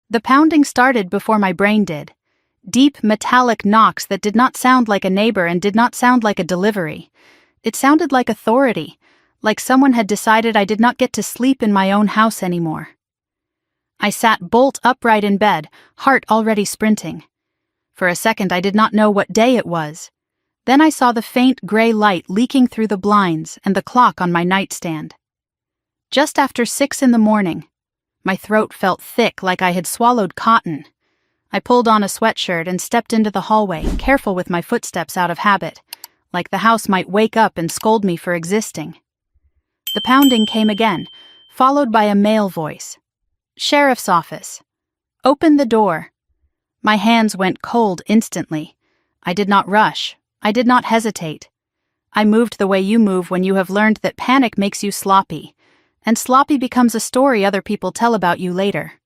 The pounding started before my brain did. Deep, metallic knocks that did not sound like a neighbor and did not sound like a delivery. It sounded like authority, like someone had decided I did not get to sleep in my own house anymore. I sat bolt upright in bed, heart already sprinting. For a second I did not know what day it was. Then I saw the faint gray light leaking through the blinds and the clock on my nightstand. Just after 6 in the morning. My throat felt thick like I had swallowed cotton. I pulled on a sweatshirt and stepped into the hallway, careful with my footsteps out of habit, like the house might wake up and scold me for existing. The pounding came again, followed by a male voice. "Sheriff's office. Open the door." My hands went cold instantly. I did not rush. I did not hesitate. I moved the way you move when you have learned that panic makes you sloppy, and sloppy becomes a story other people tell about you later.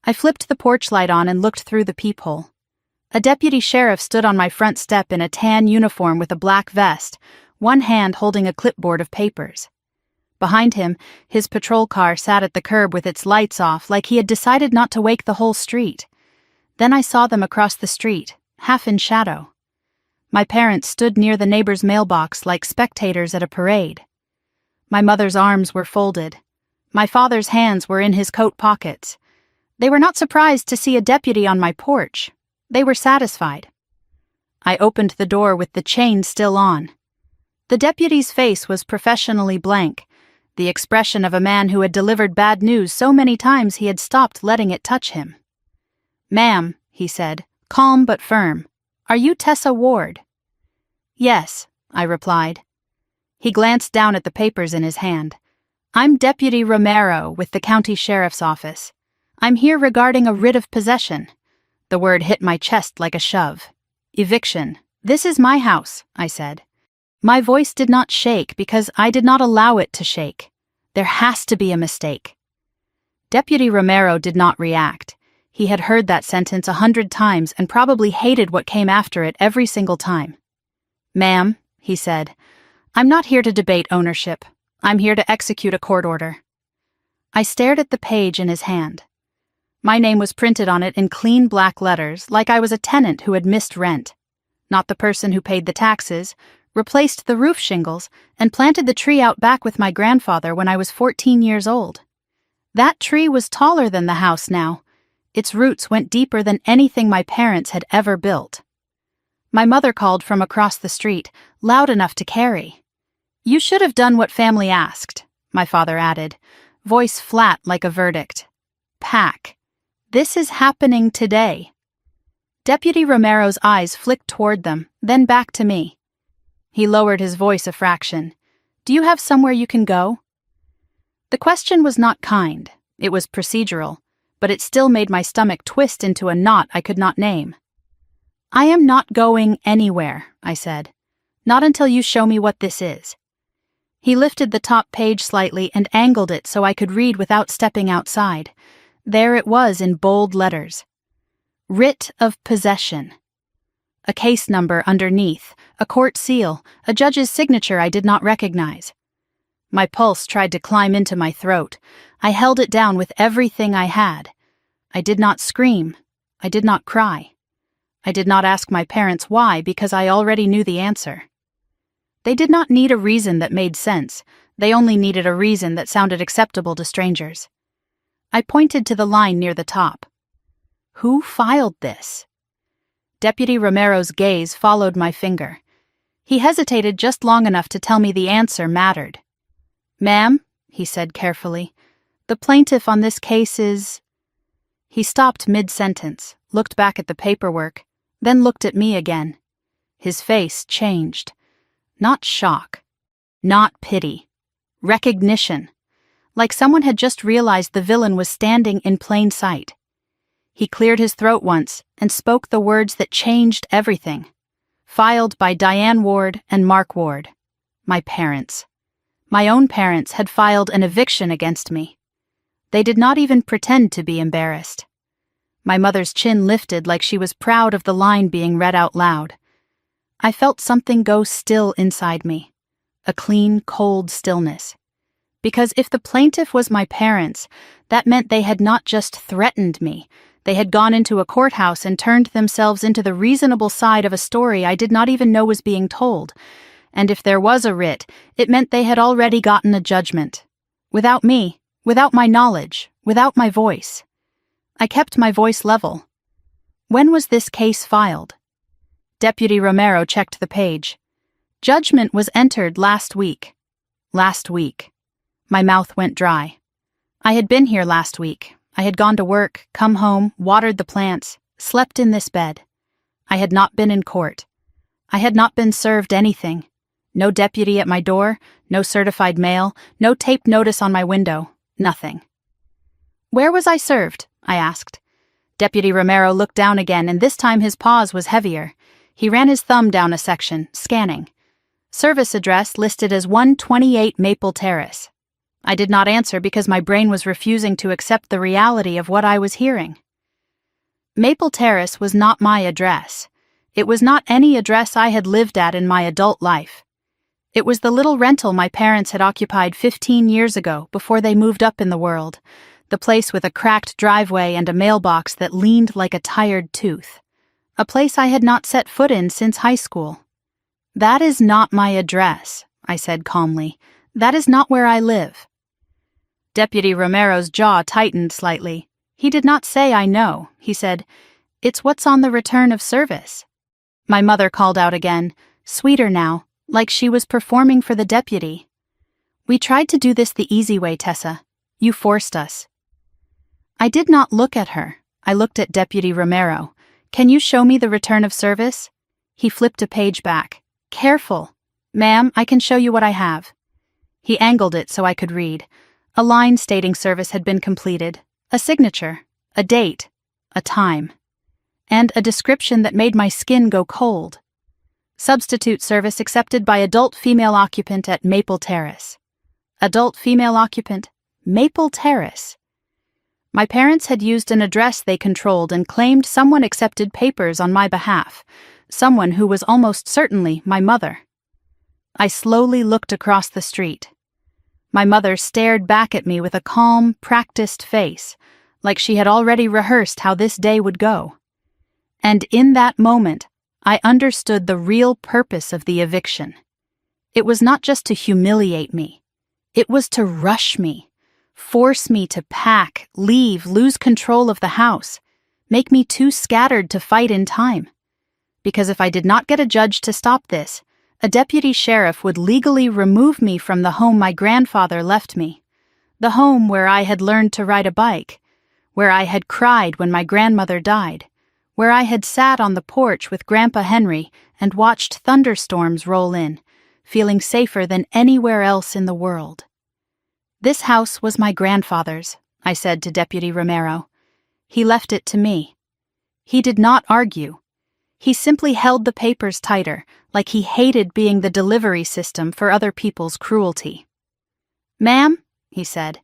I flipped the porch light on and looked through the peephole. A deputy sheriff stood on my front step in a tan uniform with a black vest, one hand holding a clipboard of papers. Behind him, his patrol car sat at the curb with its lights off like he had decided not to wake the whole street. Then I saw them across the street, half in shadow. My parents stood near the neighbor's mailbox like spectators at a parade. My mother's arms were folded. My father's hands were in his coat pockets. They were not surprised to see a deputy on my porch. They were satisfied. I opened the door with the chain still on. The deputy's face was professionally blank, the expression of a man who had delivered bad news so many times he had stopped letting it touch him. "Ma'am," he said, calm but firm, "are you Tessa Ward?" "Yes," I replied. He glanced down at the papers in his hand. "I'm Deputy Romero with the county sheriff's office. I'm here regarding a writ of possession." The word hit my chest like a shove. "Eviction. This is my house," I said. My voice did not shake because I did not allow it to shake. There has to be a mistake. Deputy Romero did not react. He had heard that sentence 100 times and probably hated what came after it every single time. "Ma'am," he said, "I'm not here to debate ownership. I'm here to execute a court order." I stared at the page in his hand. My name was printed on it in clean black letters, like I was a tenant who had missed rent. Not the person who paid the taxes, replaced the roof shingles, and planted the tree out back with my grandfather when I was 14 years old. That tree was taller than the house now. Its roots went deeper than anything my parents had ever built. My mother called from across the street, loud enough to carry. "You should have done what family asked," my father added, voice flat like a verdict. "Pack. This is happening today." Deputy Romero's eyes flicked toward them, then back to me. He lowered his voice a fraction. "Do you have somewhere you can go?" The question was not kind. It was procedural, but it still made my stomach twist into a knot I could not name. "I am not going anywhere," I said. "Not until you show me what this is." He lifted the top page slightly and angled it so I could read without stepping outside. There it was in bold letters. Writ of possession. A case number underneath, a court seal, a judge's signature I did not recognize. My pulse tried to climb into my throat. I held it down with everything I had. I did not scream. I did not cry. I did not ask my parents why because I already knew the answer. They did not need a reason that made sense. They only needed a reason that sounded acceptable to strangers. I pointed to the line near the top. Who filed this? Deputy Romero's gaze followed my finger. He hesitated just long enough to tell me the answer mattered. "Ma'am," he said carefully, "the plaintiff on this case is—" He stopped mid-sentence, looked back at the paperwork, then looked at me again. His face changed. Not shock. Not pity. Recognition. Like someone had just realized the villain was standing in plain sight. He cleared his throat once and spoke the words that changed everything. Filed by Diane Ward and Mark Ward. My parents. My own parents had filed an eviction against me. They did not even pretend to be embarrassed. My mother's chin lifted like she was proud of the line being read out loud. I felt something go still inside me. A clean, cold stillness. Because if the plaintiff was my parents, that meant they had not just threatened me, they had gone into a courthouse and turned themselves into the reasonable side of a story I did not even know was being told. And if there was a writ, it meant they had already gotten a judgment. Without me, without my knowledge, without my voice. I kept my voice level. When was this case filed? Deputy Romero checked the page. Judgment was entered last week. Last week. My mouth went dry. I had been here last week. I had gone to work, come home, watered the plants, slept in this bed. I had not been in court. I had not been served anything. No deputy at my door, no certified mail, no taped notice on my window, nothing. Where was I served? I asked. Deputy Romero looked down again, and this time his pause was heavier. He ran his thumb down a section, scanning. Service address listed as 128 Maple Terrace. I did not answer because my brain was refusing to accept the reality of what I was hearing. Maple Terrace was not my address. It was not any address I had lived at in my adult life. It was the little rental my parents had occupied 15 years ago before they moved up in the world, the place with a cracked driveway and a mailbox that leaned like a tired tooth. A place I had not set foot in since high school. That is not my address, I said calmly. That is not where I live. Deputy Romero's jaw tightened slightly. He did not say I know. He said, "It's what's on the return of service." My mother called out again, sweeter now, like she was performing for the deputy. "We tried to do this the easy way, Tessa. You forced us." I did not look at her. I looked at Deputy Romero. "Can you show me the return of service?" He flipped a page back. "Careful. Ma'am, I can show you what I have." He angled it so I could read. A line stating service had been completed, a signature, a date, a time, and a description that made my skin go cold. Substitute service accepted by adult female occupant at Maple Terrace. Adult female occupant, Maple Terrace. My parents had used an address they controlled and claimed someone accepted papers on my behalf, someone who was almost certainly my mother. I slowly looked across the street. My mother stared back at me with a calm, practiced face, like she had already rehearsed how this day would go. And in that moment, I understood the real purpose of the eviction. It was not just to humiliate me. It was to rush me, force me to pack, leave, lose control of the house, make me too scattered to fight in time. Because if I did not get a judge to stop this, a deputy sheriff would legally remove me from the home my grandfather left me, the home where I had learned to ride a bike, where I had cried when my grandmother died, where I had sat on the porch with Grandpa Henry and watched thunderstorms roll in, feeling safer than anywhere else in the world. "This house was my grandfather's," I said to Deputy Romero. "He left it to me." He did not argue. He simply held the papers tighter, like he hated being the delivery system for other people's cruelty. "Ma'am," he said,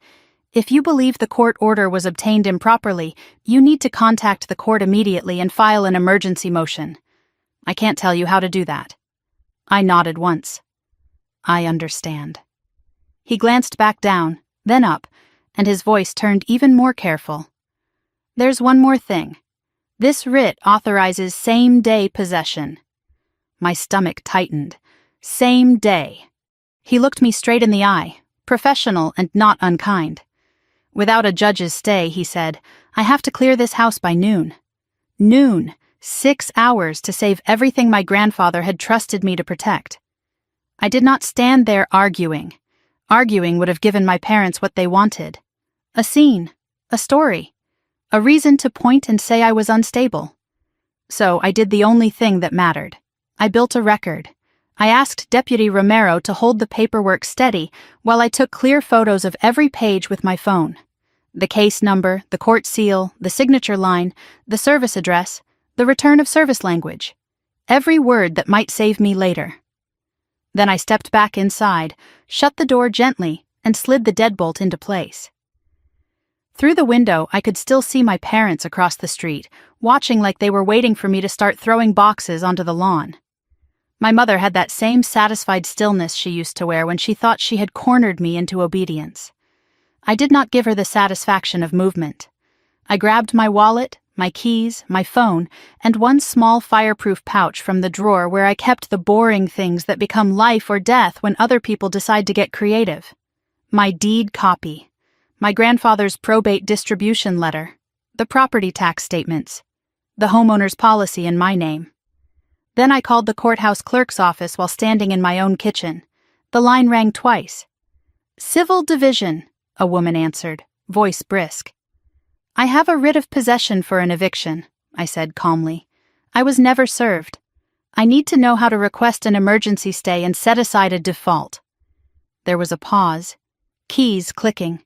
"if you believe the court order was obtained improperly, you need to contact the court immediately and file an emergency motion. I can't tell you how to do that." I nodded once. "I understand." He glanced back down, then up, and his voice turned even more careful. "There's one more thing. This writ authorizes same-day possession." My stomach tightened. Same day. He looked me straight in the eye, professional and not unkind. "Without a judge's stay," he said, "I have to clear this house by noon." Noon. 6 hours to save everything my grandfather had trusted me to protect. I did not stand there arguing. Arguing would have given my parents what they wanted. A scene. A story. A reason to point and say I was unstable. So I did the only thing that mattered. I built a record. I asked Deputy Romero to hold the paperwork steady while I took clear photos of every page with my phone. The case number, the court seal, the signature line, the service address, the return of service language. Every word that might save me later. Then I stepped back inside, shut the door gently, and slid the deadbolt into place. Through the window, I could still see my parents across the street, watching like they were waiting for me to start throwing boxes onto the lawn. My mother had that same satisfied stillness she used to wear when she thought she had cornered me into obedience. I did not give her the satisfaction of movement. I grabbed my wallet, my keys, my phone, and one small fireproof pouch from the drawer where I kept the boring things that become life or death when other people decide to get creative. My deed copy, my grandfather's probate distribution letter, the property tax statements, the homeowner's policy in my name. Then I called the courthouse clerk's office while standing in my own kitchen. The line rang twice. "Civil Division," a woman answered, voice brisk. "I have a writ of possession for an eviction," I said calmly. "I was never served. I need to know how to request an emergency stay and set aside a default." There was a pause, keys clicking.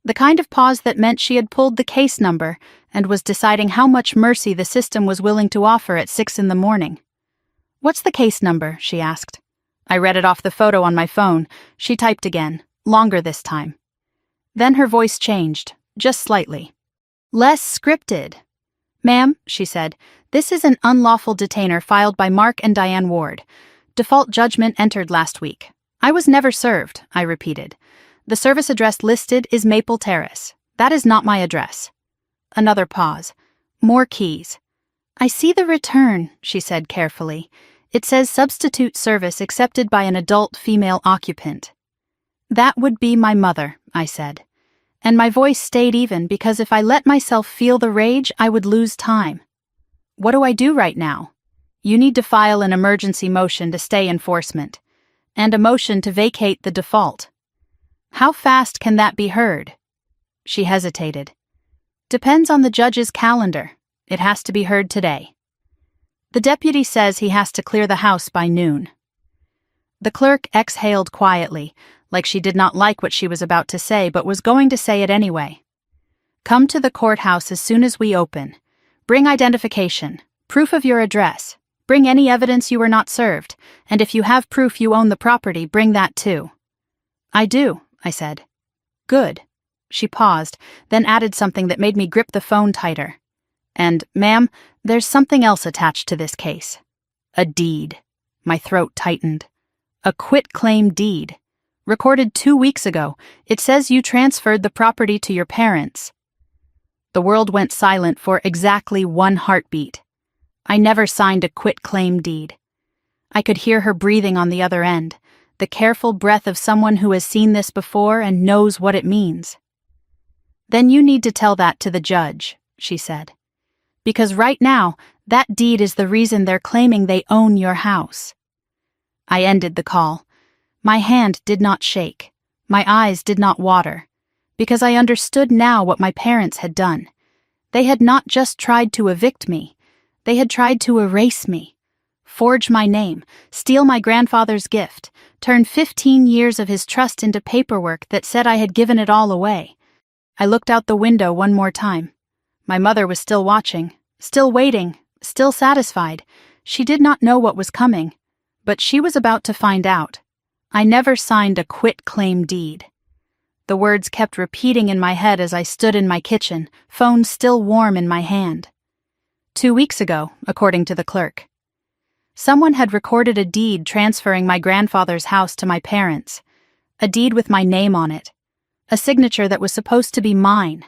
The kind of pause that meant she had pulled the case number and was deciding how much mercy the system was willing to offer at 6 a.m. "What's the case number?" she asked. I read it off the photo on my phone. She typed again, longer this time. Then her voice changed, just slightly. Less scripted. "Ma'am," she said, "this is an unlawful detainer filed by Mark and Diane Ward. Default judgment entered last week. I was never served," I repeated. "The service address listed is Maple Terrace. That is not my address." Another pause. More keys. "I see the return," she said carefully. "It says substitute service accepted by an adult female occupant." "That would be my mother," I said. And my voice stayed even because if I let myself feel the rage, I would lose time. "What do I do right now?" "You need to file an emergency motion to stay enforcement, and a motion to vacate the default." "How fast can that be heard?" She hesitated. "Depends on the judge's calendar. It has to be heard today. The deputy says he has to clear the house by noon." The clerk exhaled quietly, like she did not like what she was about to say but was going to say it anyway. "Come to the courthouse as soon as we open. Bring identification, proof of your address, bring any evidence you were not served, and if you have proof you own the property, bring that too." "I do," I said. "Good." She paused, then added something that made me grip the phone tighter. "And, ma'am, there's something else attached to this case. A deed." My throat tightened. "A quitclaim deed. Recorded 2 weeks ago. It says you transferred the property to your parents." The world went silent for exactly 1 heartbeat. I never signed a quitclaim deed. I could hear her breathing on the other end, the careful breath of someone who has seen this before and knows what it means. "Then you need to tell that to the judge," she said. "Because right now, that deed is the reason they're claiming they own your house." I ended the call. My hand did not shake. My eyes did not water. Because I understood now what my parents had done. They had not just tried to evict me. They had tried to erase me. Forge my name, steal my grandfather's gift, turn 15 years of his trust into paperwork that said I had given it all away. I looked out the window one more time. My mother was still watching, still waiting, still satisfied. She did not know what was coming, but she was about to find out. I never signed a quitclaim deed. The words kept repeating in my head as I stood in my kitchen, phone still warm in my hand. 2 weeks ago, according to the clerk. Someone had recorded a deed transferring my grandfather's house to my parents, a deed with my name on it, a signature that was supposed to be mine.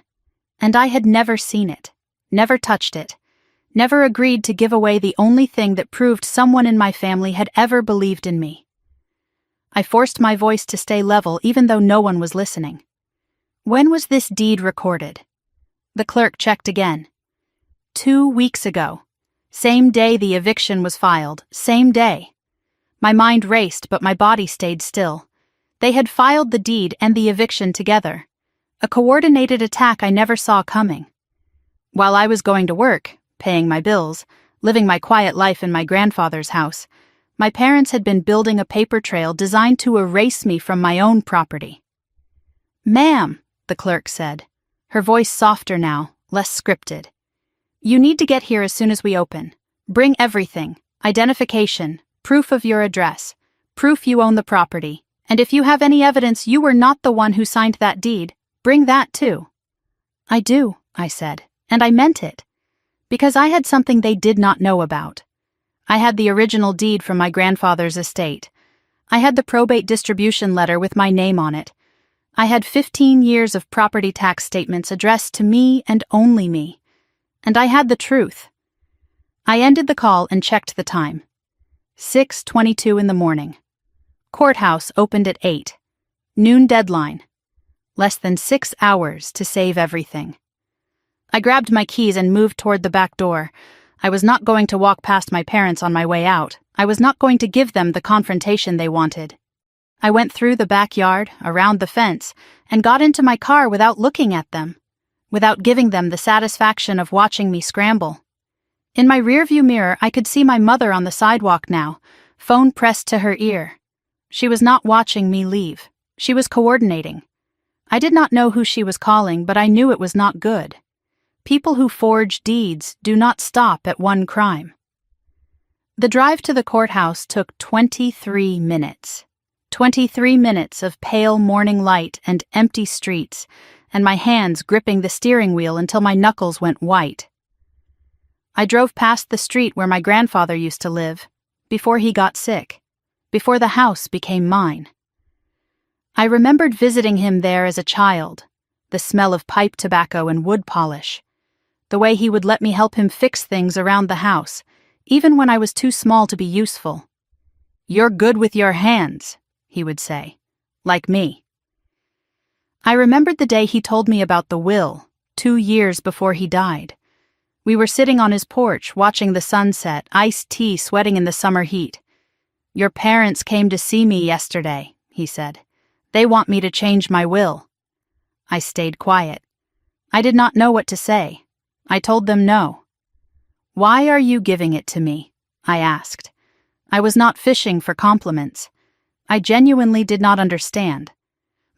And I had never seen it, never touched it, never agreed to give away the only thing that proved someone in my family had ever believed in me. I forced my voice to stay level even though no one was listening. "When was this deed recorded?" The clerk checked again. 2 weeks ago. Same day the eviction was filed, same day. My mind raced, but my body stayed still. They had filed the deed and the eviction together. A coordinated attack I never saw coming. While I was going to work, paying my bills, living my quiet life in my grandfather's house, my parents had been building a paper trail designed to erase me from my own property. "Ma'am," the clerk said, her voice softer now, less scripted. "You need to get here as soon as we open. Bring everything, identification, proof of your address, proof you own the property, and if you have any evidence you were not the one who signed that deed, bring that too." "I do," I said, and I meant it. Because I had something they did not know about. I had the original deed from my grandfather's estate. I had the probate distribution letter with my name on it. I had 15 years of property tax statements addressed to me and only me. And I had the truth. I ended the call and checked the time. 6:22 in the morning. Courthouse opened at 8. Noon deadline. Less than 6 hours to save everything. I grabbed my keys and moved toward the back door. I was not going to walk past my parents on my way out. I was not going to give them the confrontation they wanted. I went through the backyard, around the fence, and got into my car without looking at them, without giving them the satisfaction of watching me scramble. In my rearview mirror, I could see my mother on the sidewalk now, phone pressed to her ear. She was not watching me leave. She was coordinating. I did not know who she was calling, but I knew it was not good. People who forge deeds do not stop at one crime. The drive to the courthouse took 23 minutes. 23 minutes of pale morning light and empty streets, and my hands gripping the steering wheel until my knuckles went white. I drove past the street where my grandfather used to live, before he got sick, before the house became mine. I remembered visiting him there as a child, the smell of pipe tobacco and wood polish, the way he would let me help him fix things around the house, even when I was too small to be useful. "You're good with your hands," he would say, like me. I remembered the day he told me about the will, 2 years before he died. We were sitting on his porch, watching the sunset, iced tea sweating in the summer heat. "Your parents came to see me yesterday," he said. "They want me to change my will." I stayed quiet. I did not know what to say. I told them no. "Why are you giving it to me?" I asked. I was not fishing for compliments. I genuinely did not understand.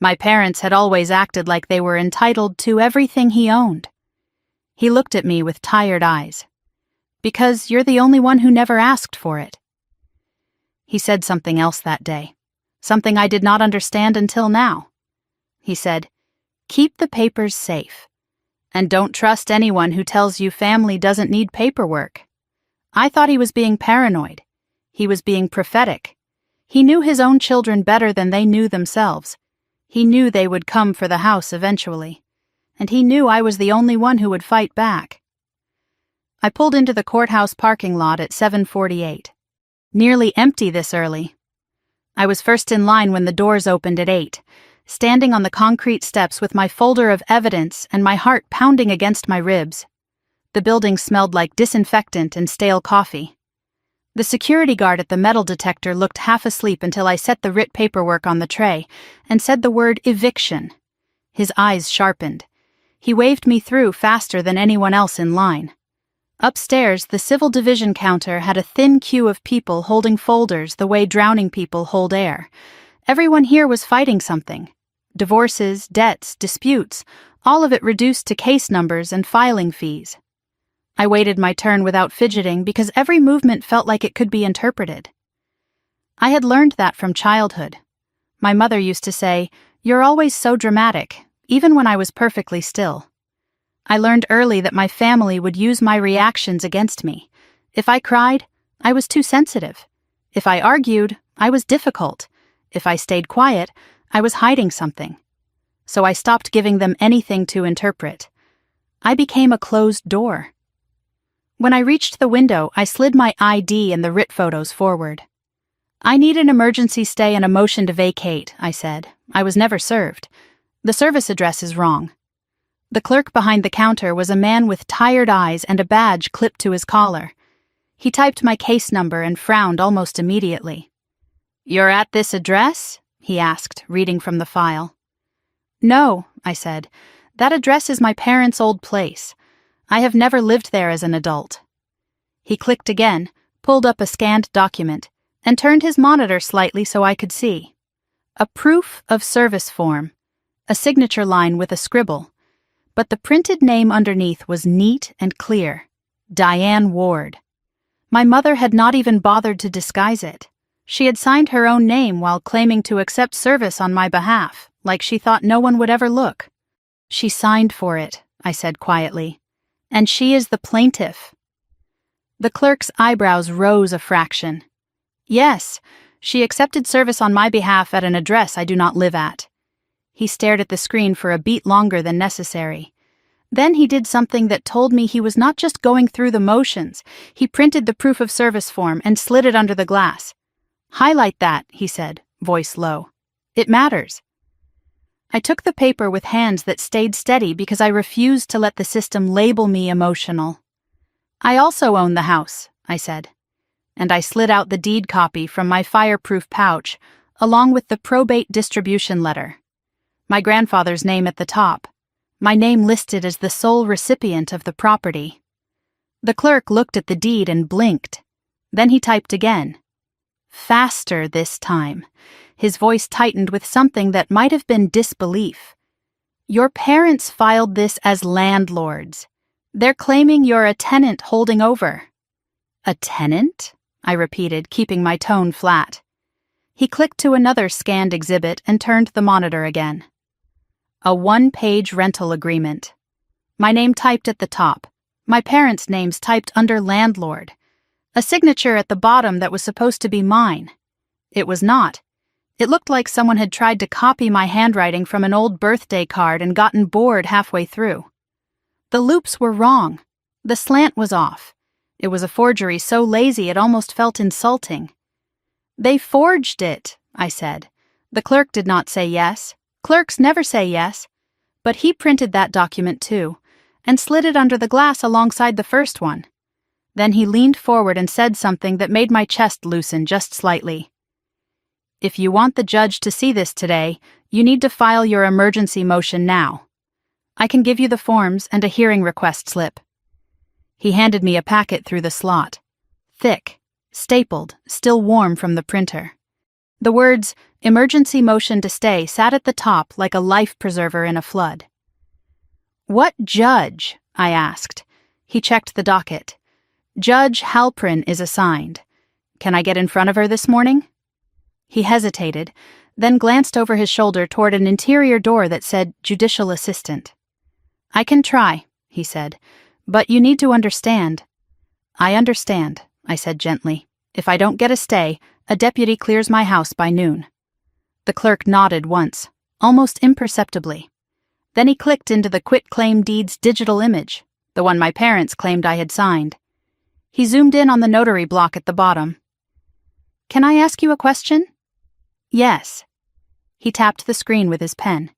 My parents had always acted like they were entitled to everything he owned. He looked at me with tired eyes. "Because you're the only one who never asked for it." He said something else that day, something I did not understand until now. He said, "Keep the papers safe. And don't trust anyone who tells you family doesn't need paperwork." I thought he was being paranoid. He was being prophetic. He knew his own children better than they knew themselves. He knew they would come for the house eventually. And he knew I was the only one who would fight back. I pulled into the courthouse parking lot at 7:48. Nearly empty this early. I was first in line when the doors opened at 8. Standing on the concrete steps with my folder of evidence and my heart pounding against my ribs. The building smelled like disinfectant and stale coffee. The security guard at the metal detector looked half asleep until I set the writ paperwork on the tray and said the word eviction. His eyes sharpened. He waved me through faster than anyone else in line. Upstairs, the civil division counter had a thin queue of people holding folders the way drowning people hold air. Everyone here was fighting something. Divorces, debts, disputes, all of it reduced to case numbers and filing fees. I waited my turn without fidgeting because every movement felt like it could be interpreted. I had learned that from childhood. My mother used to say, "You're always so dramatic," even when I was perfectly still. I learned early that my family would use my reactions against me. If I cried, I was too sensitive. If I argued, I was difficult. If I stayed quiet, I was hiding something. So I stopped giving them anything to interpret. I became a closed door. When I reached the window, I slid my ID and the writ photos forward. "I need an emergency stay and a motion to vacate," I said. "I was never served. The service address is wrong." The clerk behind the counter was a man with tired eyes and a badge clipped to his collar. He typed my case number and frowned almost immediately. "You're at this address?" he asked, reading from the file. "No," I said. "That address is my parents' old place. I have never lived there as an adult." He clicked again, pulled up a scanned document, and turned his monitor slightly so I could see. A proof of service form, a signature line with a scribble, but the printed name underneath was neat and clear. Diane Ward. My mother had not even bothered to disguise it. She had signed her own name while claiming to accept service on my behalf, like she thought no one would ever look. "She signed for it," I said quietly. "And she is the plaintiff." The clerk's eyebrows rose a fraction. Yes, she accepted service on my behalf at an address I do not live at. He stared at the screen for a beat longer than necessary. Then he did something that told me he was not just going through the motions. He printed the proof of service form and slid it under the glass. "Highlight that," he said, voice low. "It matters." I took the paper with hands that stayed steady because I refused to let the system label me emotional. "I also own the house," I said. And I slid out the deed copy from my fireproof pouch, along with the probate distribution letter. My grandfather's name at the top. My name listed as the sole recipient of the property. The clerk looked at the deed and blinked. Then he typed again. Faster this time. His voice tightened with something that might have been disbelief. "Your parents filed this as landlords. They're claiming you're a tenant holding over." "A tenant?" I repeated, keeping my tone flat. He clicked to another scanned exhibit and turned the monitor again. A one-page rental agreement. My name typed at the top. My parents' names typed under landlord. A signature at the bottom that was supposed to be mine. It was not. It looked like someone had tried to copy my handwriting from an old birthday card and gotten bored halfway through. The loops were wrong. The slant was off. It was a forgery so lazy it almost felt insulting. "They forged it," I said. The clerk did not say yes. Clerks never say yes. But he printed that document too, and slid it under the glass alongside the first one. Then he leaned forward and said something that made my chest loosen just slightly. "If you want the judge to see this today, you need to file your emergency motion now. I can give you the forms and a hearing request slip." He handed me a packet through the slot. Thick, stapled, still warm from the printer. The words, "Emergency motion to stay," sat at the top like a life preserver in a flood. "What judge?" I asked. He checked the docket. "Judge Halprin is assigned. Can I get in front of her this morning?" He hesitated, then glanced over his shoulder toward an interior door that said Judicial Assistant. "I can try," he said, "but you need to understand." "I understand," I said gently. "If I don't get a stay, a deputy clears my house by noon." The clerk nodded once, almost imperceptibly. Then he clicked into the quitclaim deed's digital image, the one my parents claimed I had signed. He zoomed in on the notary block at the bottom. "Can I ask you a question?" "Yes." He tapped the screen with his pen.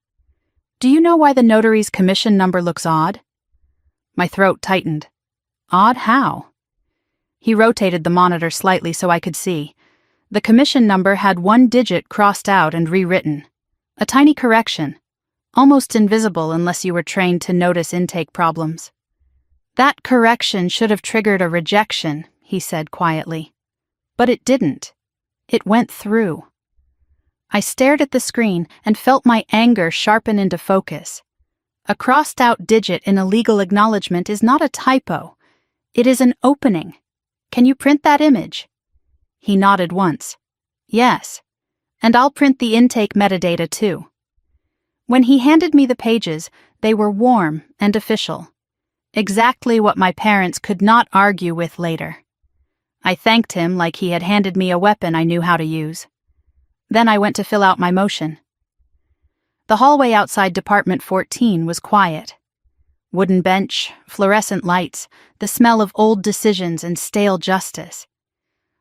"Do you know why the notary's commission number looks odd?" My throat tightened. Odd how? He rotated the monitor slightly so I could see. The commission number had one digit crossed out and rewritten. A tiny correction. Almost invisible unless you were trained to notice intake problems. "That correction should have triggered a rejection," he said quietly. But it didn't. It went through. I stared at the screen and felt my anger sharpen into focus. A crossed-out digit in a legal acknowledgement is not a typo. It is an opening. Can you print that image? He nodded once. "Yes. And I'll print the intake metadata too." When he handed me the pages, they were warm and official. Exactly what my parents could not argue with later. I thanked him like he had handed me a weapon I knew how to use. Then I went to fill out my motion. The hallway outside Department 14 was quiet. Wooden bench, fluorescent lights, the smell of old decisions and stale justice.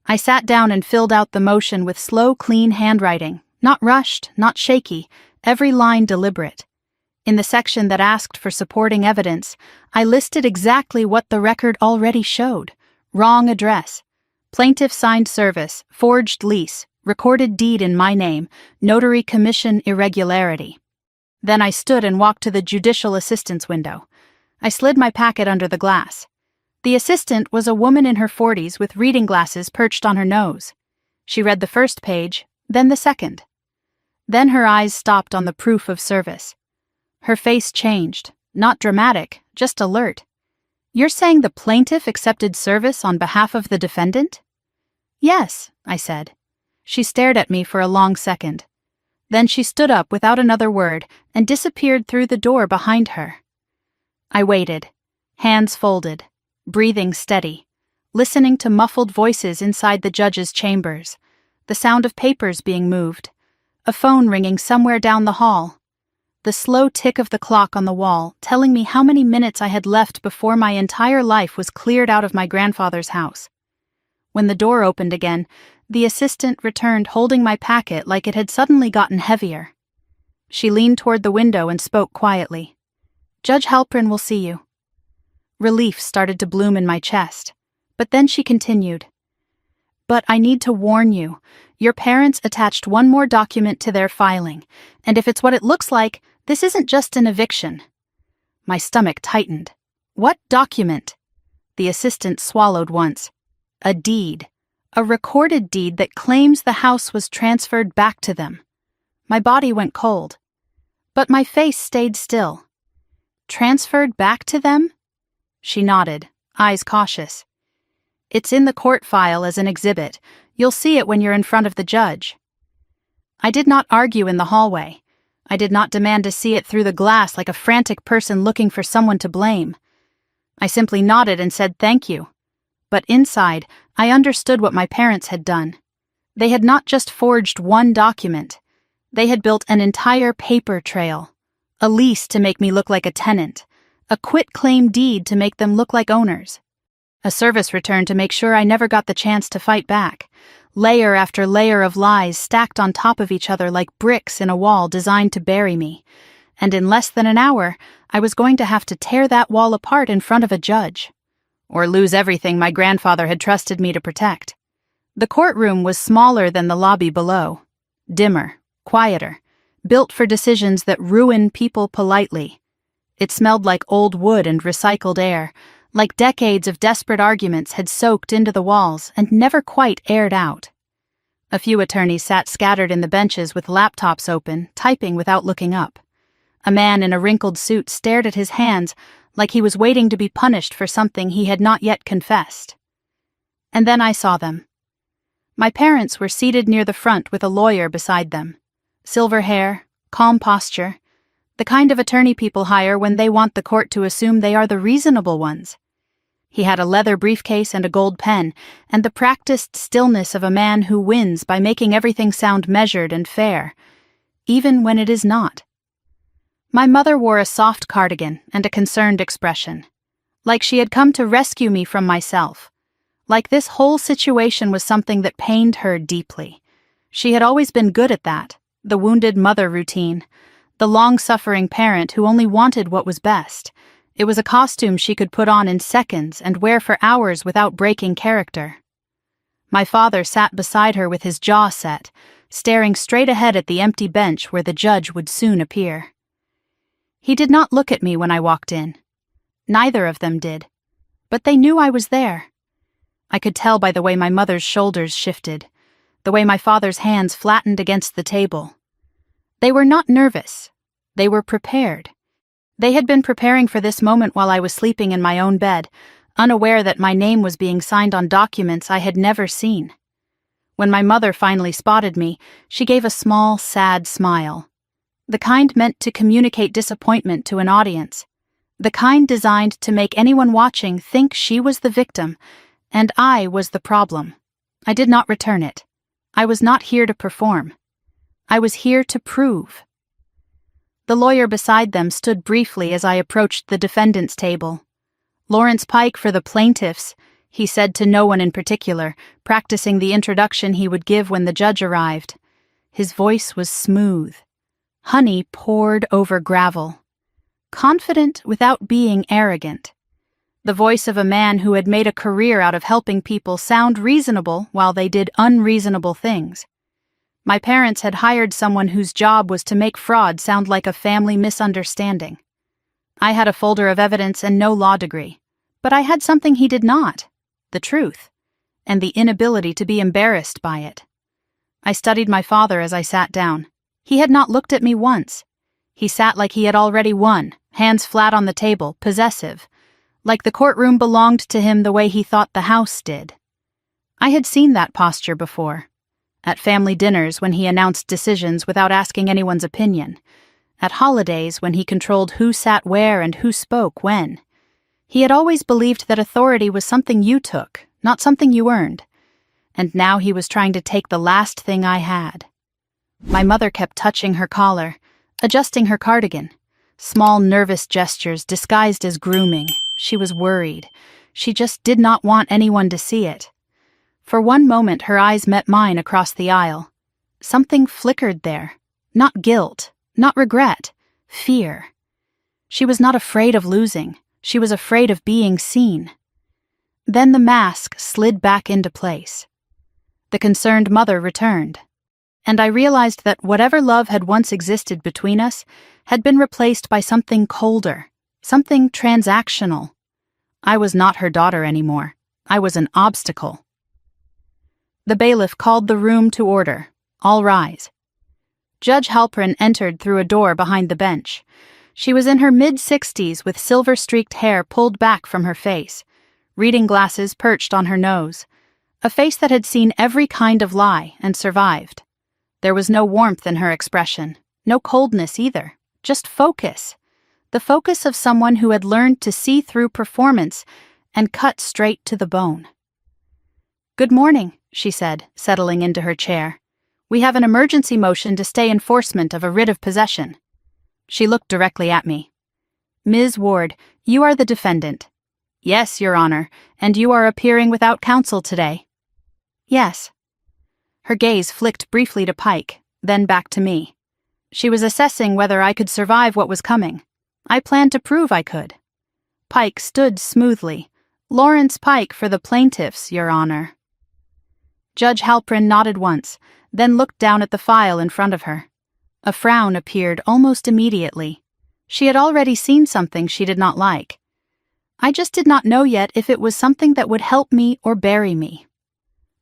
I sat down and filled out the motion with slow, clean handwriting, not rushed, not shaky, every line deliberate. In the section that asked for supporting evidence, I listed exactly what the record already showed. Wrong address. Plaintiff signed service, forged lease, recorded deed in my name, notary commission irregularity. Then I stood and walked to the judicial assistant's window. I slid my packet under the glass. The assistant was a woman in her 40s with reading glasses perched on her nose. She read the first page, then the second. Then her eyes stopped on the proof of service. Her face changed, not dramatic, just alert. "You're saying the plaintiff accepted service on behalf of the defendant?" "Yes," I said. She stared at me for a long second. Then she stood up without another word and disappeared through the door behind her. I waited, hands folded, breathing steady, listening to muffled voices inside the judge's chambers, the sound of papers being moved, a phone ringing somewhere down the hall, the slow tick of the clock on the wall telling me how many minutes I had left before my entire life was cleared out of my grandfather's house. When the door opened again, the assistant returned holding my packet like it had suddenly gotten heavier. She leaned toward the window and spoke quietly. "Judge Halprin will see you." Relief started to bloom in my chest, but then she continued. "But I need to warn you, your parents attached one more document to their filing, and if it's what it looks like, this isn't just an eviction." My stomach tightened. "What document?" The assistant swallowed once. "A deed. A recorded deed that claims the house was transferred back to them." My body went cold. But my face stayed still. "Transferred back to them?" She nodded, eyes cautious. "It's in the court file as an exhibit. You'll see it when you're in front of the judge." I did not argue in the hallway. I did not demand to see it through the glass like a frantic person looking for someone to blame. I simply nodded and said thank you. But inside, I understood what my parents had done. They had not just forged one document. They had built an entire paper trail. A lease to make me look like a tenant. A quit-claim deed to make them look like owners. A service return to make sure I never got the chance to fight back. Layer after layer of lies stacked on top of each other like bricks in a wall designed to bury me. And in less than an hour, I was going to have to tear that wall apart in front of a judge. Or lose everything my grandfather had trusted me to protect. The courtroom was smaller than the lobby below. Dimmer, quieter, built for decisions that ruin people politely. It smelled like old wood and recycled air, like decades of desperate arguments had soaked into the walls and never quite aired out. A few attorneys sat scattered in the benches with laptops open, typing without looking up. A man in a wrinkled suit stared at his hands like he was waiting to be punished for something he had not yet confessed. And then I saw them. My parents were seated near the front with a lawyer beside them. Silver hair, calm posture, the kind of attorney people hire when they want the court to assume they are the reasonable ones. He had a leather briefcase and a gold pen, and the practiced stillness of a man who wins by making everything sound measured and fair, even when it is not. My mother wore a soft cardigan and a concerned expression, like she had come to rescue me from myself, like this whole situation was something that pained her deeply. She had always been good at that, the wounded mother routine, the long-suffering parent who only wanted what was best. It was a costume she could put on in seconds and wear for hours without breaking character. My father sat beside her with his jaw set, staring straight ahead at the empty bench where the judge would soon appear. He did not look at me when I walked in. Neither of them did. But they knew I was there. I could tell by the way my mother's shoulders shifted, the way my father's hands flattened against the table. They were not nervous. They were prepared. They had been preparing for this moment while I was sleeping in my own bed, unaware that my name was being signed on documents I had never seen. When my mother finally spotted me, she gave a small, sad smile. The kind meant to communicate disappointment to an audience. The kind designed to make anyone watching think she was the victim, and I was the problem. I did not return it. I was not here to perform. I was here to prove. The lawyer beside them stood briefly as I approached the defendant's table. "Lawrence Pike for the plaintiffs," he said to no one in particular, practicing the introduction he would give when the judge arrived. His voice was smooth. Honey poured over gravel. Confident without being arrogant. The voice of a man who had made a career out of helping people sound reasonable while they did unreasonable things. My parents had hired someone whose job was to make fraud sound like a family misunderstanding. I had a folder of evidence and no law degree, but I had something he did not, the truth, and the inability to be embarrassed by it. I studied my father as I sat down. He had not looked at me once. He sat like he had already won, hands flat on the table, possessive, like the courtroom belonged to him the way he thought the house did. I had seen that posture before. At family dinners when he announced decisions without asking anyone's opinion. At holidays when he controlled who sat where and who spoke when. He had always believed that authority was something you took, not something you earned. And now he was trying to take the last thing I had. My mother kept touching her collar, adjusting her cardigan. Small nervous gestures disguised as grooming. She was worried. She just did not want anyone to see it. For one moment her eyes met mine across the aisle. Something flickered there. Not guilt, not regret, fear. She was not afraid of losing. She was afraid of being seen. Then the mask slid back into place. The concerned mother returned, and I realized that whatever love had once existed between us had been replaced by something colder, something transactional. I was not her daughter anymore. I was an obstacle. The bailiff called the room to order. All rise. Judge Halpern entered through a door behind the bench. She was in her mid-60s with silver-streaked hair pulled back from her face, reading glasses perched on her nose, a face that had seen every kind of lie and survived. There was no warmth in her expression, no coldness either, just focus. The focus of someone who had learned to see through performance and cut straight to the bone. "Good morning," she said, settling into her chair. "We have an emergency motion to stay enforcement of a writ of possession." She looked directly at me. "Ms. Ward, you are the defendant." "Yes, Your Honor, and you are appearing without counsel today." "Yes." Her gaze flicked briefly to Pike, then back to me. She was assessing whether I could survive what was coming. I planned to prove I could. Pike stood smoothly. "Lawrence Pike for the plaintiffs, Your Honor." Judge Halpern nodded once, then looked down at the file in front of her. A frown appeared almost immediately. She had already seen something she did not like. I just did not know yet if it was something that would help me or bury me.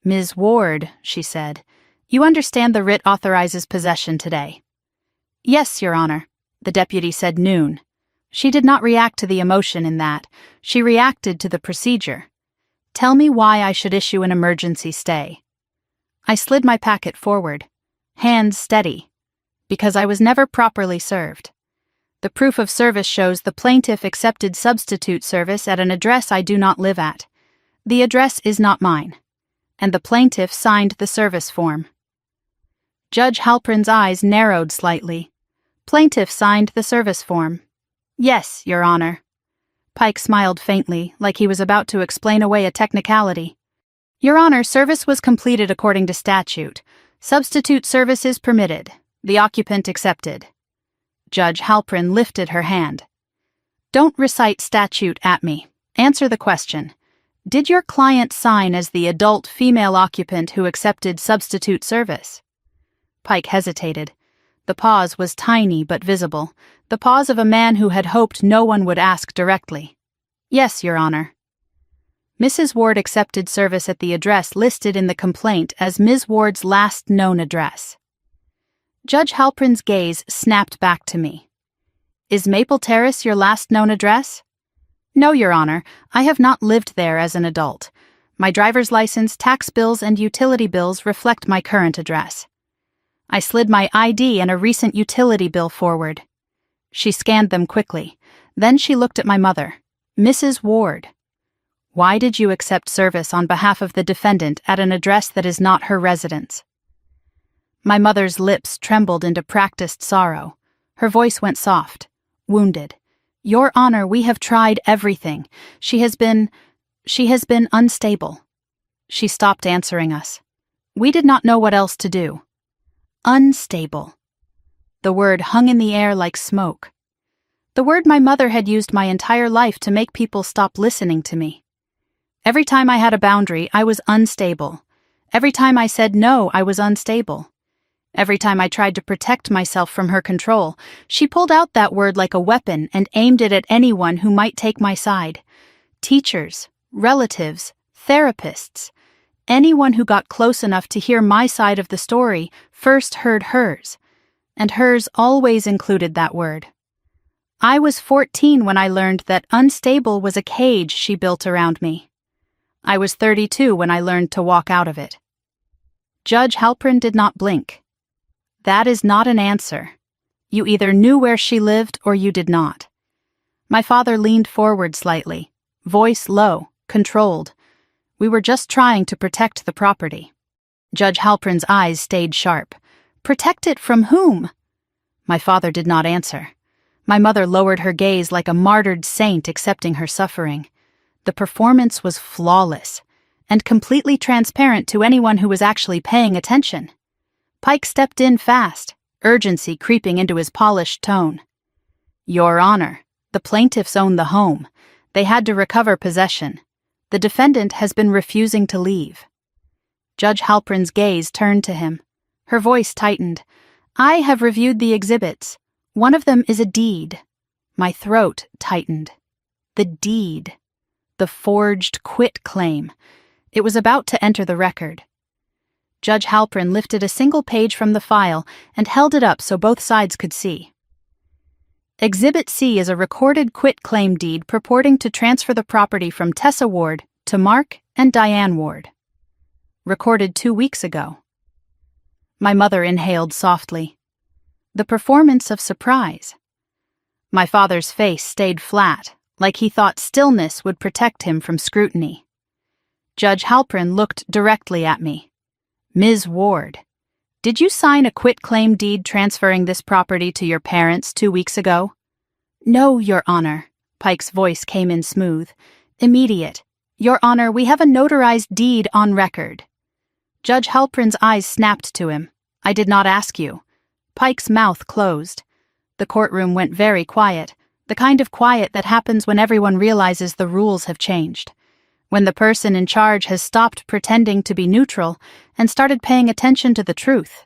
"Ms. Ward," she said, "you understand the writ authorizes possession today." "Yes, Your Honor," the deputy said noon. She did not react to the emotion in that. She reacted to the procedure. "Tell me why I should issue an emergency stay." I slid my packet forward, hands steady, because I was never properly served. The proof of service shows the plaintiff accepted substitute service at an address I do not live at. The address is not mine, and the plaintiff signed the service form. Judge Halpern's eyes narrowed slightly. "Plaintiff signed the service form." "Yes, Your Honor." Pike smiled faintly, like he was about to explain away a technicality. "Your Honor, service was completed according to statute. Substitute service is permitted. The occupant accepted." Judge Halpern lifted her hand. "Don't recite statute at me. Answer the question. Did your client sign as the adult female occupant who accepted substitute service?" Pike hesitated. The pause was tiny but visible, the pause of a man who had hoped no one would ask directly. "Yes, Your Honor." Mrs. Ward accepted service at the address listed in the complaint as Ms. Ward's last known address. Judge Halpern's gaze snapped back to me. "Is Maple Terrace your last known address?" "No, Your Honor, I have not lived there as an adult. My driver's license, tax bills, and utility bills reflect my current address." I slid my ID and a recent utility bill forward. She scanned them quickly. Then she looked at my mother. "Mrs. Ward, why did you accept service on behalf of the defendant at an address that is not her residence?" My mother's lips trembled into practiced sorrow. Her voice went soft, wounded. "Your Honor, we have tried everything. She has been unstable." She stopped answering us. We did not know what else to do. Unstable. The word hung in the air like smoke. The word my mother had used my entire life to make people stop listening to me. Every time I had a boundary, I was unstable. Every time I said no, I was unstable. Every time I tried to protect myself from her control, she pulled out that word like a weapon and aimed it at anyone who might take my side. Teachers, relatives, therapists. Anyone who got close enough to hear my side of the story first heard hers, and hers always included that word. I was 14 when I learned that unstable was a cage she built around me. I was 32 when I learned to walk out of it. Judge Halpern did not blink. "That is not an answer. You either knew where she lived or you did not." My father leaned forward slightly, voice low, controlled. We were just trying to protect the property. Judge Halprin's eyes stayed sharp. Protect it from whom? My father did not answer. My mother lowered her gaze like a martyred saint accepting her suffering. The performance was flawless and completely transparent to anyone who was actually paying attention. Pike stepped in fast, urgency creeping into his polished tone. Your Honor, the plaintiffs own the home. They had to recover possession. The defendant has been refusing to leave. Judge Halprin's gaze turned to him. Her voice tightened. I have reviewed the exhibits. One of them is a deed. My throat tightened. The deed. The forged quit claim. It was about to enter the record. Judge Halprin lifted a single page from the file and held it up so both sides could see. Exhibit C is a recorded quit-claim deed purporting to transfer the property from Tessa Ward to Mark and Diane Ward. Recorded 2 weeks ago. My mother inhaled softly. The performance of surprise. My father's face stayed flat, like he thought stillness would protect him from scrutiny. Judge Halprin looked directly at me. Ms. Ward, did you sign a quit-claim deed transferring this property to your parents 2 weeks ago? No, Your Honor. Pike's voice came in smooth. Immediate. Your Honor, we have a notarized deed on record. Judge Halprin's eyes snapped to him. I did not ask you. Pike's mouth closed. The courtroom went very quiet, the kind of quiet that happens when everyone realizes the rules have changed. When the person in charge has stopped pretending to be neutral and started paying attention to the truth.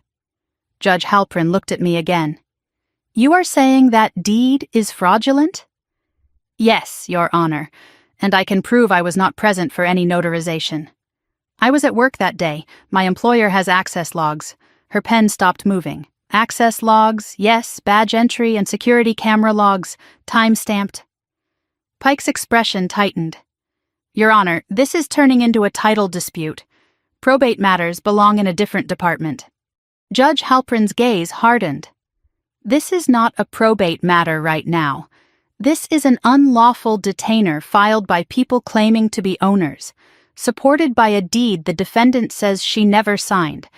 Judge Halprin looked at me again. You are saying that deed is fraudulent? Yes, Your Honor, and I can prove I was not present for any notarization. I was at work that day. My employer has access logs. Her pen stopped moving. Access logs, yes, badge entry and security camera logs, time-stamped. Pike's expression tightened. Your Honor, this is turning into a title dispute. Probate matters belong in a different department. Judge Halprin's gaze hardened. This is not a probate matter right now. This is an unlawful detainer filed by people claiming to be owners, supported by a deed the defendant says she never signed,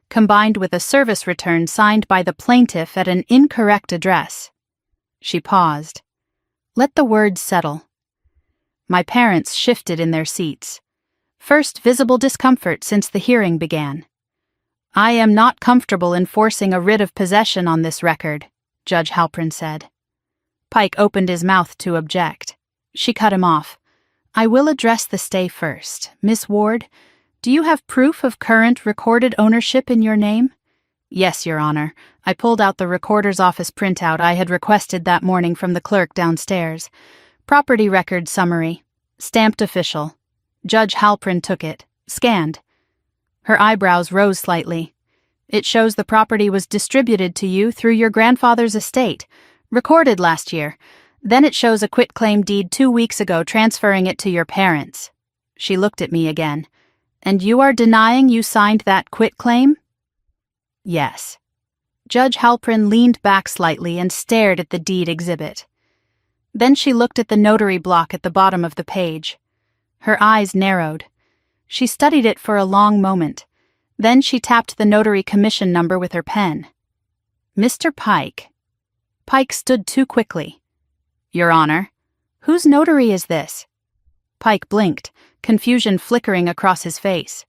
combined with a service return signed by the plaintiff at an incorrect address. She paused. Let the words settle. My parents shifted in their seats. First visible discomfort since the hearing began. I am not comfortable enforcing a writ of possession on this record, Judge Halprin said. Pike opened his mouth to object. She cut him off. I will address the stay first. Miss Ward, do you have proof of current recorded ownership in your name? Yes, Your Honor. I pulled out the recorder's office printout I had requested that morning from the clerk downstairs. Property record summary. Stamped official. Judge Halprin took it. Scanned. Her eyebrows rose slightly. It shows the property was distributed to you through your grandfather's estate, recorded last year. Then it shows a quitclaim deed 2 weeks ago transferring it to your parents. She looked at me again. And you are denying you signed that quitclaim? Yes. Judge Halprin leaned back slightly and stared at the deed exhibit. Then she looked at the notary block at the bottom of the page. Her eyes narrowed. She studied it for a long moment. Then she tapped the notary commission number with her pen. Mr. Pike. Pike stood too quickly. Your Honor, whose notary is this? Pike blinked, confusion flickering across his face.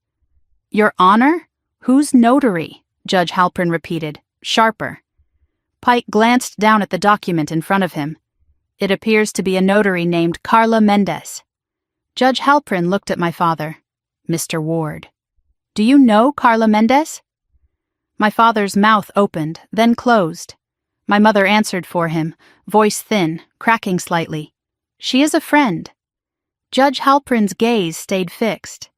Your Honor? Whose notary? Judge Halprin repeated, sharper. Pike glanced down at the document in front of him. It appears to be a notary named Carla Mendez. Judge Halprin looked at my father. Mr. Ward. Do you know Carla Mendez? My father's mouth opened, then closed. My mother answered for him, voice thin, cracking slightly. She is a friend. Judge Halprin's gaze stayed fixed.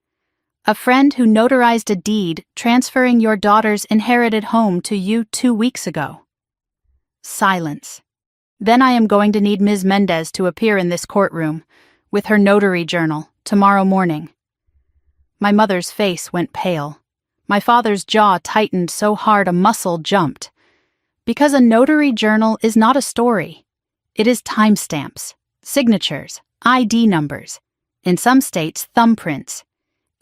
A friend who notarized a deed transferring your daughter's inherited home to you 2 weeks ago. Silence. Then I am going to need Ms. Mendez to appear in this courtroom, with her notary journal, tomorrow morning. My mother's face went pale. My father's jaw tightened so hard a muscle jumped. Because a notary journal is not a story. It is timestamps, signatures, ID numbers, in some states thumbprints.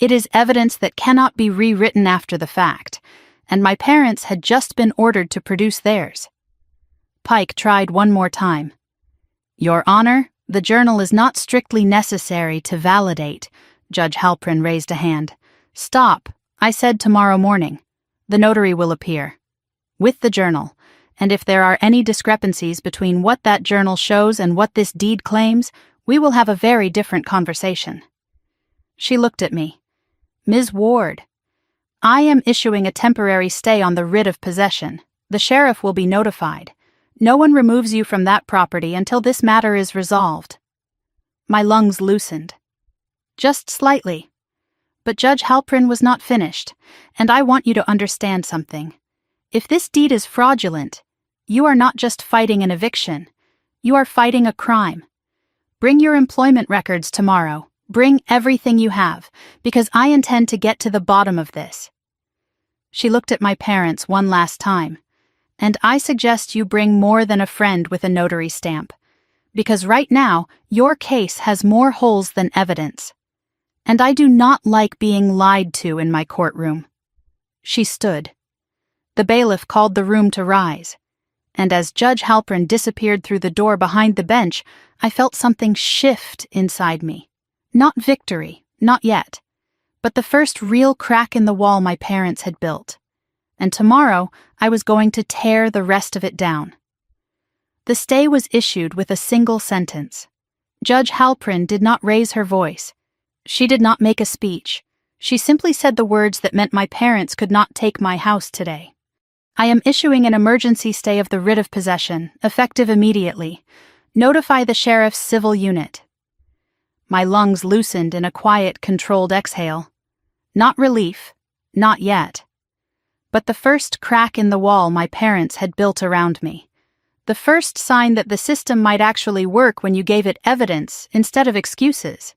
It is evidence that cannot be rewritten after the fact, and my parents had just been ordered to produce theirs. Pike tried one more time. Your Honor, the journal is not strictly necessary to validate. Judge Halprin raised a hand. Stop, I said tomorrow morning. The notary will appear. With the journal, and if there are any discrepancies between what that journal shows and what this deed claims, we will have a very different conversation. She looked at me. Ms. Ward, I am issuing a temporary stay on the writ of possession. The sheriff will be notified. No one removes you from that property until this matter is resolved. My lungs loosened. Just slightly. But Judge Halprin was not finished, and I want you to understand something. If this deed is fraudulent, you are not just fighting an eviction. You are fighting a crime. Bring your employment records tomorrow. Bring everything you have, because I intend to get to the bottom of this. She looked at my parents one last time. And I suggest you bring more than a friend with a notary stamp, because right now your case has more holes than evidence. And I do not like being lied to in my courtroom. She stood. The bailiff called the room to rise, and as Judge Halprin disappeared through the door behind the bench, I felt something shift inside me. Not victory, not yet, but the first real crack in the wall my parents had built. And tomorrow I was going to tear the rest of it down. The stay was issued with a single sentence. Judge Halprin did not raise her voice. She did not make a speech. She simply said the words that meant my parents could not take my house today. I am issuing an emergency stay of the writ of possession, effective immediately. Notify the sheriff's civil unit. My lungs loosened in a quiet, controlled exhale. Not relief, not yet. But the first crack in the wall my parents had built around me. The first sign that the system might actually work when you gave it evidence instead of excuses.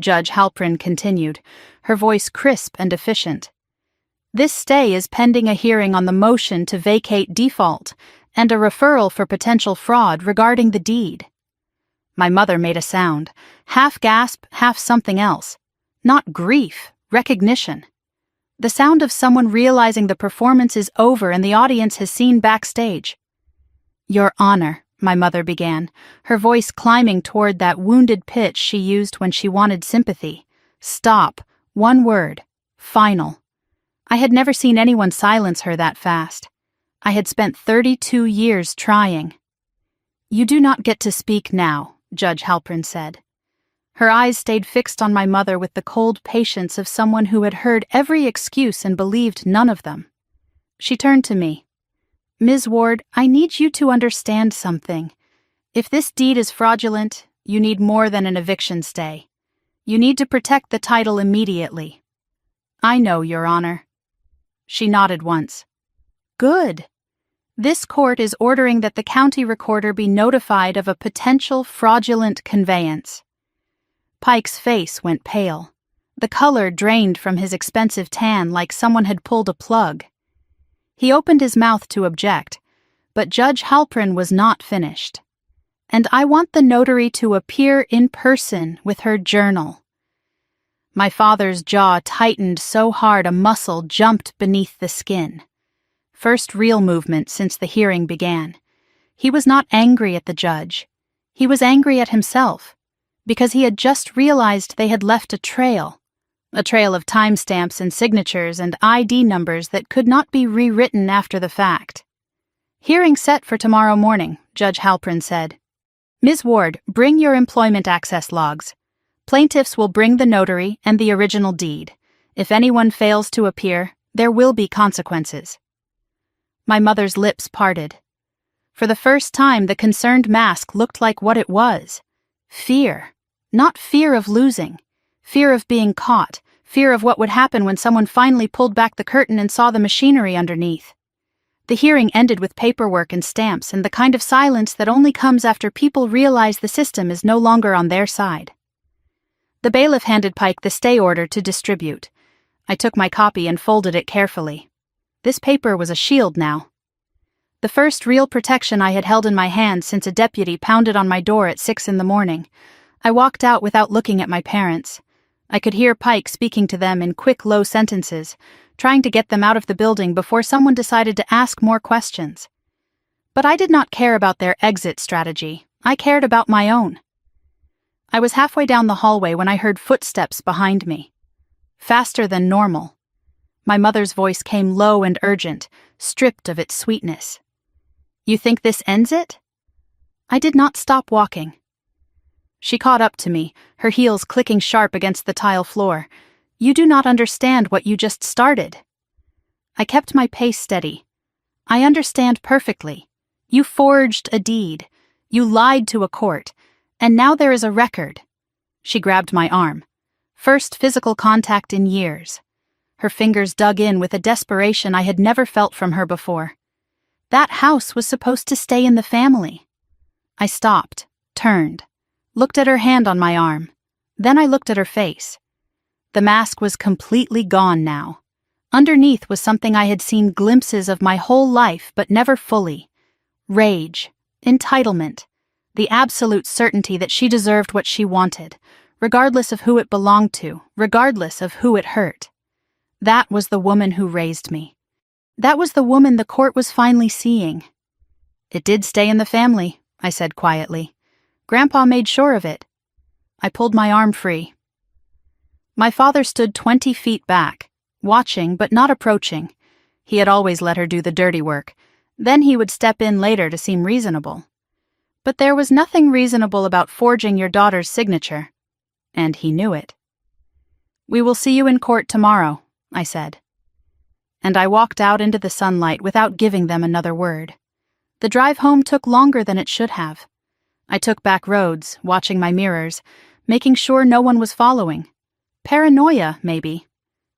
Judge Halprin continued, her voice crisp and efficient. This stay is pending a hearing on the motion to vacate default and a referral for potential fraud regarding the deed. My mother made a sound, half gasp, half something else. Not grief, recognition. The sound of someone realizing the performance is over and the audience has seen backstage. Your Honor, my mother began, her voice climbing toward that wounded pitch she used when she wanted sympathy. Stop. One word. Final. I had never seen anyone silence her that fast. I had spent 32 years trying. You do not get to speak now, Judge Halprin said. Her eyes stayed fixed on my mother with the cold patience of someone who had heard every excuse and believed none of them. She turned to me. Ms. Ward, I need you to understand something. If this deed is fraudulent, you need more than an eviction stay. You need to protect the title immediately. I know, Your Honor. She nodded once. Good. This court is ordering that the county recorder be notified of a potential fraudulent conveyance. Pike's face went pale. The color drained from his expensive tan like someone had pulled a plug. He opened his mouth to object, but Judge Halprin was not finished. And I want the notary to appear in person with her journal. My father's jaw tightened so hard a muscle jumped beneath the skin. First real movement since the hearing began. He was not angry at the judge. He was angry at himself, because he had just realized they had left a trail of timestamps and signatures and ID numbers that could not be rewritten after the fact. Hearing set for tomorrow morning, Judge Halprin said. Ms. Ward, bring your employment access logs. Plaintiffs will bring the notary and the original deed. If anyone fails to appear, there will be consequences. My mother's lips parted. For the first time, the concerned mask looked like what it was. Fear. Not fear of losing. Fear of being caught. Fear of what would happen when someone finally pulled back the curtain and saw the machinery underneath. The hearing ended with paperwork and stamps and the kind of silence that only comes after people realize the system is no longer on their side. The bailiff handed Pike the stay order to distribute. I took my copy and folded it carefully. This paper was a shield now. The first real protection I had held in my hand since a deputy pounded on my door at 6 a.m. I walked out without looking at my parents. I could hear Pike speaking to them in quick, low sentences, trying to get them out of the building before someone decided to ask more questions. But I did not care about their exit strategy. I cared about my own. I was halfway down the hallway when I heard footsteps behind me. Faster than normal. My mother's voice came low and urgent, stripped of its sweetness. "You think this ends it?" I did not stop walking. She caught up to me, her heels clicking sharp against the tile floor. "You do not understand what you just started." I kept my pace steady. "I understand perfectly. You forged a deed. You lied to a court. And now there is a record." She grabbed my arm. First physical contact in years. Her fingers dug in with a desperation I had never felt from her before. That house was supposed to stay in the family. I stopped, turned, looked at her hand on my arm. Then I looked at her face. The mask was completely gone now. Underneath was something I had seen glimpses of my whole life but never fully. Rage, entitlement, the absolute certainty that she deserved what she wanted, regardless of who it belonged to, regardless of who it hurt. That was the woman who raised me. That was the woman the court was finally seeing. "It did stay in the family," I said quietly. "Grandpa made sure of it." I pulled my arm free. My father stood 20 feet back, watching but not approaching. He had always let her do the dirty work. Then he would step in later to seem reasonable. But there was nothing reasonable about forging your daughter's signature. And he knew it. "We will see you in court tomorrow," I said. And I walked out into the sunlight without giving them another word. The drive home took longer than it should have. I took back roads, watching my mirrors, making sure no one was following. Paranoia, maybe.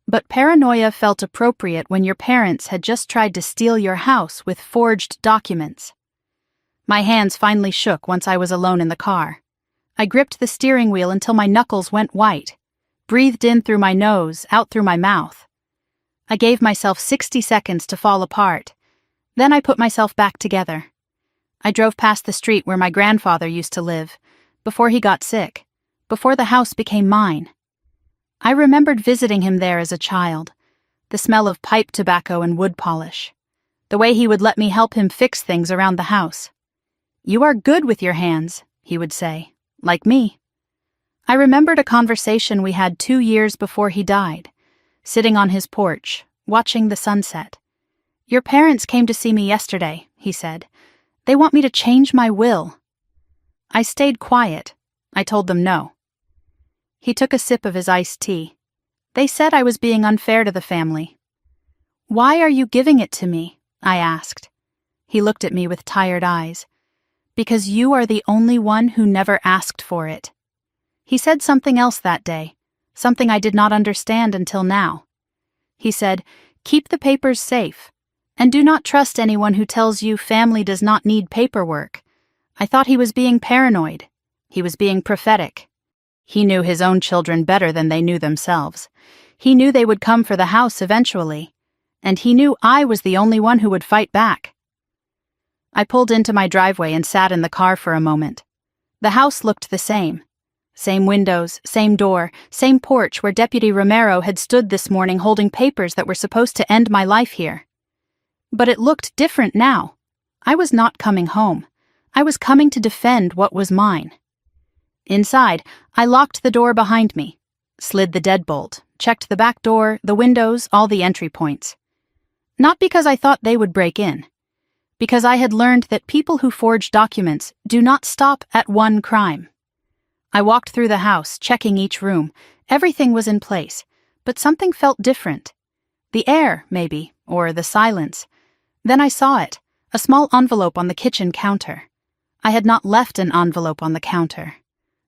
But paranoia felt appropriate when your parents had just tried to steal your house with forged documents. My hands finally shook once I was alone in the car. I gripped the steering wheel until my knuckles went white, breathed in through my nose, out through my mouth. I gave myself 60 seconds to fall apart. Then I put myself back together. I drove past the street where my grandfather used to live, before he got sick, before the house became mine. I remembered visiting him there as a child, the smell of pipe tobacco and wood polish, the way he would let me help him fix things around the house. "You are good with your hands," he would say, like me. I remembered a conversation we had 2 years before he died, sitting on his porch, watching the sunset. "Your parents came to see me yesterday," he said. "They want me to change my will." I stayed quiet. I told them no. He took a sip of his iced tea. "They said I was being unfair to the family." "Why are you giving it to me?" I asked. He looked at me with tired eyes. "Because you are the only one who never asked for it." He said something else that day, something I did not understand until now. He said, "Keep the papers safe. And do not trust anyone who tells you family does not need paperwork." I thought he was being paranoid. He was being prophetic. He knew his own children better than they knew themselves. He knew they would come for the house eventually. And he knew I was the only one who would fight back. I pulled into my driveway and sat in the car for a moment. The house looked the same. Same windows, same door, same porch where Deputy Romero had stood this morning holding papers that were supposed to end my life here. But it looked different now. I was not coming home. I was coming to defend what was mine. Inside, I locked the door behind me, slid the deadbolt, checked the back door, the windows, all the entry points. Not because I thought they would break in. Because I had learned that people who forge documents do not stop at one crime. I walked through the house, checking each room. Everything was in place, but something felt different. The air, maybe, or the silence. Then I saw it, a small envelope on the kitchen counter. I had not left an envelope on the counter.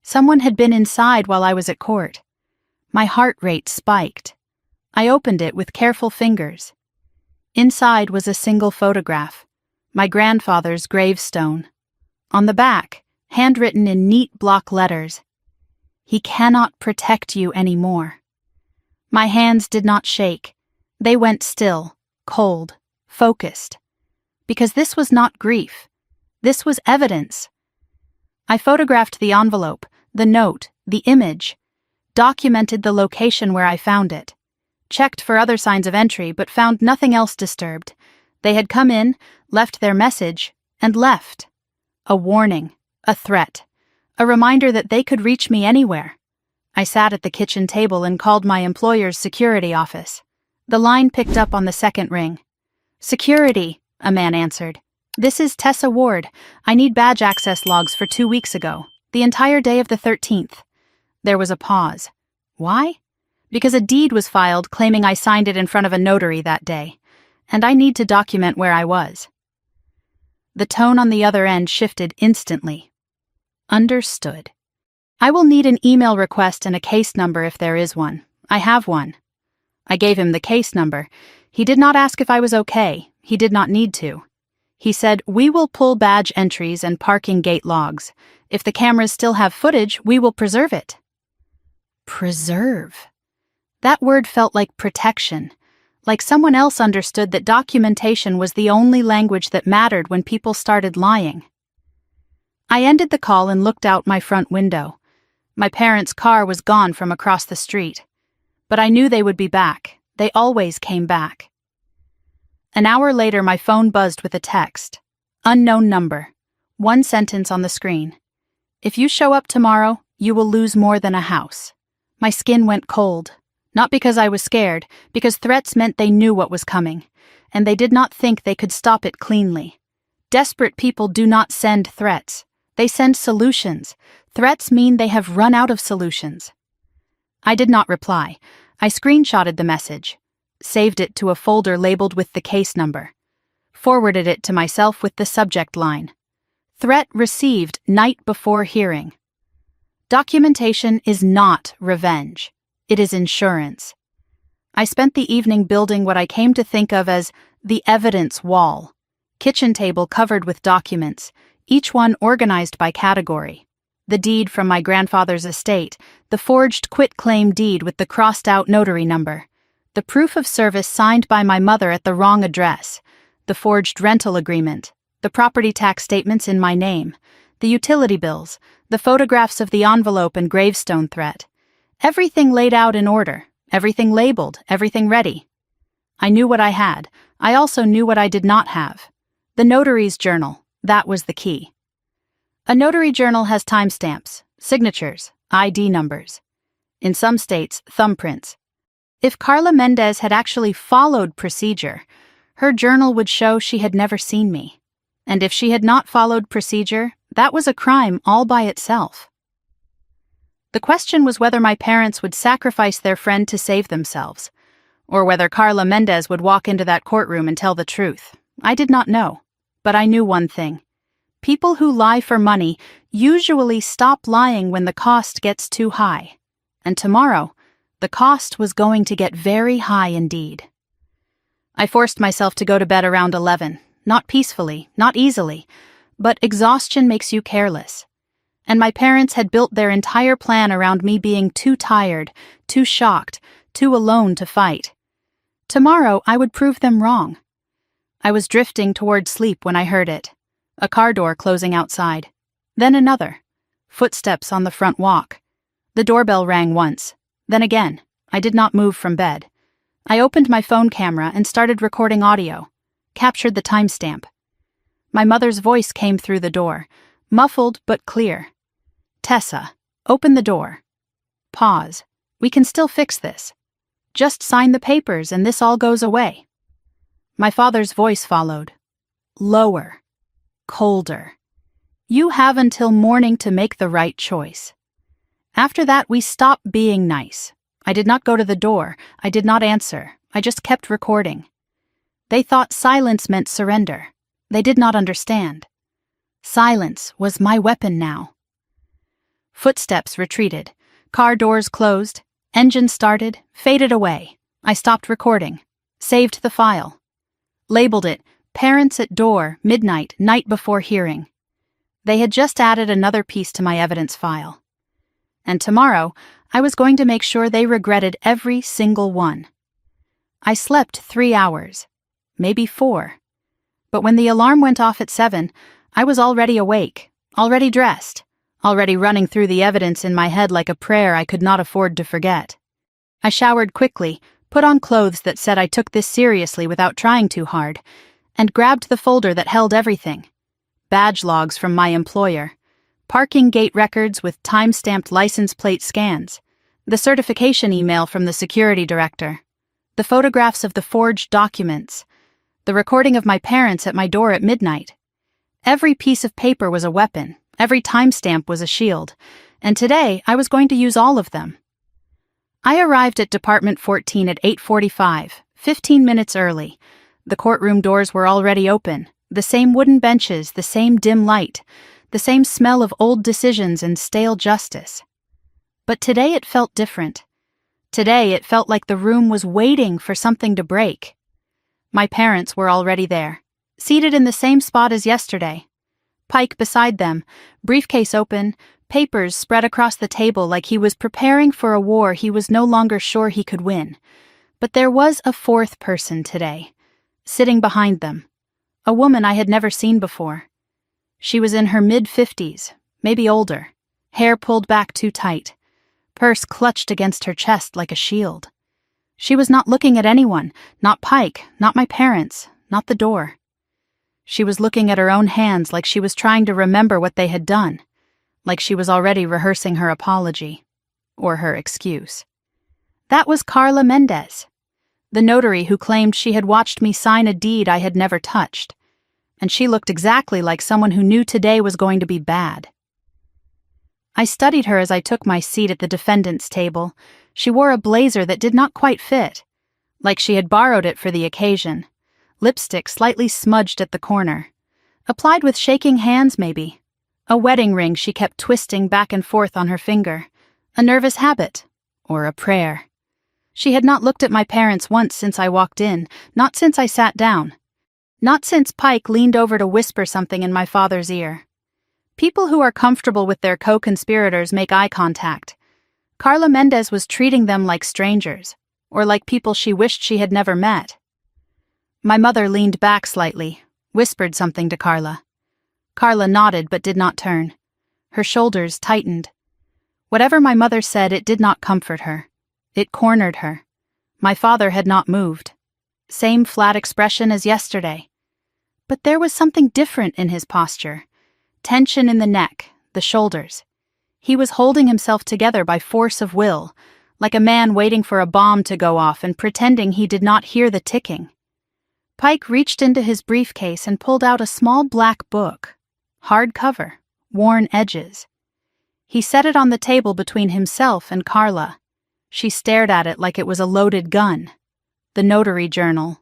Someone had been inside while I was at court. My heart rate spiked. I opened it with careful fingers. Inside was a single photograph, my grandfather's gravestone. On the back, handwritten in neat block letters, "He cannot protect you anymore." My hands did not shake. They went still, cold, focused. Because this was not grief. This was evidence. I photographed the envelope, the note, the image. documented the location where I found it. Checked for other signs of entry but found nothing else disturbed. They had come in, left their message, and left. A warning, a threat, a reminder that they could reach me anywhere. I sat at the kitchen table and called my employer's security office. The line picked up on the second ring. "Security," a man answered. "This is Tessa Ward. I need badge access logs for 2 weeks ago, the entire day of the 13th. There was a pause. Why? Because a deed was filed claiming I signed it in front of a notary that day, and I need to document where I was. The tone on the other end shifted instantly. Understood. I will need an email request and a case number if there is one. I have one. I gave him the case number. He did not ask if I was okay. He did not need to. He said, "We will pull badge entries and parking gate logs. If the cameras still have footage, we will preserve it." Preserve. That word felt like protection, like someone else understood that documentation was the only language that mattered when people started lying. I ended the call and looked out my front window. My parents' car was gone from across the street. But I knew they would be back. They always came back. An hour later, my phone buzzed with a text. Unknown number. One sentence on the screen. "If you show up tomorrow, you will lose more than a house." My skin went cold. Not because I was scared, because threats meant they knew what was coming, and they did not think they could stop it cleanly. Desperate people do not send threats. They send solutions. Threats mean they have run out of solutions. I did not reply. I screenshotted the message, saved it to a folder labeled with the case number, forwarded it to myself with the subject line. Threat received night before hearing. Documentation is not revenge. It is insurance. I spent the evening building what I came to think of as the evidence wall. Kitchen table covered with documents, each one organized by category. The deed from my grandfather's estate, the forged quitclaim deed with the crossed-out notary number, the proof of service signed by my mother at the wrong address, the forged rental agreement, the property tax statements in my name, the utility bills, the photographs of the envelope and gravestone threat. Everything laid out in order, everything labeled, everything ready. I knew what I had. I also knew what I did not have. The notary's journal, that was the key. A notary journal has timestamps, signatures, ID numbers. In some states, thumbprints. If Carla Mendez had actually followed procedure, her journal would show she had never seen me. And if she had not followed procedure, that was a crime all by itself. The question was whether my parents would sacrifice their friend to save themselves, or whether Carla Mendez would walk into that courtroom and tell the truth. I did not know, but I knew one thing. People who lie for money usually stop lying when the cost gets too high. And tomorrow, the cost was going to get very high indeed. I forced myself to go to bed around 11, not peacefully, not easily, but exhaustion makes you careless. And my parents had built their entire plan around me being too tired, too shocked, too alone to fight. Tomorrow I would prove them wrong. I was drifting toward sleep when I heard it. A car door closing outside. Then another. Footsteps on the front walk. The doorbell rang once. Then again. I did not move from bed. I opened my phone camera and started recording audio. Captured the timestamp. My mother's voice came through the door, muffled but clear. "Tessa, open the door. Pause. We can still fix this. Just sign the papers and this all goes away." My father's voice followed. Lower. Colder. "You have until morning to make the right choice." After that, we stopped being nice. I did not go to the door. I did not answer. I just kept recording. They thought silence meant surrender. They did not understand. Silence was my weapon now. Footsteps retreated. Car doors closed. Engine started, faded away. I stopped recording. Saved the file. Labeled it, "Parents at door, midnight, night before hearing." They had just added another piece to my evidence file. And tomorrow, I was going to make sure they regretted every single one. I slept 3 hours. Maybe 4. But when the alarm went off at 7, I was already awake, already dressed, already running through the evidence in my head like a prayer I could not afford to forget. I showered quickly, put on clothes that said I took this seriously without trying too hard, and grabbed the folder that held everything. Badge logs from my employer, parking gate records with time-stamped license plate scans, the certification email from the security director, the photographs of the forged documents, the recording of my parents at my door at midnight. Every piece of paper was a weapon, every timestamp was a shield, and today I was going to use all of them. I arrived at Department 14 at 8:45, 15 minutes early. The courtroom doors were already open, the same wooden benches, the same dim light, the same smell of old decisions and stale justice. But today it felt different. Today it felt like the room was waiting for something to break. My parents were already there, seated in the same spot as yesterday. Pike beside them, briefcase open, papers spread across the table like he was preparing for a war he was no longer sure he could win. But there was a fourth person today, sitting behind them, a woman I had never seen before. She was in her mid-50s, maybe older, hair pulled back too tight, purse clutched against her chest like a shield. She was not looking at anyone, not Pike, not my parents, not the door. She was looking at her own hands like she was trying to remember what they had done, like she was already rehearsing her apology, or her excuse. That was Carla Mendez, the notary who claimed she had watched me sign a deed I had never touched, and she looked exactly like someone who knew today was going to be bad. I studied her as I took my seat at the defendant's table. She wore a blazer that did not quite fit, like she had borrowed it for the occasion, lipstick slightly smudged at the corner, applied with shaking hands maybe, a wedding ring she kept twisting back and forth on her finger, a nervous habit, or a prayer. She had not looked at my parents once since I walked in, not since I sat down, not since Pike leaned over to whisper something in my father's ear. People who are comfortable with their co-conspirators make eye contact. Carla Mendez was treating them like strangers, or like people she wished she had never met. My mother leaned back slightly, whispered something to Carla. Carla nodded but did not turn. Her shoulders tightened. Whatever my mother said, it did not comfort her. It cornered her. My father had not moved. Same flat expression as yesterday. But there was something different in his posture. Tension in the neck, the shoulders. He was holding himself together by force of will, like a man waiting for a bomb to go off and pretending he did not hear the ticking. Pike reached into his briefcase and pulled out a small black book, hard cover, worn edges. He set it on the table between himself and Carla. She stared at it like it was a loaded gun. The notary journal.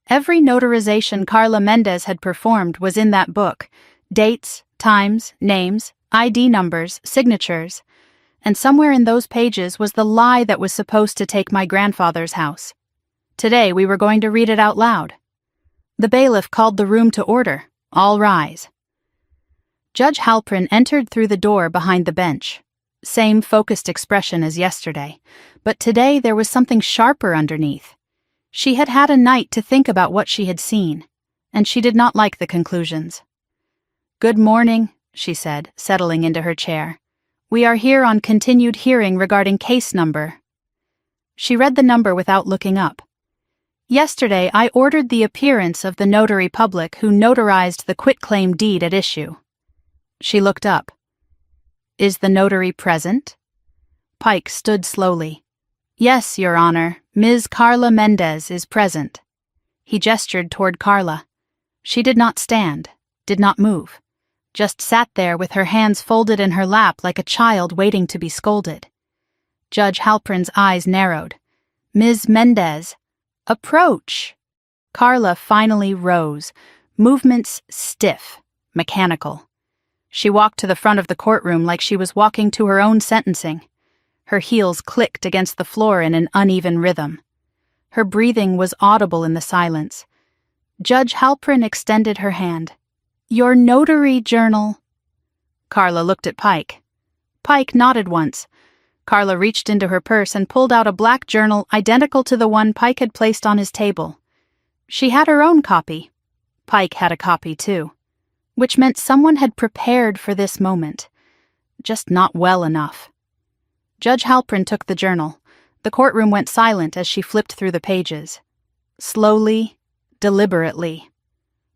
Every notarization Carla Mendez had performed was in that book. Dates, times, names, ID numbers, signatures. And somewhere in those pages was the lie that was supposed to take my grandfather's house. Today we were going to read it out loud. The bailiff called the room to order. All rise. Judge Halprin entered through the door behind the bench. Same focused expression as yesterday, but today there was something sharper underneath. She had had a night to think about what she had seen, and she did not like the conclusions. "Good morning," she said, settling into her chair. "We are here on continued hearing regarding case number." She read the number without looking up. "Yesterday I ordered the appearance of the notary public who notarized the quitclaim deed at issue." She looked up. "Is the notary present?" Pike stood slowly. "Yes, Your Honor, Ms. Carla Mendez is present." He gestured toward Carla. She did not stand, did not move, just sat there with her hands folded in her lap like a child waiting to be scolded. Judge Halprin's eyes narrowed. "Ms. Mendez, approach." Carla finally rose, movements stiff, mechanical. She walked to the front of the courtroom like she was walking to her own sentencing. Her heels clicked against the floor in an uneven rhythm. Her breathing was audible in the silence. Judge Halprin extended her hand. "Your notary journal." Carla looked at Pike. Pike nodded once. Carla reached into her purse and pulled out a black journal identical to the one Pike had placed on his table. She had her own copy. Pike had a copy too, which meant someone had prepared for this moment. just not well enough. Judge Halprin took the journal. The courtroom went silent as she flipped through the pages. Slowly, deliberately.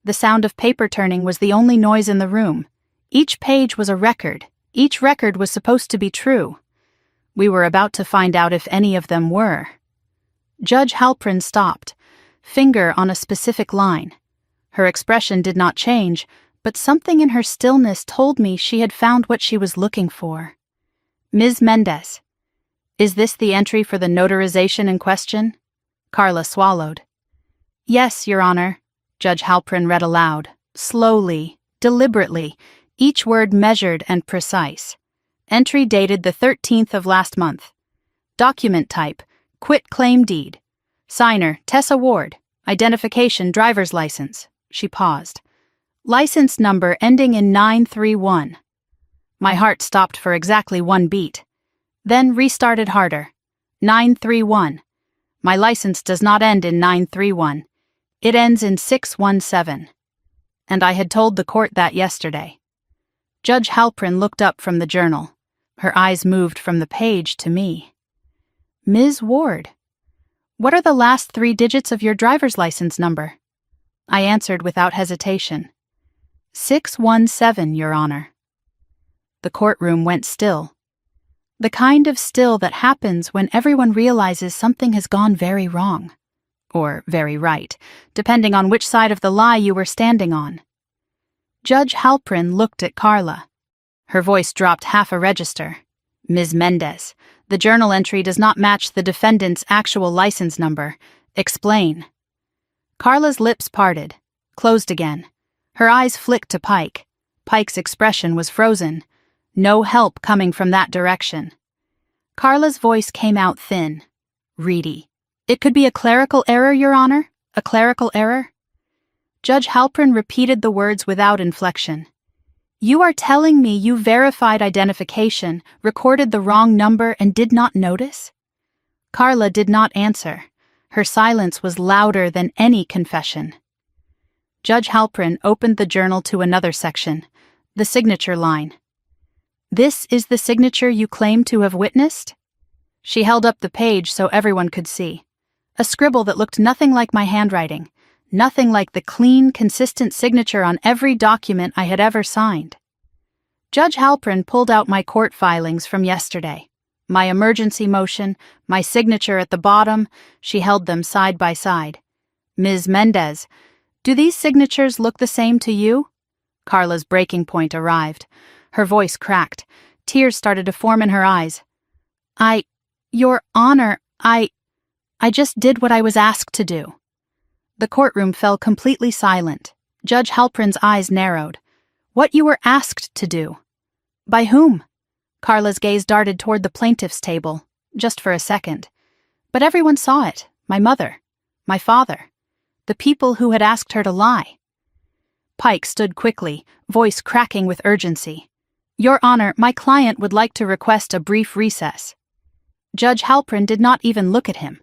The sound of paper turning was the only noise in the room. Each page was a record. Each record was supposed to be true. We were about to find out if any of them were. Judge Halprin stopped, finger on a specific line. Her expression did not change, but something in her stillness told me she had found what she was looking for. Ms. Mendez, is this the entry for the notarization in question? Carla swallowed. Yes, Your Honor, Judge Halprin read aloud, slowly, deliberately, each word measured and precise. Entry dated the 13th of last month. Document type, quit-claim deed. Signer, Tessa Ward. Identification, driver's license. She paused. License number ending in 931. My heart stopped for exactly one beat. Then restarted harder. 931. My license does not end in 931. It ends in 617. And I had told the court that yesterday. Judge Halprin looked up from the journal. Her eyes moved from the page to me. Ms. Ward, what are the last 3 digits of your driver's license number? I answered without hesitation. 617, Your Honor. The courtroom went still. The kind of still that happens when everyone realizes something has gone very wrong. Or very right, depending on which side of the lie you were standing on. Judge Halprin looked at Carla. Her voice dropped half a register. Ms. Mendez, the journal entry does not match the defendant's actual license number. Explain. Carla's lips parted, closed again. Her eyes flicked to Pike. Pike's expression was frozen. No help coming from that direction. Carla's voice came out thin, reedy. It could be a clerical error, Your Honor? A clerical error? Judge Halprin repeated the words without inflection. You are telling me you verified identification, recorded the wrong number, and did not notice? Carla did not answer. Her silence was louder than any confession. Judge Halprin opened the journal to another section, the signature line. This is the signature you claim to have witnessed? She held up the page so everyone could see. A scribble that looked nothing like my handwriting, nothing like the clean, consistent signature on every document I had ever signed. Judge Halprin pulled out my court filings from yesterday. My emergency motion, my signature at the bottom, she held them side by side. Ms. Mendez, do these signatures look the same to you? Carla's breaking point arrived. Her voice cracked. Tears started to form in her eyes. Your Honor, I just did what I was asked to do. The courtroom fell completely silent. Judge Halprin's eyes narrowed. What you were asked to do? By whom? Carla's gaze darted toward the plaintiff's table, just for a second. But everyone saw it. My mother. My father. The people who had asked her to lie. Pike stood quickly, voice cracking with urgency. Your Honor, my client would like to request a brief recess. Judge Halprin did not even look at him.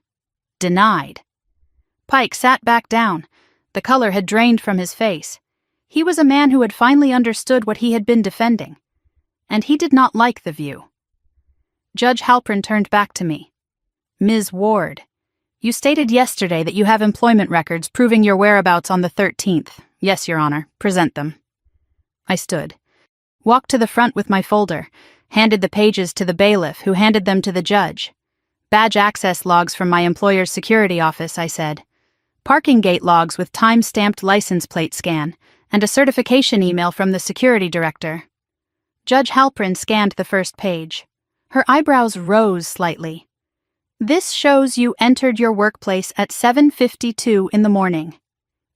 Denied. Pike sat back down. The color had drained from his face. He was a man who had finally understood what he had been defending. And he did not like the view. Judge Halprin turned back to me. Ms. Ward, you stated yesterday that you have employment records proving your whereabouts on the 13th. Yes, Your Honor. Present them. I stood. Walked to the front with my folder, handed the pages to the bailiff, who handed them to the judge. Badge access logs from my employer's security office, I said. Parking gate logs with time-stamped license plate scan, and a certification email from the security director. Judge Halprin scanned the first page. Her eyebrows rose slightly. This shows you entered your workplace at 7:52 in the morning.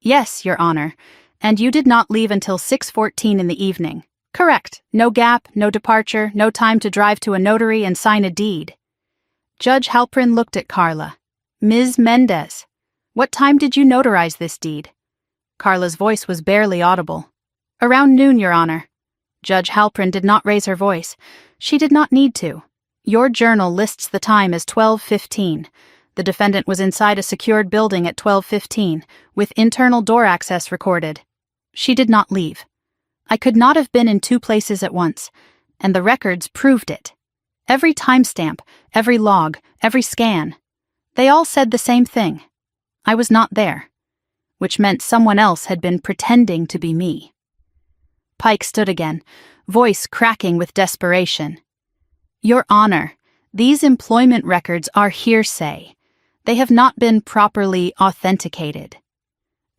Yes, Your Honor, and you did not leave until 6:14 in the evening. Correct. No gap, no departure, no time to drive to a notary and sign a deed. Judge Halprin looked at Carla. Ms. Mendez, what time did you notarize this deed? Carla's voice was barely audible. Around noon, Your Honor. Judge Halprin did not raise her voice. She did not need to. Your journal lists the time as 12:15. The defendant was inside a secured building at 12:15, with internal door access recorded. She did not leave. I could not have been in 2 places at once, and the records proved it. Every timestamp, every log, every scan. They all said the same thing. I was not there, which meant someone else had been pretending to be me. Pike stood again, voice cracking with desperation. Your Honor, these employment records are hearsay. They have not been properly authenticated.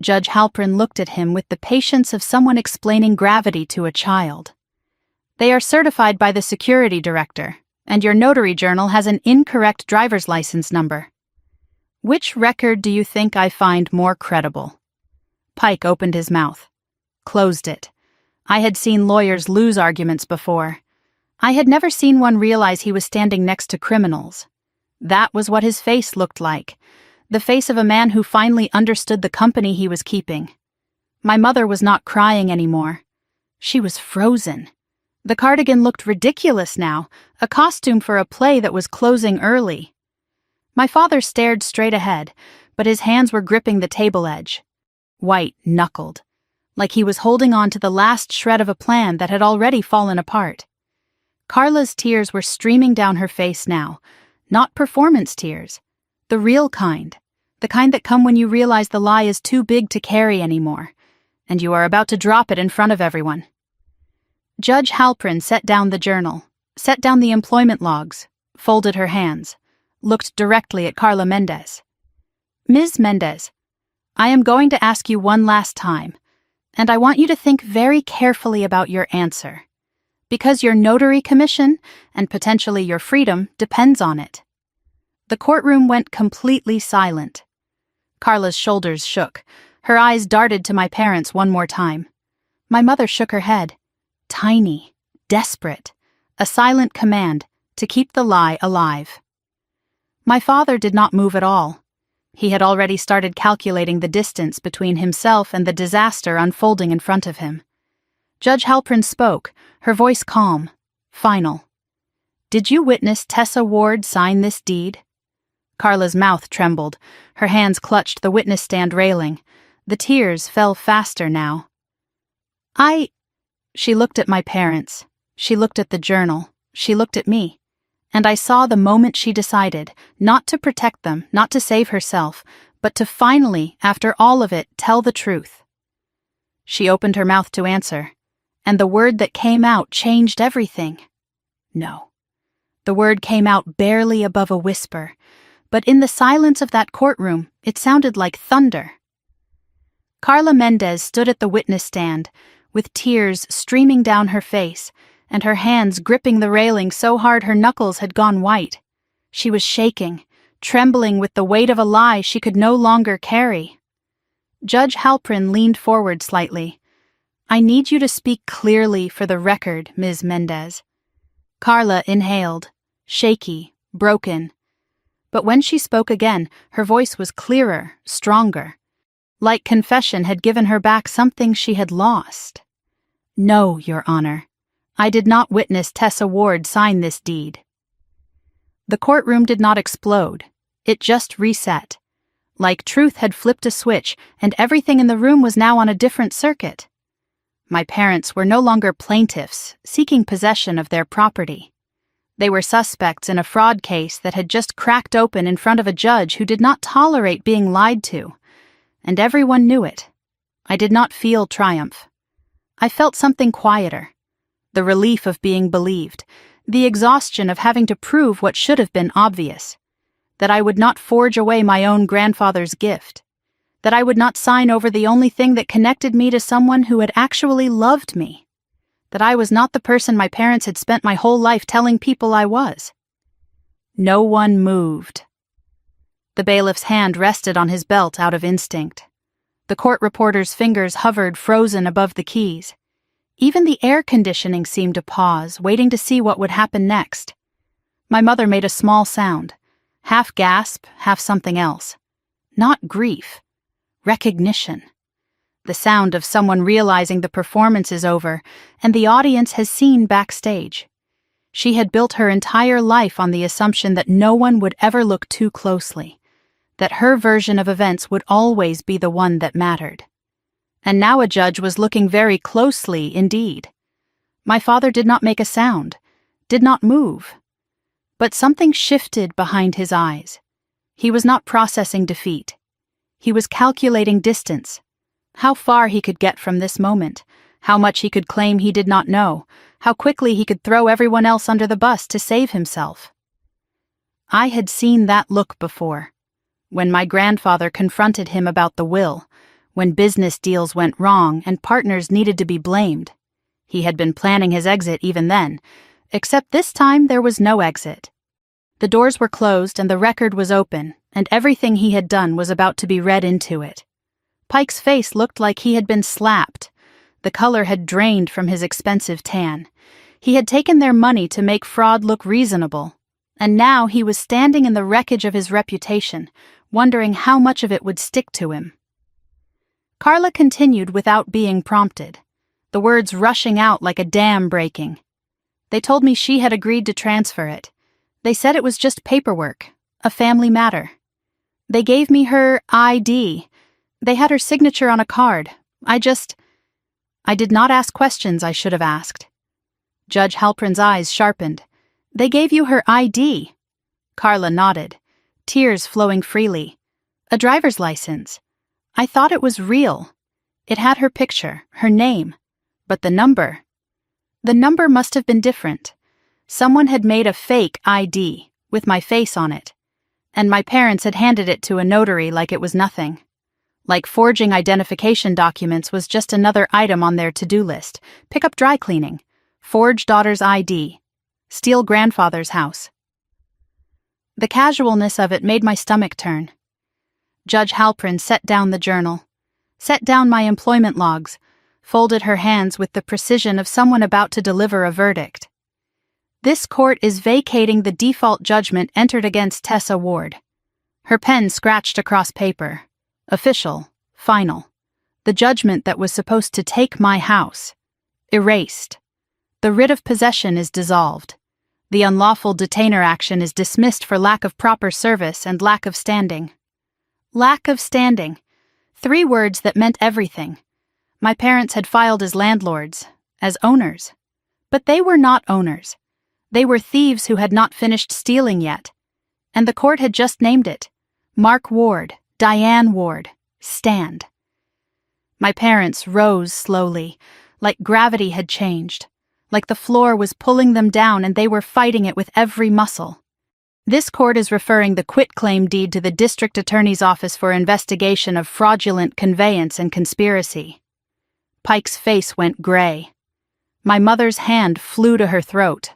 Judge Halpern looked at him with the patience of someone explaining gravity to a child. They are certified by the security director, and your notary journal has an incorrect driver's license number. Which record do you think I find more credible? Pike opened his mouth, closed it. I had seen lawyers lose arguments before. I had never seen one realize he was standing next to criminals. That was what his face looked like, the face of a man who finally understood the company he was keeping. My mother was not crying anymore. She was frozen. The cardigan looked ridiculous now, a costume for a play that was closing early. My father stared straight ahead, but his hands were gripping the table edge, white-knuckled, like he was holding on to the last shred of a plan that had already fallen apart. Carla's tears were streaming down her face now, not performance tears, the real kind, the kind that come when you realize the lie is too big to carry anymore, and you are about to drop it in front of everyone. Judge Halpern set down the journal, set down the employment logs, folded her hands, looked directly at Carla Mendez. Ms. Mendez, I am going to ask you one last time, and I want you to think very carefully about your answer, because your notary commission and potentially your freedom depends on it. The courtroom went completely silent. Carla's shoulders shook. Her eyes darted to my parents one more time. My mother shook her head. Tiny, desperate, a silent command to keep the lie alive. My father did not move at all. He had already started calculating the distance between himself and the disaster unfolding in front of him. Judge Halpern spoke, her voice calm, final. Did you witness Tessa Ward sign this deed? Carla's mouth trembled. Her hands clutched the witness stand railing. The tears fell faster now. She looked at my parents. She looked at the journal. She looked at me. And I saw the moment she decided, not to protect them, not to save herself, but to finally, after all of it, tell the truth. She opened her mouth to answer, and the word that came out changed everything. No. The word came out barely above a whisper, but in the silence of that courtroom, it sounded like thunder. Carla Mendez stood at the witness stand, with tears streaming down her face, and her hands gripping the railing so hard her knuckles had gone white. She was shaking, trembling with the weight of a lie she could no longer carry. Judge Halpern leaned forward slightly. I need you to speak clearly for the record, Ms. Mendez. Carla inhaled, shaky, broken. But when she spoke again, her voice was clearer, stronger. Like confession had given her back something she had lost. No, Your Honor. I did not witness Tessa Ward sign this deed. The courtroom did not explode. It just reset. Like truth had flipped a switch, and everything in the room was now on a different circuit. My parents were no longer plaintiffs, seeking possession of their property. They were suspects in a fraud case that had just cracked open in front of a judge who did not tolerate being lied to. And everyone knew it. I did not feel triumph. I felt something quieter. The relief of being believed, the exhaustion of having to prove what should have been obvious, that I would not forge away my own grandfather's gift, that I would not sign over the only thing that connected me to someone who had actually loved me, that I was not the person my parents had spent my whole life telling people I was. No one moved. The bailiff's hand rested on his belt out of instinct. The court reporter's fingers hovered frozen above the keys. Even the air conditioning seemed to pause, waiting to see what would happen next. My mother made a small sound, half gasp, half something else. Not grief. Recognition. The sound of someone realizing the performance is over, and the audience has seen backstage. She had built her entire life on the assumption that no one would ever look too closely, that her version of events would always be the one that mattered. And now a judge was looking very closely indeed. My father did not make a sound, did not move. But something shifted behind his eyes. He was not processing defeat. He was calculating distance. How far he could get from this moment, how much he could claim he did not know, how quickly he could throw everyone else under the bus to save himself. I had seen that look before. When my grandfather confronted him about the will, when business deals went wrong and partners needed to be blamed. He had been planning his exit even then, except this time there was no exit. The doors were closed and the record was open, and everything he had done was about to be read into it. Pike's face looked like he had been slapped. The color had drained from his expensive tan. He had taken their money to make fraud look reasonable, and now he was standing in the wreckage of his reputation, wondering how much of it would stick to him. Carla continued without being prompted, the words rushing out like a dam breaking. They told me she had agreed to transfer it. They said it was just paperwork, a family matter. They gave me her ID. They had her signature on a card. I did not ask questions I should have asked. Judge Halprin's eyes sharpened. They gave you her ID. Carla nodded, tears flowing freely. A driver's license. I thought it was real. It had her picture, her name. But the number must have been different. Someone had made a fake ID with my face on it, and my parents had handed it to a notary like it was nothing. Like forging identification documents was just another item on their to-do list. Pick up dry cleaning. Forge daughter's ID. Steal grandfather's house. The casualness of it made my stomach turn. Judge Halprin set down the journal, set down my employment logs, folded her hands with the precision of someone about to deliver a verdict. This court is vacating the default judgment entered against Tessa Ward. Her pen scratched across paper. Official, final. The judgment that was supposed to take my house. Erased. The writ of possession is dissolved. The unlawful detainer action is dismissed for lack of proper service and lack of standing. Lack of standing. 3 words that meant everything. My parents had filed as landlords, as owners. But they were not owners. They were thieves who had not finished stealing yet. And the court had just named it. Mark Ward, Diane Ward, stand. My parents rose slowly, like gravity had changed, like the floor was pulling them down and they were fighting it with every muscle. This court is referring the quitclaim deed to the district attorney's office for investigation of fraudulent conveyance and conspiracy. Pike's face went gray. My mother's hand flew to her throat.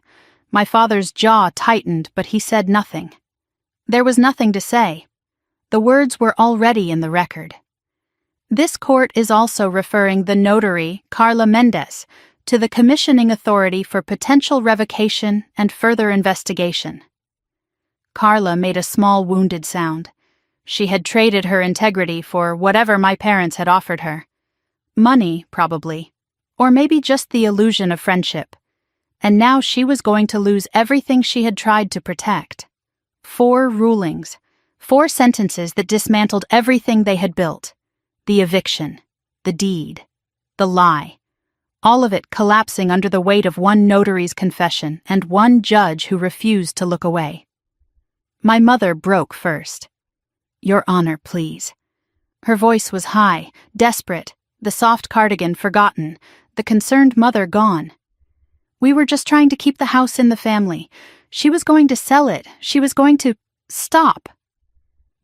My father's jaw tightened, but he said nothing. There was nothing to say. The words were already in the record. This court is also referring the notary, Carla Mendez, to the commissioning authority for potential revocation and further investigation. Carla made a small wounded sound. She had traded her integrity for whatever my parents had offered her. Money, probably. Or maybe just the illusion of friendship. And now she was going to lose everything she had tried to protect. 4 rulings. 4 sentences that dismantled everything they had built. The eviction. The deed. The lie. All of it collapsing under the weight of one notary's confession and one judge who refused to look away. My mother broke first. Your Honor, please. Her voice was high, desperate, the soft cardigan forgotten, the concerned mother gone. We were just trying to keep the house in the family. She was going to sell it. She was going to... Stop.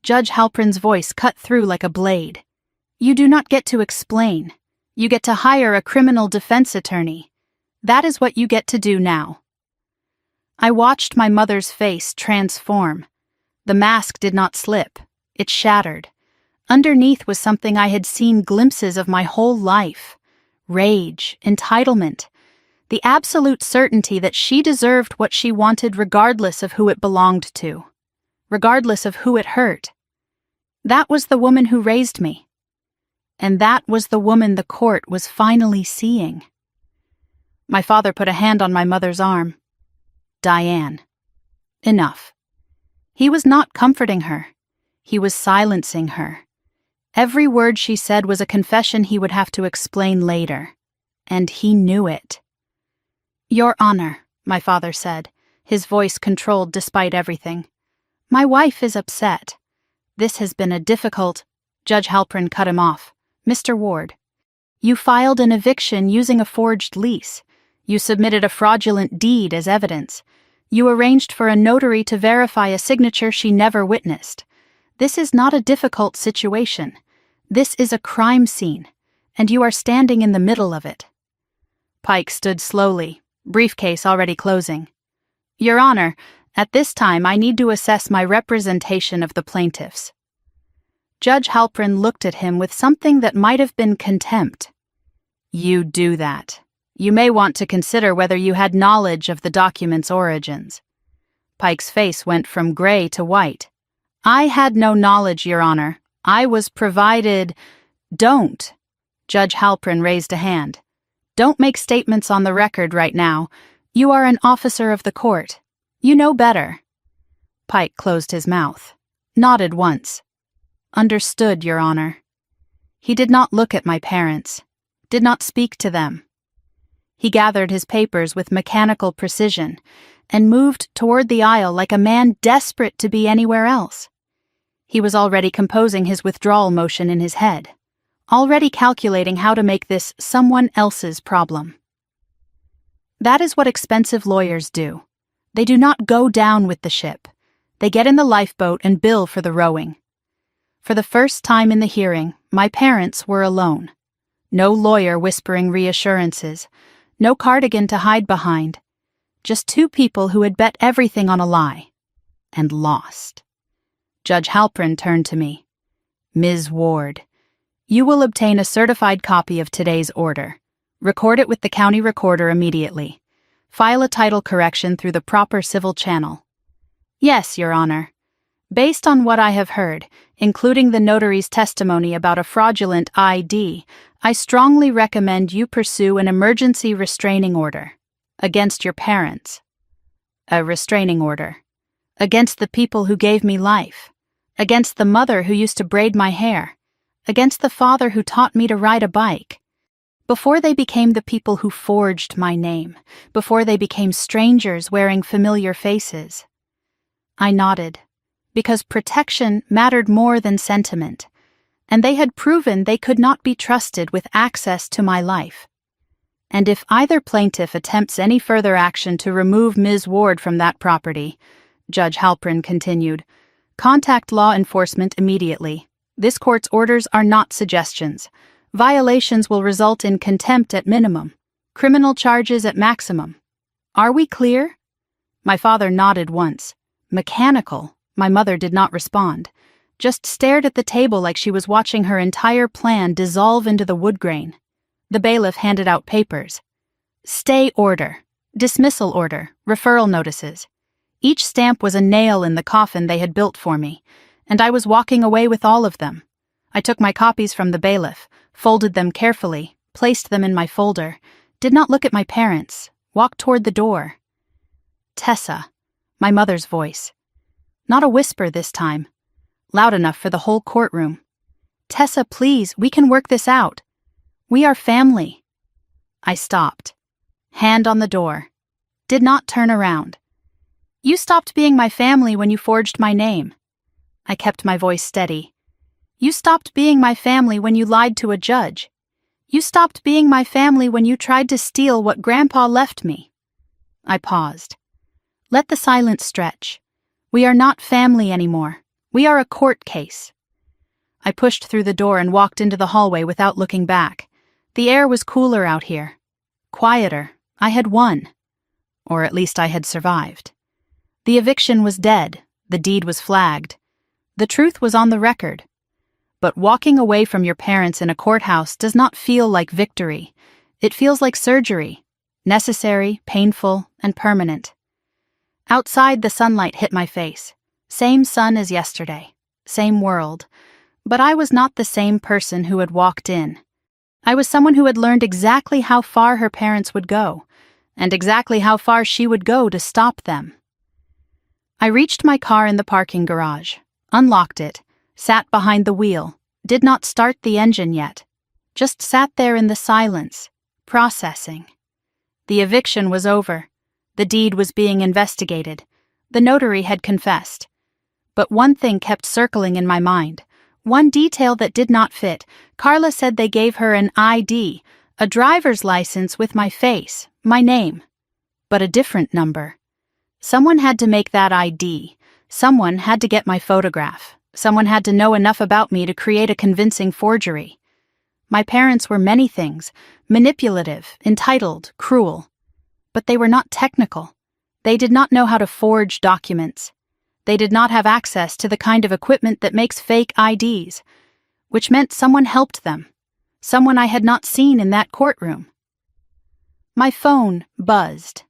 Judge Halprin's voice cut through like a blade. You do not get to explain. You get to hire a criminal defense attorney. That is what you get to do now. I watched my mother's face transform. The mask did not slip. It shattered. Underneath was something I had seen glimpses of my whole life. Rage, entitlement, the absolute certainty that she deserved what she wanted regardless of who it belonged to, regardless of who it hurt. That was the woman who raised me. And that was the woman the court was finally seeing. My father put a hand on my mother's arm. Diane. Enough. He was not comforting her. He was silencing her. Every word she said was a confession he would have to explain later. And he knew it. Your Honor, my father said, his voice controlled despite everything. My wife is upset. This has been a difficult— Judge Halpern cut him off. Mr. Ward, you filed an eviction using a forged lease. You submitted a fraudulent deed as evidence. You arranged for a notary to verify a signature she never witnessed. This is not a difficult situation. This is a crime scene, and you are standing in the middle of it. Pike stood slowly, briefcase already closing. Your Honor, at this time I need to assess my representation of the plaintiffs. Judge Halpern looked at him with something that might have been contempt. You do that. You may want to consider whether you had knowledge of the document's origins. Pike's face went from gray to white. I had no knowledge, Your Honor. I was provided— Don't. Judge Halpern raised a hand. Don't make statements on the record right now. You are an officer of the court. You know better. Pike closed his mouth, nodded once. Understood, Your Honor. He did not look at my parents, did not speak to them. He gathered his papers with mechanical precision and moved toward the aisle like a man desperate to be anywhere else. He was already composing his withdrawal motion in his head, already calculating how to make this someone else's problem. That is what expensive lawyers do. They do not go down with the ship. They get in the lifeboat and bill for the rowing. For the first time in the hearing, my parents were alone. No lawyer whispering reassurances, no cardigan to hide behind. Just two people who had bet everything on a lie. And lost. Judge Halpern turned to me. Ms. Ward, you will obtain a certified copy of today's order. Record it with the county recorder immediately. File a title correction through the proper civil channel. Yes, Your Honor. Based on what I have heard, including the notary's testimony about a fraudulent ID, I strongly recommend you pursue an emergency restraining order. Against your parents. A restraining order. Against the people who gave me life. Against the mother who used to braid my hair. Against the father who taught me to ride a bike. Before they became the people who forged my name. Before they became strangers wearing familiar faces. I nodded. Because protection mattered more than sentiment, and they had proven they could not be trusted with access to my life. And if either plaintiff attempts any further action to remove Ms. Ward from that property, Judge Halpern continued, contact law enforcement immediately. This court's orders are not suggestions. Violations will result in contempt at minimum, criminal charges at maximum. Are we clear? My father nodded once. Mechanical. My mother did not respond, just stared at the table like she was watching her entire plan dissolve into the wood grain. The bailiff handed out papers. Stay order, dismissal order, referral notices. Each stamp was a nail in the coffin they had built for me, and I was walking away with all of them. I took my copies from the bailiff, folded them carefully, placed them in my folder, did not look at my parents, walked toward the door. Tessa, my mother's voice. Not a whisper this time. Loud enough for the whole courtroom. Tessa, please, we can work this out. We are family. I stopped. Hand on the door. Did not turn around. You stopped being my family when you forged my name. I kept my voice steady. You stopped being my family when you lied to a judge. You stopped being my family when you tried to steal what Grandpa left me. I paused. Let the silence stretch. We are not family anymore. We are a court case. I pushed through the door and walked into the hallway without looking back. The air was cooler out here. Quieter. I had won. Or at least I had survived. The eviction was dead. The deed was flagged. The truth was on the record. But walking away from your parents in a courthouse does not feel like victory. It feels like surgery. Necessary, painful, and permanent. Outside, the sunlight hit my face. Same sun as yesterday. Same world. But I was not the same person who had walked in. I was someone who had learned exactly how far her parents would go, and exactly how far she would go to stop them. I reached my car in the parking garage, unlocked it, sat behind the wheel, did not start the engine yet. Just sat there in the silence, processing. The eviction was over. The deed was being investigated. The notary had confessed. But one thing kept circling in my mind. One detail that did not fit. Carla said they gave her an ID, a driver's license with my face, my name. But a different number. Someone had to make that ID. Someone had to get my photograph. Someone had to know enough about me to create a convincing forgery. My parents were many things, manipulative, entitled, cruel. But they were not technical. They did not know how to forge documents. They did not have access to the kind of equipment that makes fake IDs, which meant someone helped them, someone I had not seen in that courtroom. My phone buzzed.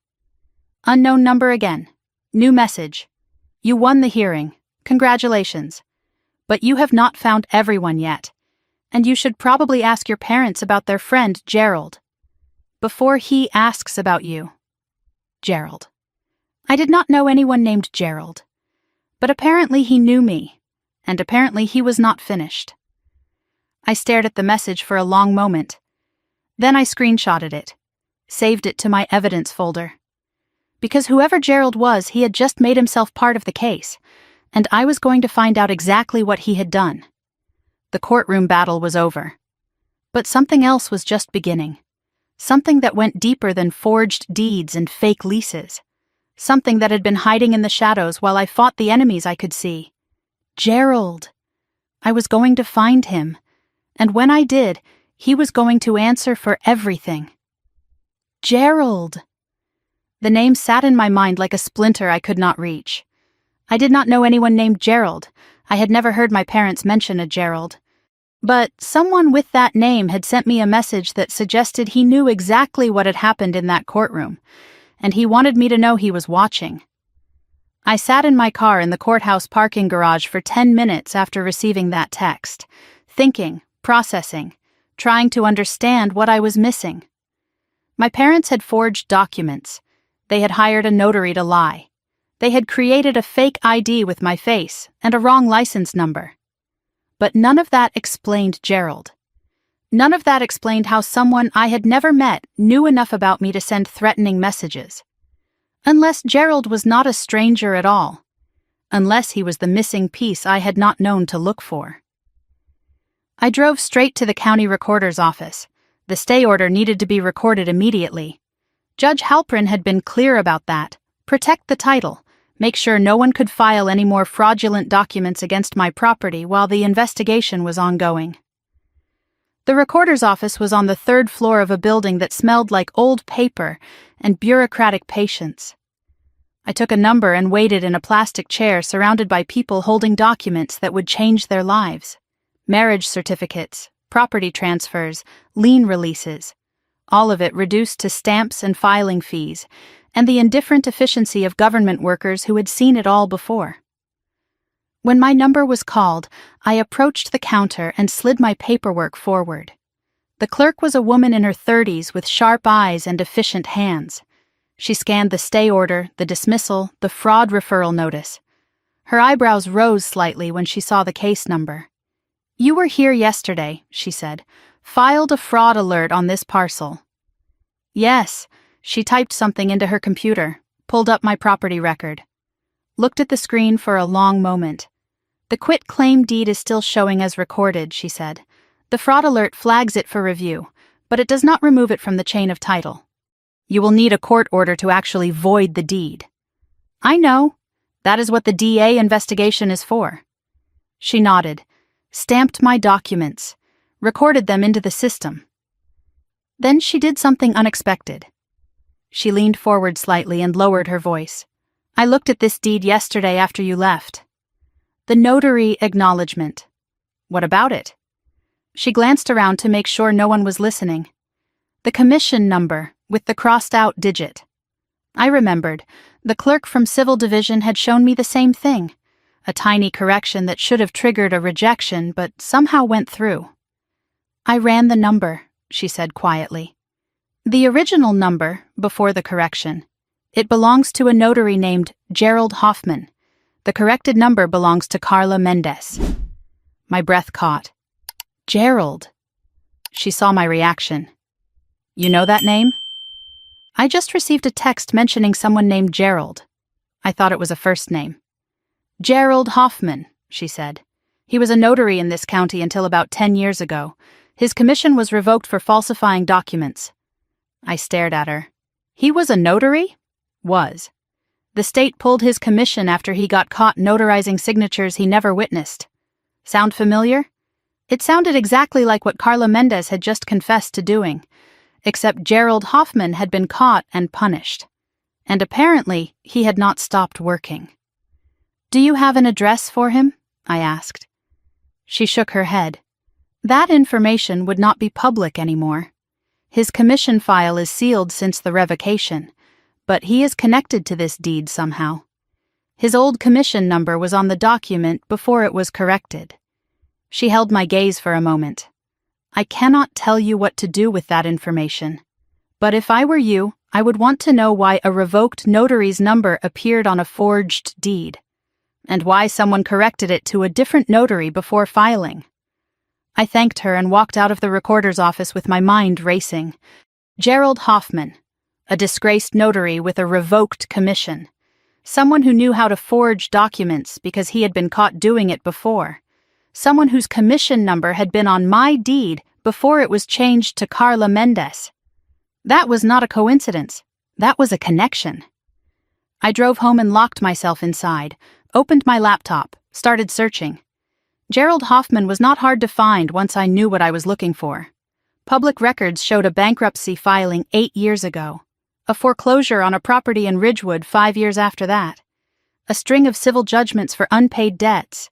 Unknown number again. New message. You won the hearing. Congratulations. But you have not found everyone yet, and you should probably ask your parents about their friend Gerald. Before he asks about you. Gerald. I did not know anyone named Gerald. But apparently he knew me, and apparently he was not finished. I stared at the message for a long moment. Then I screenshotted it, saved it to my evidence folder. Because whoever Gerald was, he had just made himself part of the case, and I was going to find out exactly what he had done. The courtroom battle was over. But something else was just beginning. Something that went deeper than forged deeds and fake leases. Something that had been hiding in the shadows while I fought the enemies I could see. Gerald. I was going to find him, and when I did, he was going to answer for everything. Gerald. The name sat in my mind like a splinter I could not reach. I did not know anyone named Gerald. I had never heard my parents mention a Gerald. But someone with that name had sent me a message that suggested he knew exactly what had happened in that courtroom, and he wanted me to know he was watching. I sat in my car in the courthouse parking garage for 10 minutes after receiving that text, thinking, processing, trying to understand what I was missing. My parents had forged documents. They had hired a notary to lie. They had created a fake ID with my face and a wrong license number. But none of that explained Gerald. None of that explained how someone I had never met knew enough about me to send threatening messages. Unless Gerald was not a stranger at all. Unless he was the missing piece I had not known to look for. I drove straight to the county recorder's office. The stay order needed to be recorded immediately. Judge Halprin had been clear about that. Protect the title. Make sure no one could file any more fraudulent documents against my property while the investigation was ongoing. The recorder's office was on the 3rd floor of a building that smelled like old paper and bureaucratic patience. I took a number and waited in a plastic chair surrounded by people holding documents that would change their lives. Marriage certificates, property transfers, lien releases. All of it reduced to stamps and filing fees, and the indifferent efficiency of government workers who had seen it all before. When my number was called, I approached the counter and slid my paperwork forward. The clerk was a woman in her 30s with sharp eyes and efficient hands. She scanned the stay order, the dismissal, the fraud referral notice. Her eyebrows rose slightly when she saw the case number. "You were here yesterday," she said. "Filed a fraud alert on this parcel." "Yes." She typed something into her computer, pulled up my property record. Looked at the screen for a long moment. "The quit-claim deed is still showing as recorded," she said. "The fraud alert flags it for review, but it does not remove it from the chain of title. You will need a court order to actually void the deed." "I know. That is what the DA investigation is for." She nodded, stamped my documents, recorded them into the system. Then she did something unexpected. She leaned forward slightly and lowered her voice. "I looked at this deed yesterday after you left. The notary acknowledgement. What about it?" She glanced around to make sure no one was listening. "The commission number, with the crossed-out digit." I remembered. The clerk from Civil Division had shown me the same thing. A tiny correction that should have triggered a rejection, but somehow went through. "I ran the number," she said quietly. "The original number, before the correction. It belongs to a notary named Gerald Hoffman. The corrected number belongs to Carla Mendez." My breath caught. "Gerald." She saw my reaction. "You know that name?" I just received a text mentioning someone named Gerald. I thought it was a first name. Gerald Hoffman, she said. He was a notary in this county until about 10 years ago. His commission was revoked for falsifying documents. I stared at her. He was a notary? Was. The state pulled his commission after he got caught notarizing signatures he never witnessed. Sound familiar? It sounded exactly like what Carla Mendez had just confessed to doing, except Gerald Hoffman had been caught and punished. And apparently, he had not stopped working. Do you have an address for him? I asked. She shook her head. That information would not be public anymore. His commission file is sealed since the revocation, but he is connected to this deed somehow. His old commission number was on the document before it was corrected. She held my gaze for a moment. I cannot tell you what to do with that information, but if I were you, I would want to know why a revoked notary's number appeared on a forged deed, and why someone corrected it to a different notary before filing. I thanked her and walked out of the recorder's office with my mind racing. Gerald Hoffman, a disgraced notary with a revoked commission. Someone who knew how to forge documents because he had been caught doing it before. Someone whose commission number had been on my deed before it was changed to Carla Mendez. That was not a coincidence. That was a connection. I drove home and locked myself inside, opened my laptop, started searching. Gerald Hoffman was not hard to find once I knew what I was looking for. Public records showed a bankruptcy filing 8 years ago, a foreclosure on a property in Ridgewood 5 years after that, a string of civil judgments for unpaid debts,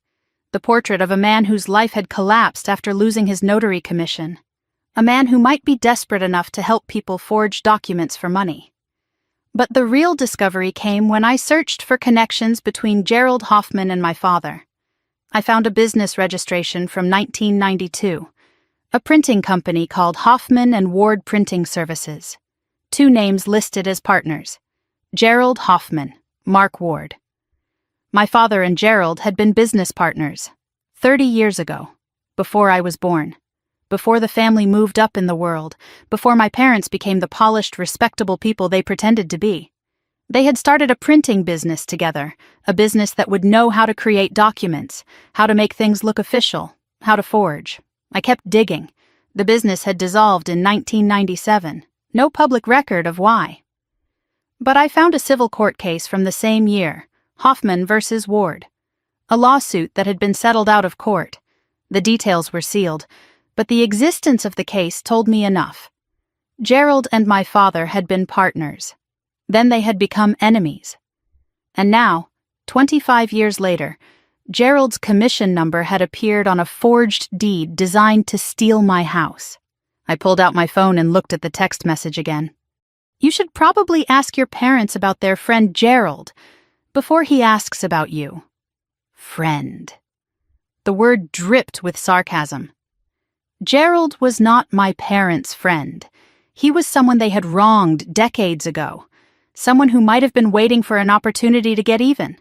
the portrait of a man whose life had collapsed after losing his notary commission, a man who might be desperate enough to help people forge documents for money. But the real discovery came when I searched for connections between Gerald Hoffman and my father. I found a business registration from 1992, a printing company called Hoffman and Ward Printing Services. 2 names listed as partners, Gerald Hoffman, Mark Ward. My father and Gerald had been business partners 30 years ago, before I was born, before the family moved up in the world, before my parents became the polished, respectable people they pretended to be. They had started a printing business together, a business that would know how to create documents, how to make things look official, how to forge. I kept digging. The business had dissolved in 1997. No public record of why. But I found a civil court case from the same year, Hoffman versus Ward, a lawsuit that had been settled out of court. The details were sealed, but the existence of the case told me enough. Gerald and my father had been partners. Then they had become enemies. And now, 25 years later, Gerald's commission number had appeared on a forged deed designed to steal my house. I pulled out my phone and looked at the text message again. You should probably ask your parents about their friend Gerald before he asks about you. Friend. The word dripped with sarcasm. Gerald was not my parents' friend. He was someone they had wronged decades ago. Someone who might have been waiting for an opportunity to get even,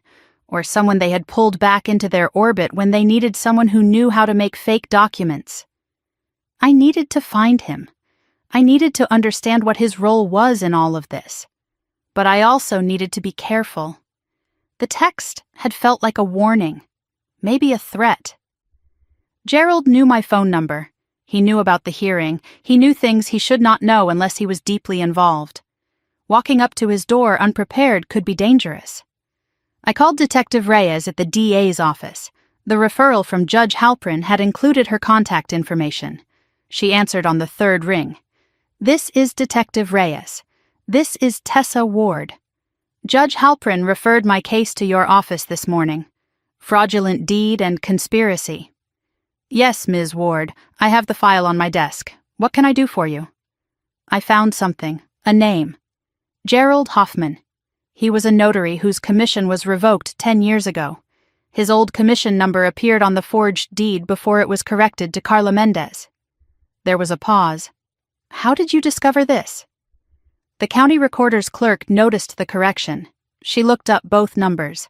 or someone they had pulled back into their orbit when they needed someone who knew how to make fake documents. I needed to find him. I needed to understand what his role was in all of this. But I also needed to be careful. The text had felt like a warning, maybe a threat. Gerald knew my phone number. He knew about the hearing. He knew things he should not know unless he was deeply involved. Walking up to his door unprepared could be dangerous. I called Detective Reyes at the DA's office. The referral from Judge Halprin had included her contact information. She answered on the 3rd ring. This is Detective Reyes. This is Tessa Ward. Judge Halprin referred my case to your office this morning. Fraudulent deed and conspiracy. Yes, Ms. Ward, I have the file on my desk. What can I do for you? I found something, a name. Gerald Hoffman. He was a notary whose commission was revoked 10 years ago. His old commission number appeared on the forged deed before it was corrected to Carla Mendez. There was a pause. How did you discover this? The county recorder's clerk noticed the correction. She looked up both numbers.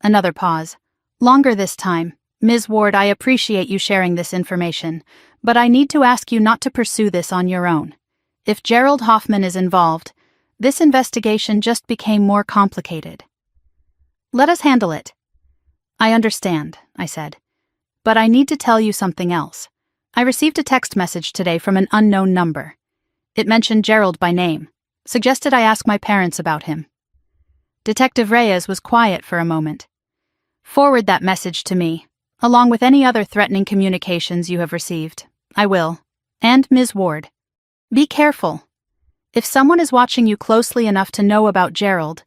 Another pause. Longer this time. Ms. Ward, I appreciate you sharing this information, but I need to ask you not to pursue this on your own. If Gerald Hoffman is involved, This investigation just became more complicated. Let us handle it. I understand, I said. But I need to tell you something else. I received a text message today from an unknown number. It mentioned Gerald by name, suggested I ask my parents about him. Detective Reyes was quiet for a moment. Forward that message to me, along with any other threatening communications you have received. I will. And Ms. Ward. Be careful. If someone is watching you closely enough to know about Gerald,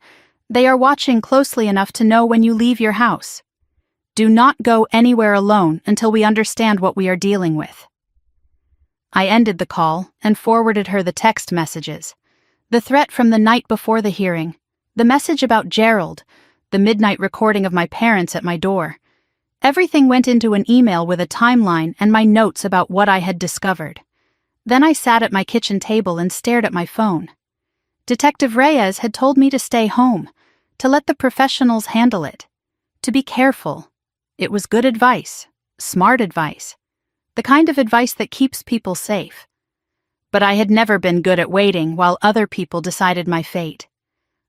they are watching closely enough to know when you leave your house. Do not go anywhere alone until we understand what we are dealing with. I ended the call and forwarded her the text messages. The threat from the night before the hearing, the message about Gerald, the midnight recording of my parents at my door. Everything went into an email with a timeline and my notes about what I had discovered. Then I sat at my kitchen table and stared at my phone. Detective Reyes had told me to stay home, to let the professionals handle it, to be careful. It was good advice, smart advice, the kind of advice that keeps people safe. But I had never been good at waiting while other people decided my fate.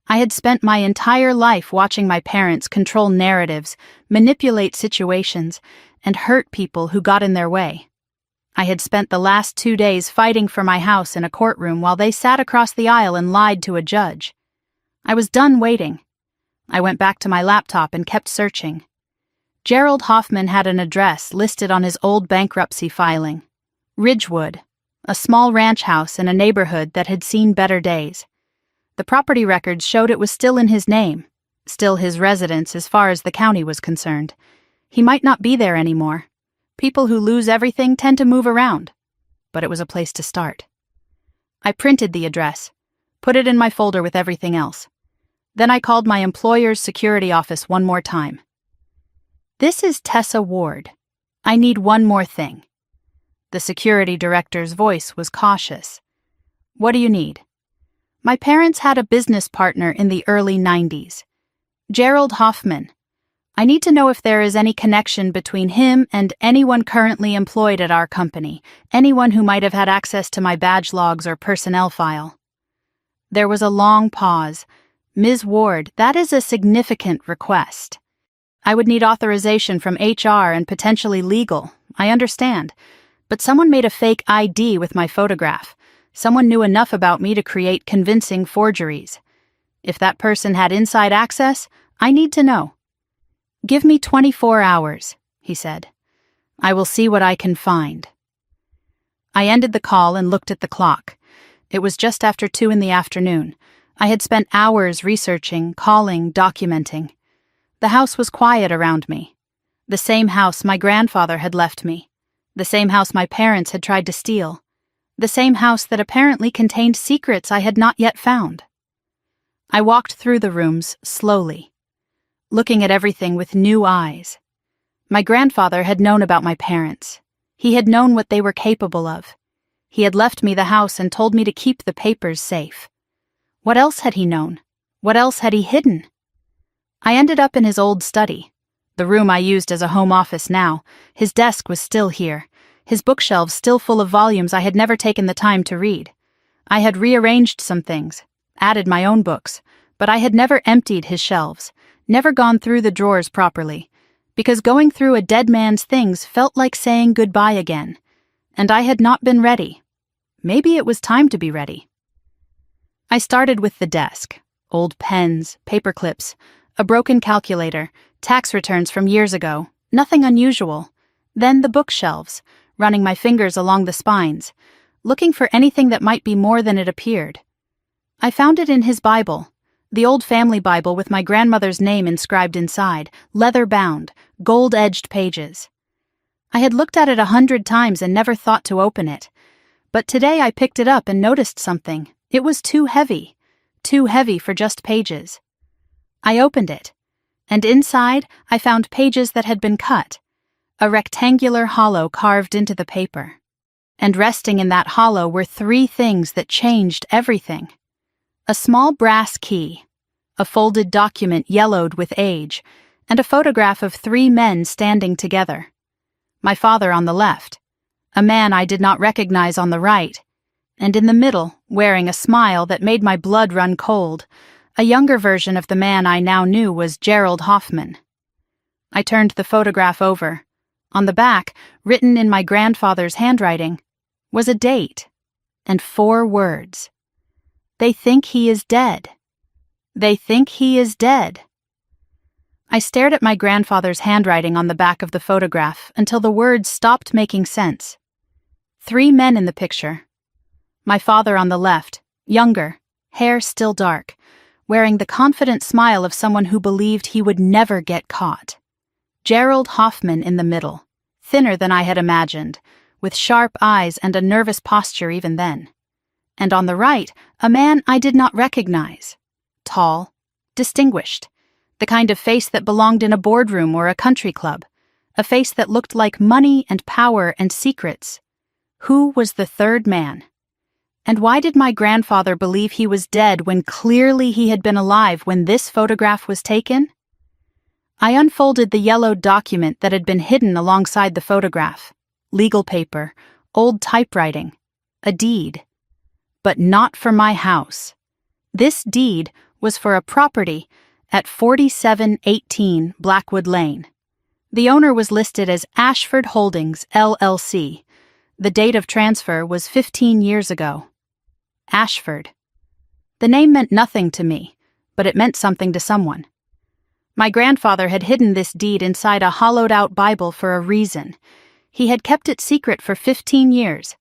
I had spent my entire life watching my parents control narratives, manipulate situations, and hurt people who got in their way. I had spent the last 2 days fighting for my house in a courtroom while they sat across the aisle and lied to a judge. I was done waiting. I went back to my laptop and kept searching. Gerald Hoffman had an address listed on his old bankruptcy filing. Ridgewood, a small ranch house in a neighborhood that had seen better days. The property records showed it was still in his name, still his residence as far as the county was concerned. He might not be there anymore. People who lose everything tend to move around. But it was a place to start. I printed the address, put it in my folder with everything else. Then I called my employer's security office one more time. This is Tessa Ward. I need one more thing. The security director's voice was cautious. What do you need? My parents had a business partner in the early 90s. Gerald Hoffman. I need to know if there is any connection between him and anyone currently employed at our company, anyone who might have had access to my badge logs or personnel file. There was a long pause. Ms. Ward, that is a significant request. I would need authorization from HR and potentially legal, I understand. But someone made a fake ID with my photograph. Someone knew enough about me to create convincing forgeries. If that person had inside access, I need to know. Give me 24 hours, he said. I will see what I can find. I ended the call and looked at the clock. It was just after 2 in the afternoon. I had spent hours researching, calling, documenting. The house was quiet around me. The same house my grandfather had left me. The same house my parents had tried to steal. The same house that apparently contained secrets I had not yet found. I walked through the rooms slowly, looking at everything with new eyes. My grandfather had known about my parents. He had known what they were capable of. He had left me the house and told me to keep the papers safe. What else had he known? What else had he hidden? I ended up in his old study, the room I used as a home office now. His desk was still here, his bookshelves still full of volumes I had never taken the time to read. I had rearranged some things, added my own books, but I had never emptied his shelves, never gone through the drawers properly, because going through a dead man's things felt like saying goodbye again, and I had not been ready. Maybe it was time to be ready. I started with the desk, old pens, paper clips, a broken calculator, tax returns from years ago, nothing unusual. Then the bookshelves, running my fingers along the spines, looking for anything that might be more than it appeared. I found it in his Bible, the old family Bible with my grandmother's name inscribed inside, leather-bound, gold-edged pages. I had looked at it 100 times and never thought to open it. But today I picked it up and noticed something. It was too heavy for just pages. I opened it, and inside I found pages that had been cut, a rectangular hollow carved into the paper. And resting in that hollow were 3 things that changed everything. A small brass key, a folded document yellowed with age, and a photograph of 3 men standing together. My father on the left, a man I did not recognize on the right, and in the middle wearing a smile that made my blood run cold. A younger version of the man I now knew was Gerald Hoffman. I turned the photograph over. On the back, written in my grandfather's handwriting, was a date and 4 words. They think he is dead. They think he is dead. I stared at my grandfather's handwriting on the back of the photograph until the words stopped making sense. 3 men in the picture. My father on the left, younger, hair still dark, wearing the confident smile of someone who believed he would never get caught. Gerald Hoffman in the middle, thinner than I had imagined, with sharp eyes and a nervous posture even then. And on the right, a man I did not recognize. Tall, distinguished, the kind of face that belonged in a boardroom or a country club, a face that looked like money and power and secrets. Who was the third man? And why did my grandfather believe he was dead when clearly he had been alive when this photograph was taken? I unfolded the yellowed document that had been hidden alongside the photograph. Legal paper, old typewriting, a deed. But not for my house. This deed was for a property at 4718 Blackwood Lane. The owner was listed as Ashford Holdings, LLC. The date of transfer was 15 years ago. Ashford. The name meant nothing to me, but it meant something to someone. My grandfather had hidden this deed inside a hollowed-out Bible for a reason. He had kept it secret for 15 years.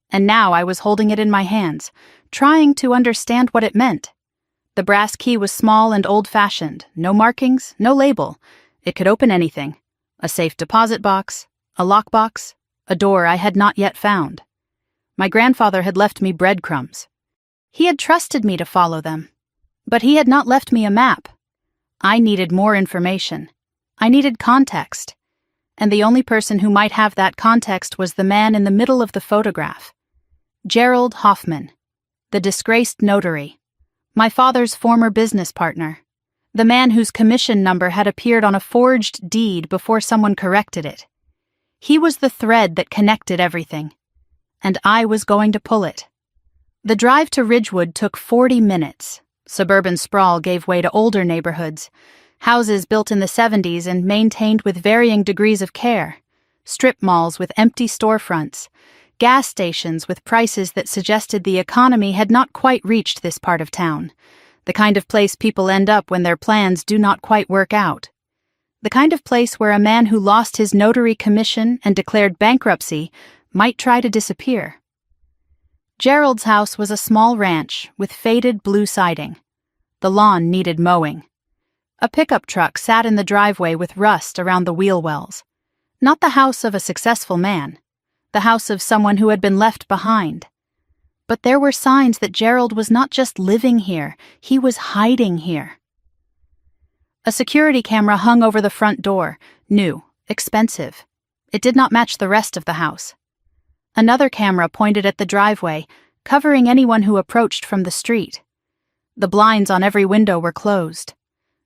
And now I was holding it in my hands, trying to understand what it meant. The brass key was small and old-fashioned, no markings, no label. It could open anything. A safe deposit box, a lockbox, a door I had not yet found. My grandfather had left me breadcrumbs. He had trusted me to follow them. But he had not left me a map. I needed more information. I needed context. And the only person who might have that context was the man in the middle of the photograph. Gerald Hoffman, the disgraced notary, my father's former business partner, the man whose commission number had appeared on a forged deed before someone corrected it. He was the thread that connected everything, and I was going to pull it. The drive to Ridgewood took 40 minutes. Suburban sprawl gave way to older neighborhoods, houses built in the 70s and maintained with varying degrees of care, strip malls with empty storefronts, gas stations with prices that suggested the economy had not quite reached this part of town, the kind of place people end up when their plans do not quite work out, the kind of place where a man who lost his notary commission and declared bankruptcy might try to disappear. Gerald's house was a small ranch with faded blue siding. The lawn needed mowing. A pickup truck sat in the driveway with rust around the wheel wells. Not the house of a successful man, the house of someone who had been left behind. But there were signs that Gerald was not just living here, he was hiding here. A security camera hung over the front door, new, expensive. It did not match the rest of the house. Another camera pointed at the driveway, covering anyone who approached from the street. The blinds on every window were closed.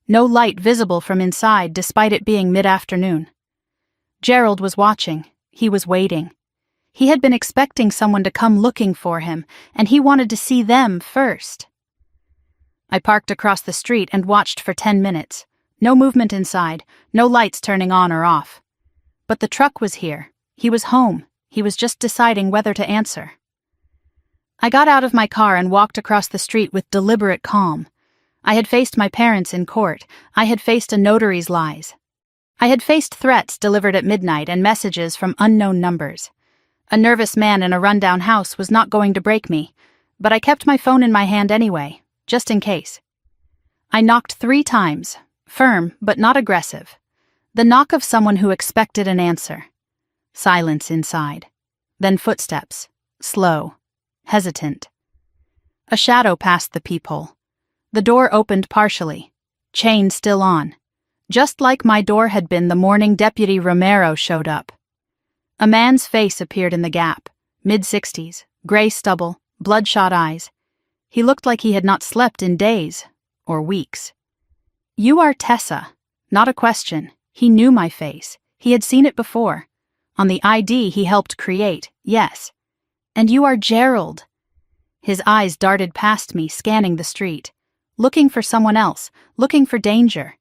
No light visible from inside despite it being mid-afternoon. Gerald was watching. He was waiting. He had been expecting someone to come looking for him, and he wanted to see them first. I parked across the street and watched for 10 minutes. No movement inside, no lights turning on or off. But the truck was here. He was home. He was just deciding whether to answer. I got out of my car and walked across the street with deliberate calm. I had faced my parents in court. I had faced a notary's lies. I had faced threats delivered at midnight and messages from unknown numbers. A nervous man in a rundown house was not going to break me, but I kept my phone in my hand anyway, just in case. I knocked 3 times, firm but not aggressive. The knock of someone who expected an answer. Silence inside. Then footsteps, slow, hesitant. A shadow passed the peephole. The door opened partially, chain still on, just like my door had been the morning Deputy Romero showed up. A man's face appeared in the gap, mid-60s, gray stubble, bloodshot eyes. He looked like he had not slept in days, or weeks. "You are Tessa." Not a question. He knew my face. He had seen it before. On the ID he helped create, yes. "And you are Gerald." His eyes darted past me, scanning the street. Looking for someone else, looking for danger.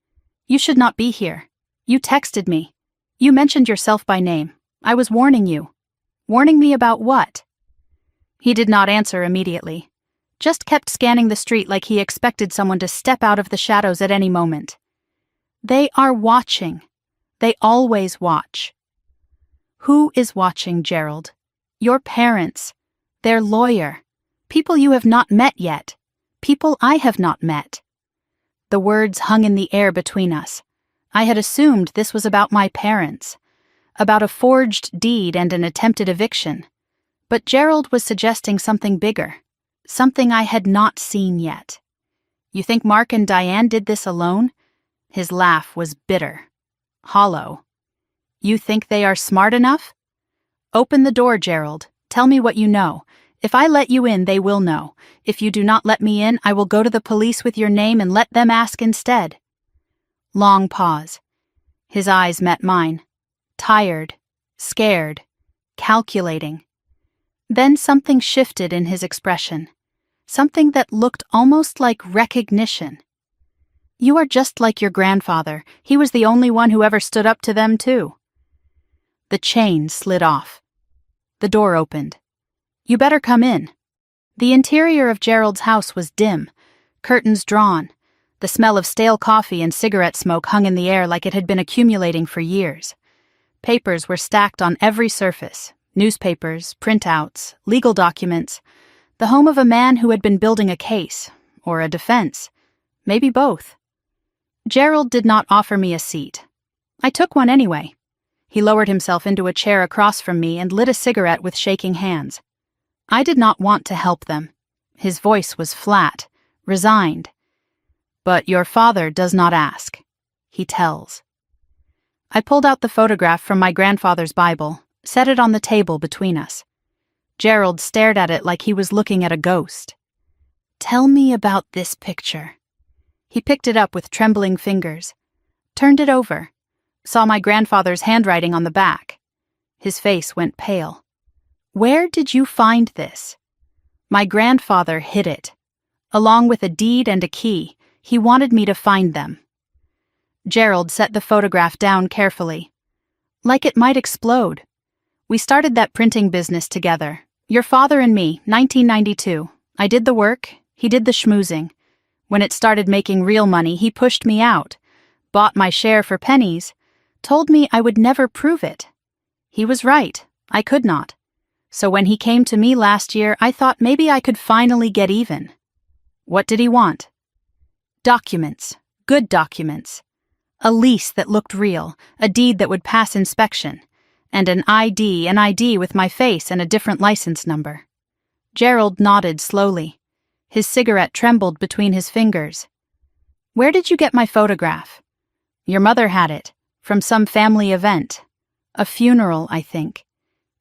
You should not be here. You texted me. You mentioned yourself by name. I was warning you. Warning me about what? He did not answer immediately. Just kept scanning the street like he expected someone to step out of the shadows at any moment. They are watching. They always watch. Who is watching, Gerald? Your parents. Their lawyer. People you have not met yet. People I have not met. The words hung in the air between us. I had assumed this was about my parents. About a forged deed and an attempted eviction. But Gerald was suggesting something bigger. Something I had not seen yet. You think Mark and Diane did this alone? His laugh was bitter. Hollow. You think they are smart enough? Open the door, Gerald. Tell me what you know. If I let you in, they will know. If you do not let me in, I will go to the police with your name and let them ask instead. Long pause. His eyes met mine. Tired, scared, calculating. Then something shifted in his expression. Something that looked almost like recognition. You are just like your grandfather. He was the only one who ever stood up to them, too. The chain slid off. The door opened. You better come in. The interior of Gerald's house was dim, curtains drawn. The smell of stale coffee and cigarette smoke hung in the air like it had been accumulating for years. Papers were stacked on every surface. Newspapers, printouts, legal documents. The home of a man who had been building a case, or a defense. Maybe both. Gerald did not offer me a seat. I took one anyway. He lowered himself into a chair across from me and lit a cigarette with shaking hands. I did not want to help them. His voice was flat, resigned. But your father does not ask. He tells. I pulled out the photograph from my grandfather's Bible, set it on the table between us. Gerald stared at it like he was looking at a ghost. Tell me about this picture. He picked it up with trembling fingers, turned it over, saw my grandfather's handwriting on the back. His face went pale. Where did you find this? My grandfather hid it. Along with a deed and a key, he wanted me to find them. Gerald set the photograph down carefully. Like it might explode. We started that printing business together. Your father and me, 1992. I did the work, he did the schmoozing. When it started making real money, he pushed me out, bought my share for pennies, told me I would never prove it. He was right, I could not. So when he came to me last year, I thought maybe I could finally get even. What did he want? Documents, good documents. A lease that looked real, a deed that would pass inspection, and an ID with my face and a different license number. Gerald nodded slowly. His cigarette trembled between his fingers. Where did you get my photograph? Your mother had it, from some family event. A funeral, I think.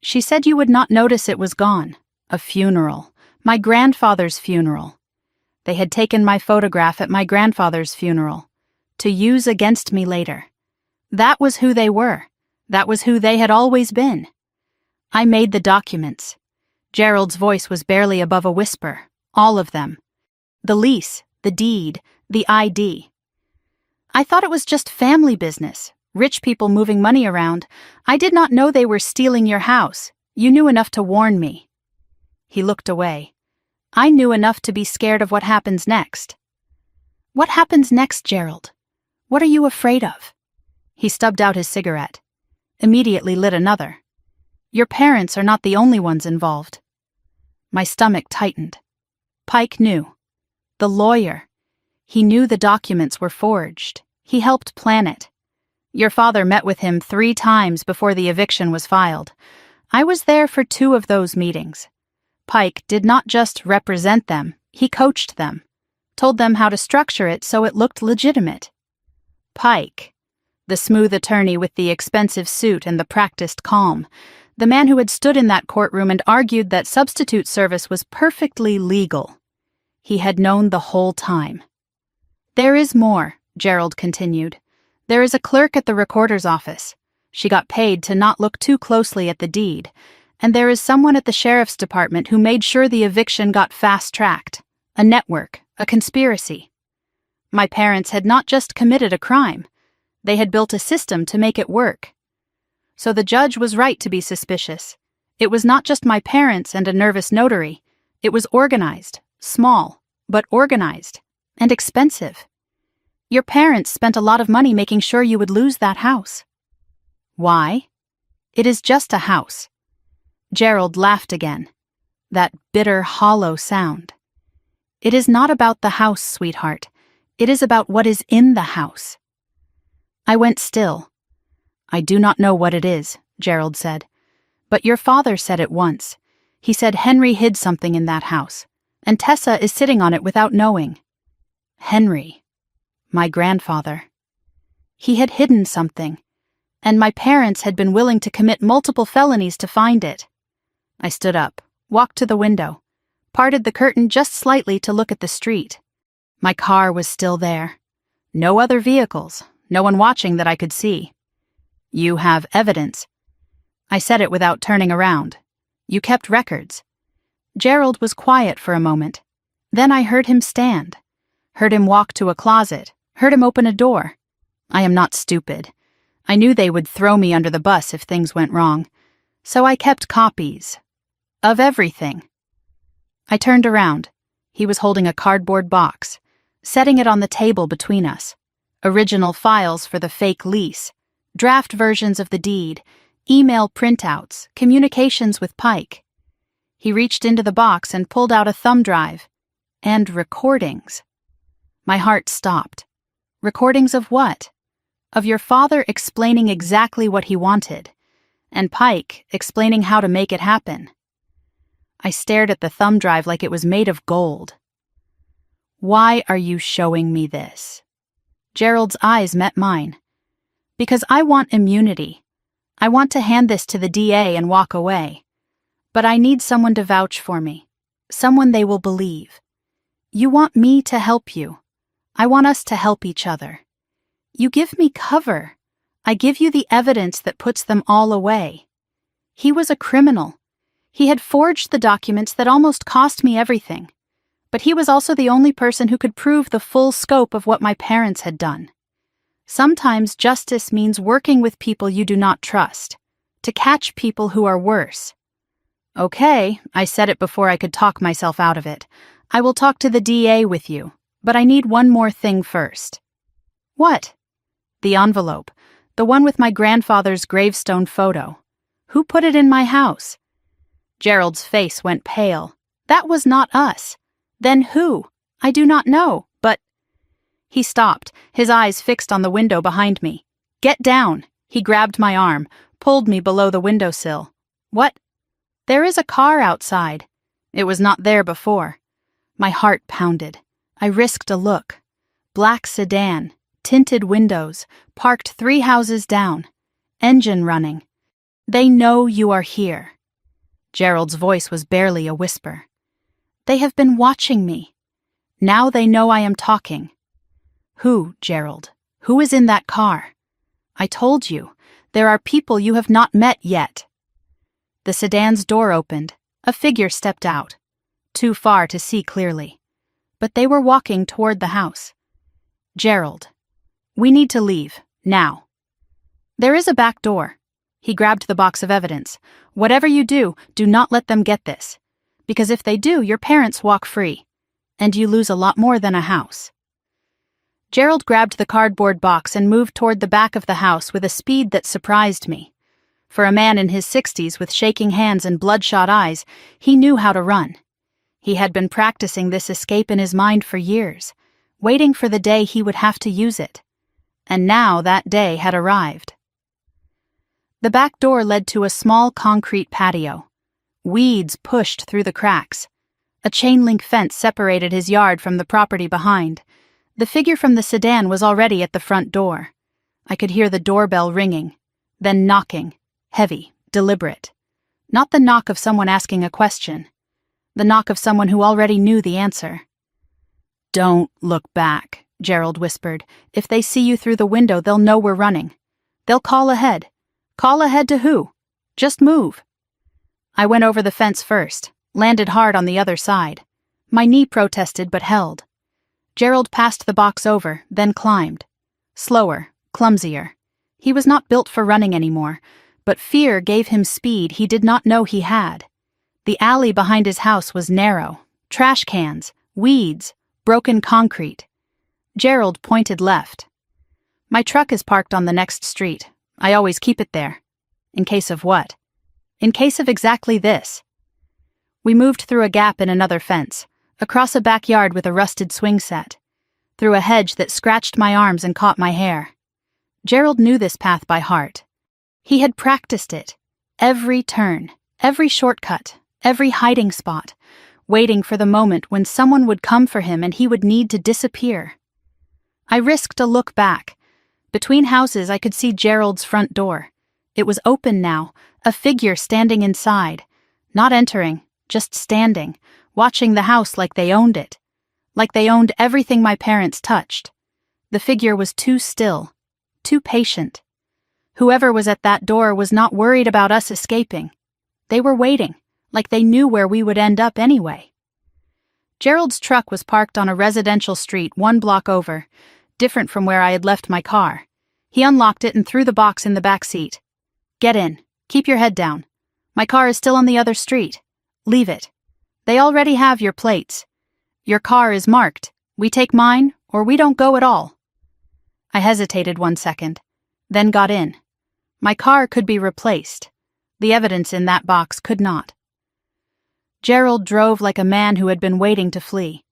She said you would not notice it was gone. A funeral. My grandfather's funeral. They had taken my photograph at my grandfather's funeral, to use against me later. That was who they were. That was who they had always been. I made the documents. Gerald's voice was barely above a whisper. All of them. The lease, the deed, the ID. I thought it was just family business. Rich people moving money around. I did not know they were stealing your house. You knew enough to warn me. He looked away. I knew enough to be scared of what happens next. What happens next, Gerald? What are you afraid of? He stubbed out his cigarette. Immediately lit another. Your parents are not the only ones involved. My stomach tightened. Pike knew. The lawyer. He knew the documents were forged. He helped plan it. Your father met with him 3 times before the eviction was filed. I was there for 2 of those meetings. Pike did not just represent them, he coached them, told them how to structure it so it looked legitimate. Pike, the smooth attorney with the expensive suit and the practiced calm, the man who had stood in that courtroom and argued that substitute service was perfectly legal. He had known the whole time. There is more, Gerald continued. There is a clerk at the recorder's office. She got paid to not look too closely at the deed, And there is someone at the sheriff's department who made sure the eviction got fast-tracked. A network, a conspiracy. My parents had not just committed a crime. They had built a system to make it work. So the judge was right to be suspicious. It was not just my parents and a nervous notary. It was organized, small, but organized, and expensive. Your parents spent a lot of money making sure you would lose that house. Why? It is just a house. Gerald laughed again. That bitter, hollow sound. It is not about the house, sweetheart. It is about what is in the house. I went still. I do not know what it is, Gerald said. But your father said it once. He said Henry hid something in that house, and Tessa is sitting on it without knowing. Henry. My grandfather. He had hidden something, and my parents had been willing to commit multiple felonies to find it. I stood up, walked to the window, parted the curtain just slightly to look at the street. My car was still there. No other vehicles, no one watching that I could see. You have evidence. I said it without turning around. You kept records. Gerald was quiet for a moment. Then I heard him stand. Heard him walk to a closet. Heard him open a door. I am not stupid. I knew they would throw me under the bus if things went wrong. So I kept copies. Of everything. I turned around. He was holding a cardboard box, setting it on the table between us. Original files for the fake lease, draft versions of the deed, email printouts, communications with Pike. He reached into the box and pulled out a thumb drive. And recordings. My heart stopped. Recordings of what? Of your father explaining exactly what he wanted, and Pike explaining how to make it happen. I stared at the thumb drive like it was made of gold. Why are you showing me this? Gerald's eyes met mine. Because I want immunity. I want to hand this to the DA and walk away. But I need someone to vouch for me. Someone they will believe. You want me to help you. I want us to help each other. You give me cover. I give you the evidence that puts them all away. He was a criminal. He had forged the documents that almost cost me everything. But he was also the only person who could prove the full scope of what my parents had done. Sometimes justice means working with people you do not trust, to catch people who are worse. Okay, I said it before I could talk myself out of it. I will talk to the DA with you, but I need one more thing first. What? The envelope, the one with my grandfather's gravestone photo. Who put it in my house? Gerald's face went pale. That was not us. Then who? I do not know, but... He stopped, his eyes fixed on the window behind me. Get down! He grabbed my arm, pulled me below the windowsill. What? There is a car outside. It was not there before. My heart pounded. I risked a look. Black sedan, tinted windows, parked 3 houses down. Engine running. They know you are here. Gerald's voice was barely a whisper. They have been watching me. Now they know I am talking. Who, Gerald? Who is in that car? I told you, there are people you have not met yet. The sedan's door opened. A figure stepped out. Too far to see clearly. But they were walking toward the house. Gerald. We need to leave, now. There is a back door. He grabbed the box of evidence. Whatever you do, do not let them get this. Because if they do, your parents walk free. And you lose a lot more than a house. Gerald grabbed the cardboard box and moved toward the back of the house with a speed that surprised me. For a man in his 60s with shaking hands and bloodshot eyes, he knew how to run. He had been practicing this escape in his mind for years, waiting for the day he would have to use it. And now that day had arrived. The back door led to a small concrete patio. Weeds pushed through the cracks. A chain-link fence separated his yard from the property behind. The figure from the sedan was already at the front door. I could hear the doorbell ringing, then knocking, heavy, deliberate. Not the knock of someone asking a question. The knock of someone who already knew the answer. Don't look back, Gerald whispered. If they see you through the window, they'll know we're running. They'll call ahead. Call ahead to who? Just move. I went over the fence first, landed hard on the other side. My knee protested but held. Gerald passed the box over, then climbed. Slower, clumsier. He was not built for running anymore, but fear gave him speed he did not know he had. The alley behind his house was narrow. Trash cans, weeds, broken concrete. Gerald pointed left. My truck is parked on the next street. I always keep it there. In case of what? In case of exactly this. We moved through a gap in another fence, across a backyard with a rusted swing set, through a hedge that scratched my arms and caught my hair. Gerald knew this path by heart. He had practiced it. Every turn, every shortcut, every hiding spot, waiting for the moment when someone would come for him and he would need to disappear. I risked a look back. Between houses I could see Gerald's front door. It was open now, a figure standing inside, not entering, just standing, watching the house like they owned it, like they owned everything my parents touched. The figure was too still, too patient. Whoever was at that door was not worried about us escaping. They were waiting, like they knew where we would end up anyway. Gerald's truck was parked on a residential street 1 block over, different from where I had left my car. He unlocked it and threw the box in the back seat. Get in. Keep your head down. My car is still on the other street. Leave it. They already have your plates. Your car is marked. We take mine, or we don't go at all. I hesitated 1 second, then got in. My car could be replaced. The evidence in that box could not. Gerald drove like a man who had been waiting to flee.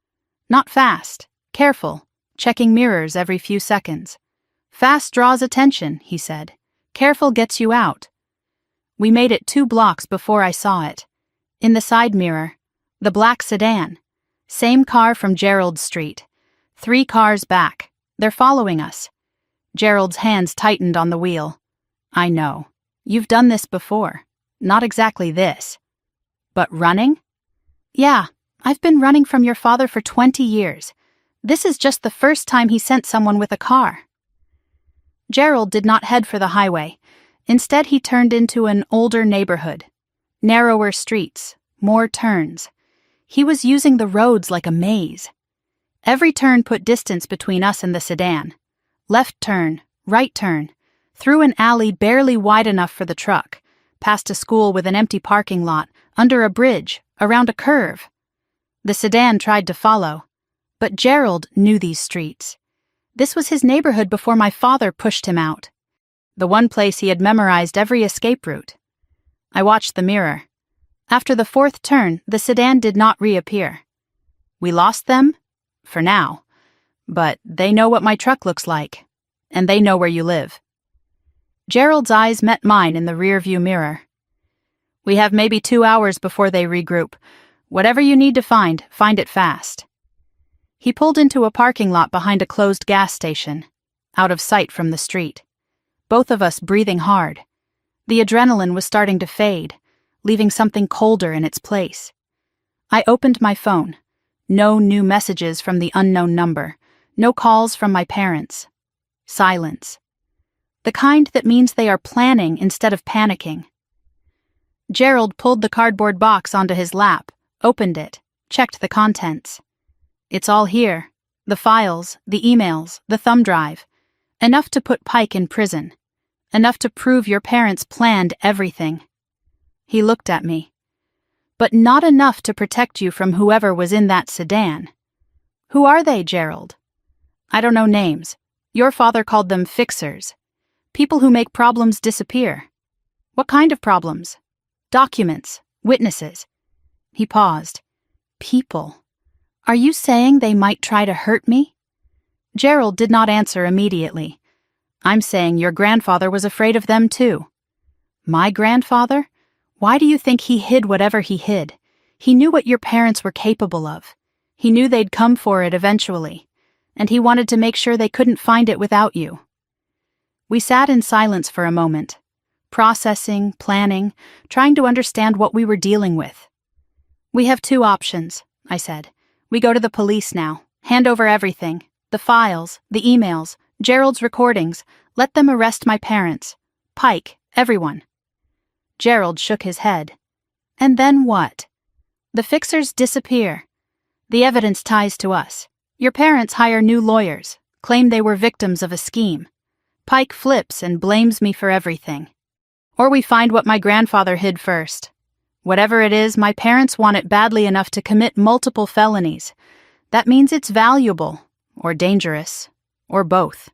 Not fast, careful, checking mirrors every few seconds. Fast draws attention, he said. Careful gets you out. We made it 2 blocks before I saw it. In the side mirror, the black sedan. Same car from Gerald's street. 3 cars back. They're following us. Gerald's hands tightened on the wheel. I know. You've done this before. Not exactly this. But running? Yeah, I've been running from your father for 20 years. This is just the first time he sent someone with a car. Gerald did not head for the highway. Instead, he turned into an older neighborhood. Narrower streets, more turns. He was using the roads like a maze. Every turn put distance between us and the sedan. Left turn, right turn, through an alley barely wide enough for the truck, past a school with an empty parking lot, under a bridge, around a curve. The sedan tried to follow, but Gerald knew these streets. This was his neighborhood before my father pushed him out. The one place he had memorized every escape route. I watched the mirror. After the 4th turn, the sedan did not reappear. We lost them? For now. But they know what my truck looks like. And they know where you live. Gerald's eyes met mine in the rearview mirror. We have maybe 2 hours before they regroup. Whatever you need to find it fast. He pulled into a parking lot behind a closed gas station, out of sight from the street. Both of us breathing hard. The adrenaline was starting to fade, leaving something colder in its place. I opened my phone. No new messages from the unknown number. No calls from my parents. Silence. The kind that means they are planning instead of panicking. Gerald pulled the cardboard box onto his lap, opened it, checked the contents. It's all here. The files, the emails, the thumb drive. Enough to put Pike in prison. Enough to prove your parents planned everything. He looked at me. But not enough to protect you from whoever was in that sedan. Who are they, Gerald? I don't know names. Your father called them fixers. People who make problems disappear. What kind of problems? Documents, witnesses. He paused. People. Are you saying they might try to hurt me? Gerald did not answer immediately. I'm saying your grandfather was afraid of them too. My grandfather? Why do you think he hid whatever he hid? He knew what your parents were capable of. He knew they'd come for it eventually, and he wanted to make sure they couldn't find it without you. We sat in silence for a moment, processing, planning, trying to understand what we were dealing with. We have 2 options, I said. We go to the police now, hand over everything, the files, the emails, Gerald's recordings, let them arrest my parents, Pike, everyone. Gerald shook his head. And then what? The fixers disappear. The evidence ties to us. Your parents hire new lawyers, claim they were victims of a scheme. Pike flips and blames me for everything. Or we find what my grandfather hid first. Whatever it is, my parents want it badly enough to commit multiple felonies. That means it's valuable, or dangerous, or both.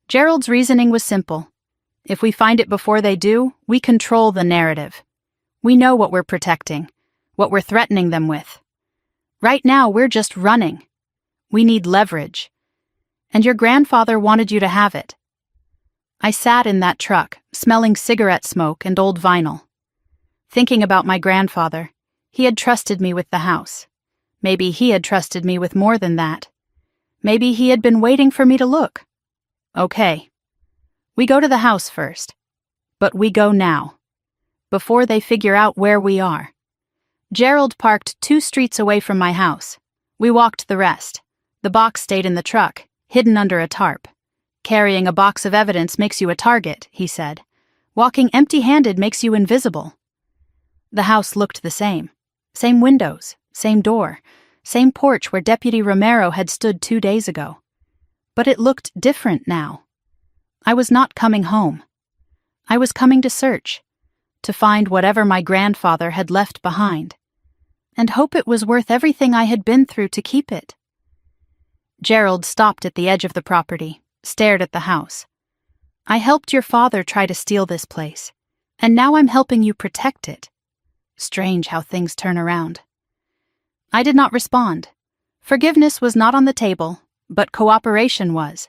Gerald's reasoning was simple. If we find it before they do, we control the narrative. We know what we're protecting, what we're threatening them with. Right now, we're just running. We need leverage. And your grandfather wanted you to have it. I sat in that truck, smelling cigarette smoke and old vinyl. Thinking about my grandfather, he had trusted me with the house. Maybe he had trusted me with more than that. Maybe he had been waiting for me to look. Okay. We go to the house first. But we go now. Before they figure out where we are. Gerald parked 2 streets away from my house. We walked the rest. The box stayed in the truck, hidden under a tarp. Carrying a box of evidence makes you a target, he said. Walking empty-handed makes you invisible. The house looked the same. Same windows, same door, same porch where Deputy Romero had stood 2 days ago. But it looked different now. I was not coming home. I was coming to search, to find whatever my grandfather had left behind, and hope it was worth everything I had been through to keep it. Gerald stopped at the edge of the property, stared at the house. I helped your father try to steal this place, and now I'm helping you protect it. Strange how things turn around. I did not respond. Forgiveness was not on the table, but cooperation was.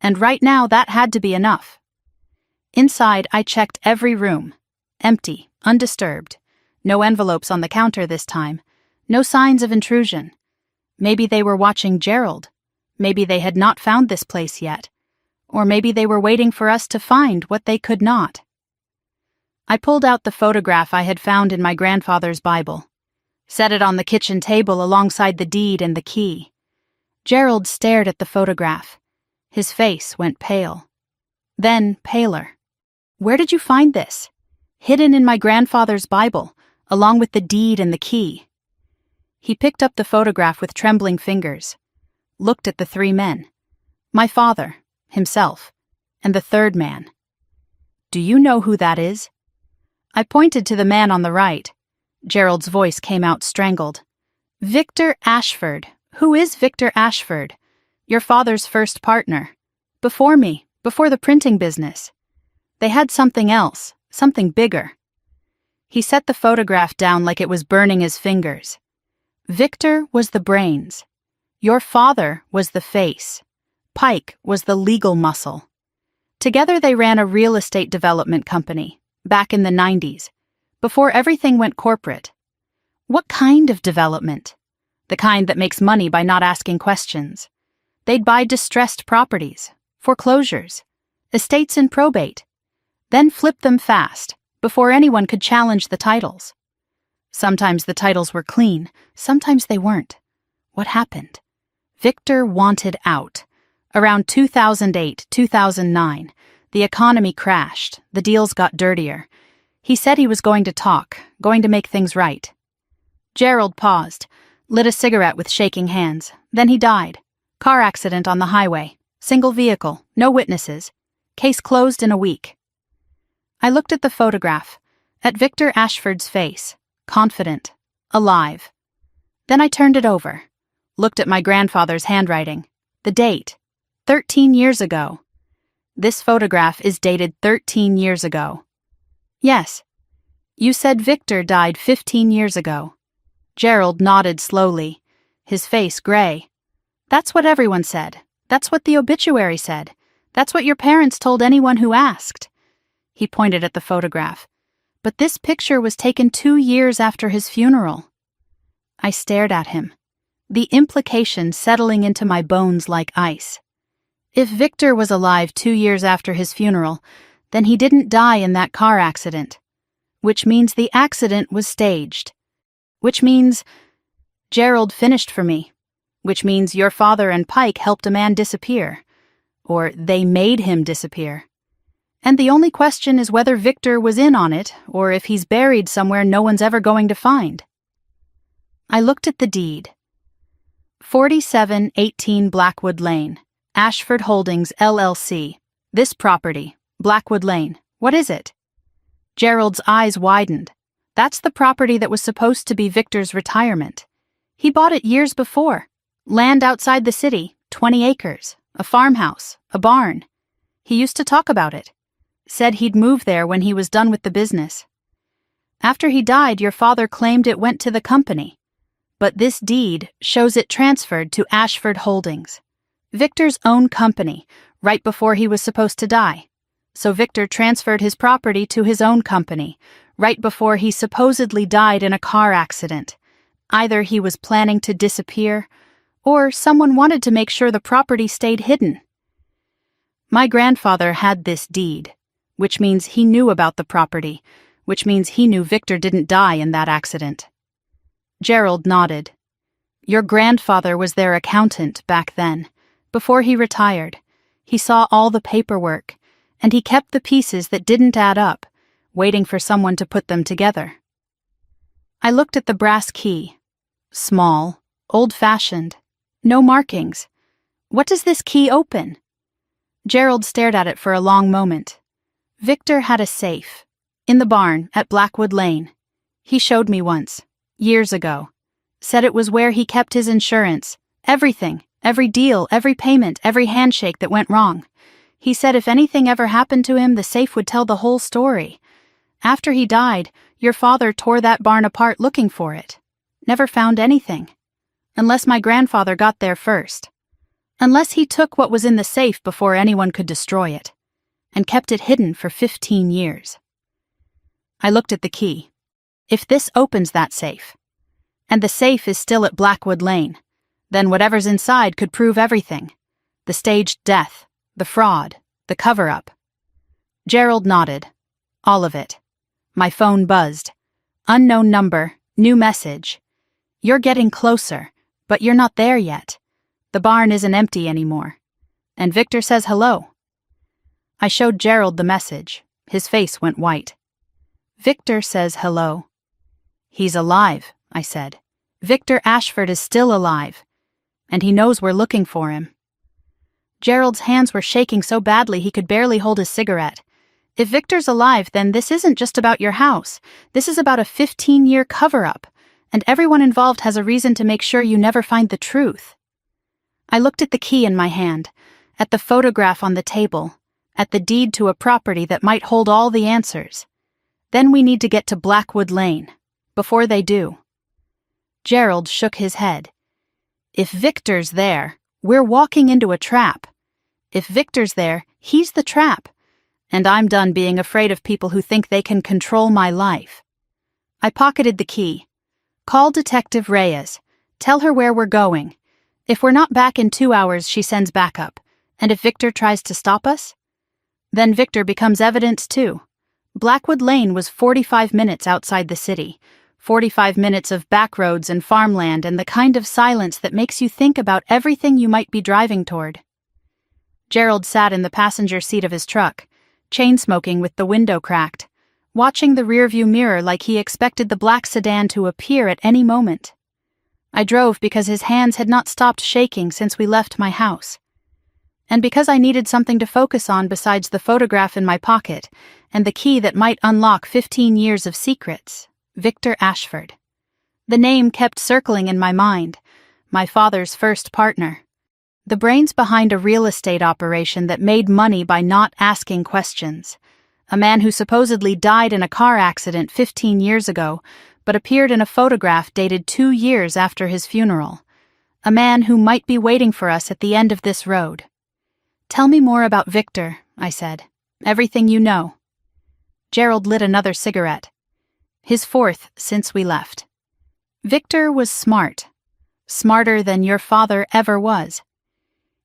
And right now that had to be enough. Inside, I checked every room. Empty, undisturbed. No envelopes on the counter this time. No signs of intrusion. Maybe they were watching Gerald. Maybe they had not found this place yet. Or maybe they were waiting for us to find what they could not. I pulled out the photograph I had found in my grandfather's Bible. Set it on the kitchen table alongside the deed and the key. Gerald stared at the photograph. His face went pale. Then paler. Where did you find this? Hidden in my grandfather's Bible, along with the deed and the key. He picked up the photograph with trembling fingers, looked at the 3 men. My father, himself, and the 3rd man. Do you know who that is? I pointed to the man on the right. Gerald's voice came out strangled. Victor Ashford. Who is Victor Ashford? Your father's first partner. Before me, before the printing business. They had something else, something bigger. He set the photograph down like it was burning his fingers. Victor was the brains. Your father was the face. Pike was the legal muscle. Together they ran a real estate development company, back in the 90s, before everything went corporate. What kind of development? The kind that makes money by not asking questions. They'd buy distressed properties, foreclosures, estates in probate, then flip them fast, before anyone could challenge the titles. Sometimes the titles were clean, sometimes they weren't. What happened? Victor wanted out. Around 2008, 2009, the economy crashed, the deals got dirtier. He said he was going to talk, going to make things right. Gerald paused, lit a cigarette with shaking hands. Then he died. Car accident on the highway. Single vehicle, no witnesses. Case closed in a week. I looked at the photograph, at Victor Ashford's face, confident, alive. Then I turned it over, looked at my grandfather's handwriting, the date, 13 years ago. This photograph is dated 13 years ago. Yes. You said Victor died 15 years ago. Gerald nodded slowly, his face gray. That's what everyone said. That's what the obituary said. That's what your parents told anyone who asked. He pointed at the photograph. But this picture was taken 2 years after his funeral. I stared at him, the implication settling into my bones like ice. If Victor was alive 2 years after his funeral, then he didn't die in that car accident. Which means the accident was staged. Which means Gerald finished for me. Which means your father and Pike helped a man disappear. Or they made him disappear. And the only question is whether Victor was in on it or if he's buried somewhere no one's ever going to find. I looked at the deed. 4718 Blackwood Lane, Ashford Holdings, LLC. This property, Blackwood Lane, what is it? Gerald's eyes widened. That's the property that was supposed to be Victor's retirement. He bought it years before. Land outside the city, 20 acres, a farmhouse, a barn. He used to talk about it. Said he'd move there when he was done with the business. After he died, your father claimed it went to the company. But this deed shows it transferred to Ashford Holdings, Victor's own company, right before he was supposed to die. So Victor transferred his property to his own company, right before he supposedly died in a car accident. Either he was planning to disappear, or someone wanted to make sure the property stayed hidden. My grandfather had this deed, which means he knew about the property, which means he knew Victor didn't die in that accident. Gerald nodded. Your grandfather was their accountant back then, before he retired. He saw all the paperwork, and he kept the pieces that didn't add up, waiting for someone to put them together. I looked at the brass key. Small, old-fashioned, no markings. What does this key open? Gerald stared at it for a long moment. Victor had a safe, in the barn at Blackwood Lane. He showed me once, years ago. Said it was where he kept his insurance, everything, every deal, every payment, every handshake that went wrong. He said if anything ever happened to him, the safe would tell the whole story. After he died, your father tore that barn apart looking for it. Never found anything. Unless my grandfather got there first. Unless he took what was in the safe before anyone could destroy it, and kept it hidden for 15 years. I looked at the key. If this opens that safe, and the safe is still at Blackwood Lane, then whatever's inside could prove everything. The staged death, the fraud, the cover-up. Gerald nodded. All of it. My phone buzzed. Unknown number, new message. You're getting closer, but you're not there yet. The barn isn't empty anymore. And Victor says hello. I showed Gerald the message. His face went white. Victor says hello. He's alive, I said. Victor Ashford is still alive. And he knows we're looking for him. Gerald's hands were shaking so badly he could barely hold his cigarette. If Victor's alive, then this isn't just about your house. This is about a 15-year cover-up, and everyone involved has a reason to make sure you never find the truth. I looked at the key in my hand, at the photograph on the table, at the deed to a property that might hold all the answers. Then we need to get to Blackwood Lane, before they do. Gerald shook his head. If Victor's there, we're walking into a trap. If Victor's there, he's the trap. And I'm done being afraid of people who think they can control my life. I pocketed the key. Call Detective Reyes. Tell her where we're going. If we're not back in 2 hours, she sends backup. And if Victor tries to stop us? Then Victor becomes evidence too. Blackwood Lane was 45 minutes outside the city. 45 minutes of back roads and farmland and the kind of silence that makes you think about everything you might be driving toward. Gerald sat in the passenger seat of his truck, chain-smoking with the window cracked, watching the rearview mirror like he expected the black sedan to appear at any moment. I drove because his hands had not stopped shaking since we left my house. And because I needed something to focus on besides the photograph in my pocket and the key that might unlock 15 years of secrets. Victor Ashford. The name kept circling in my mind, my father's first partner. The brains behind a real estate operation that made money by not asking questions. A man who supposedly died in a car accident 15 years ago, but appeared in a photograph dated 2 years after his funeral. A man who might be waiting for us at the end of this road. Tell me more about Victor, I said. Everything you know. Gerald lit another cigarette. His fourth since we left. Victor was smart. Smarter than your father ever was.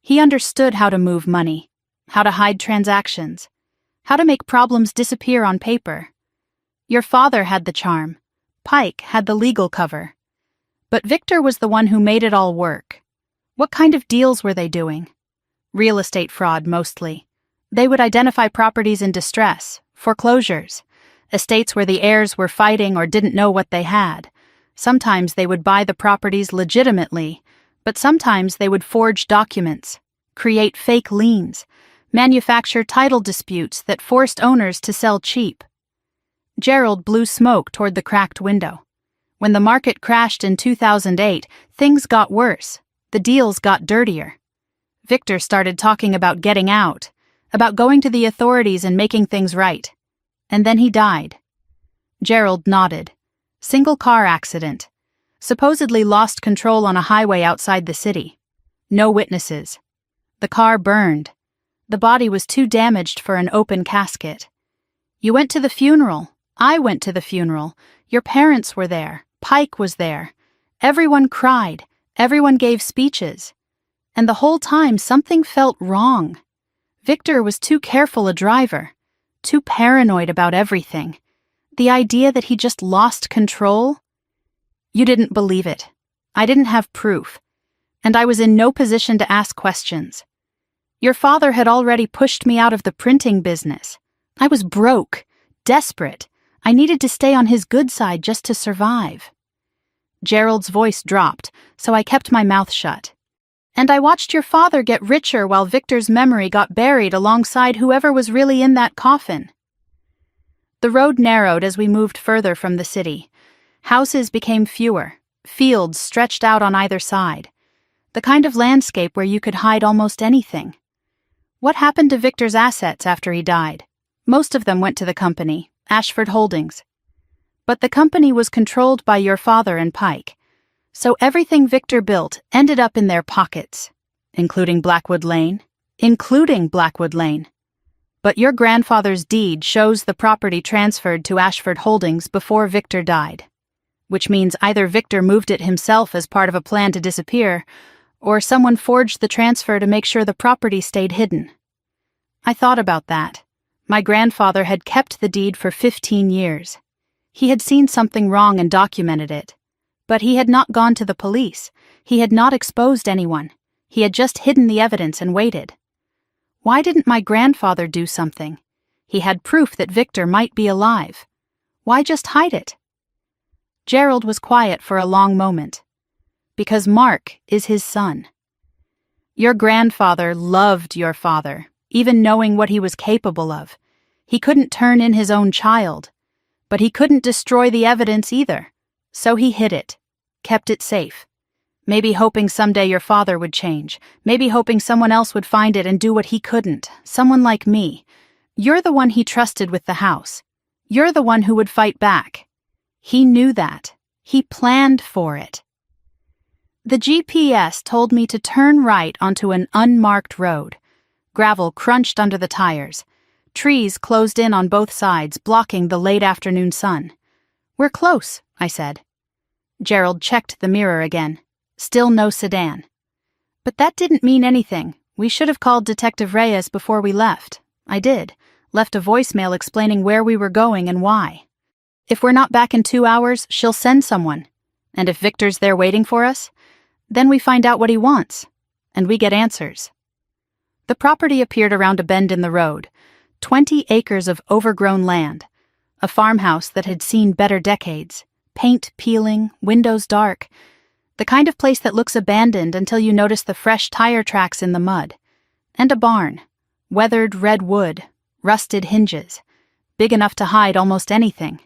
He understood how to move money, how to hide transactions, how to make problems disappear on paper. Your father had the charm. Pike had the legal cover. But Victor was the one who made it all work. What kind of deals were they doing? Real estate fraud, mostly. They would identify properties in distress, foreclosures, estates where the heirs were fighting or didn't know what they had. Sometimes they would buy the properties legitimately, but sometimes they would forge documents, create fake liens, manufacture title disputes that forced owners to sell cheap. Gerald blew smoke toward the cracked window. When the market crashed in 2008, things got worse. The deals got dirtier. Victor started talking about getting out, about going to the authorities and making things right. And then he died. Gerald nodded. Single car accident. Supposedly lost control on a highway outside the city. No witnesses. The car burned. The body was too damaged for an open casket. You went to the funeral. I went to the funeral. Your parents were there. Pike was there. Everyone cried. Everyone gave speeches. And the whole time something felt wrong. Victor was too careful a driver. Too paranoid about everything. The idea that he just lost control? You didn't believe it. I didn't have proof. And I was in no position to ask questions. Your father had already pushed me out of the printing business. I was broke, desperate. I needed to stay on his good side just to survive. Gerald's voice dropped, so I kept my mouth shut. And I watched your father get richer while Victor's memory got buried alongside whoever was really in that coffin. The road narrowed as we moved further from the city. Houses became fewer, fields stretched out on either side. The kind of landscape where you could hide almost anything. What happened to Victor's assets after he died? Most of them went to the company, Ashford Holdings. But the company was controlled by your father and Pike, so everything Victor built ended up in their pockets, including Blackwood Lane. But your grandfather's deed shows the property transferred to Ashford Holdings before Victor died, which means either Victor moved it himself as part of a plan to disappear, or someone forged the transfer to make sure the property stayed hidden. I thought about that. My grandfather had kept the deed for 15 years. He had seen something wrong and documented it. But he had not gone to the police. He had not exposed anyone. He had just hidden the evidence and waited. Why didn't my grandfather do something? He had proof that Victor might be alive. Why just hide it? Gerald was quiet for a long moment. Because Mark is his son. Your grandfather loved your father, even knowing what he was capable of. He couldn't turn in his own child. But he couldn't destroy the evidence either. So he hid it, kept it safe. Maybe hoping someday your father would change. Maybe hoping someone else would find it and do what he couldn't. Someone like me. You're the one he trusted with the house. You're the one who would fight back. He knew that. He planned for it. The GPS told me to turn right onto an unmarked road. Gravel crunched under the tires. Trees closed in on both sides, blocking the late afternoon sun. We're close, I said. Gerald checked the mirror again. Still no sedan. But that didn't mean anything. We should have called Detective Reyes before we left. I did. Left a voicemail explaining where we were going and why. If we're not back in 2 hours, she'll send someone. And if Victor's there waiting for us, then we find out what he wants. And we get answers. The property appeared around a bend in the road. 20 acres of overgrown land. A farmhouse that had seen better decades. Paint peeling, windows dark. The kind of place that looks abandoned until you notice the fresh tire tracks in the mud. And a barn. Weathered red wood. Rusted hinges. Big enough to hide almost anything.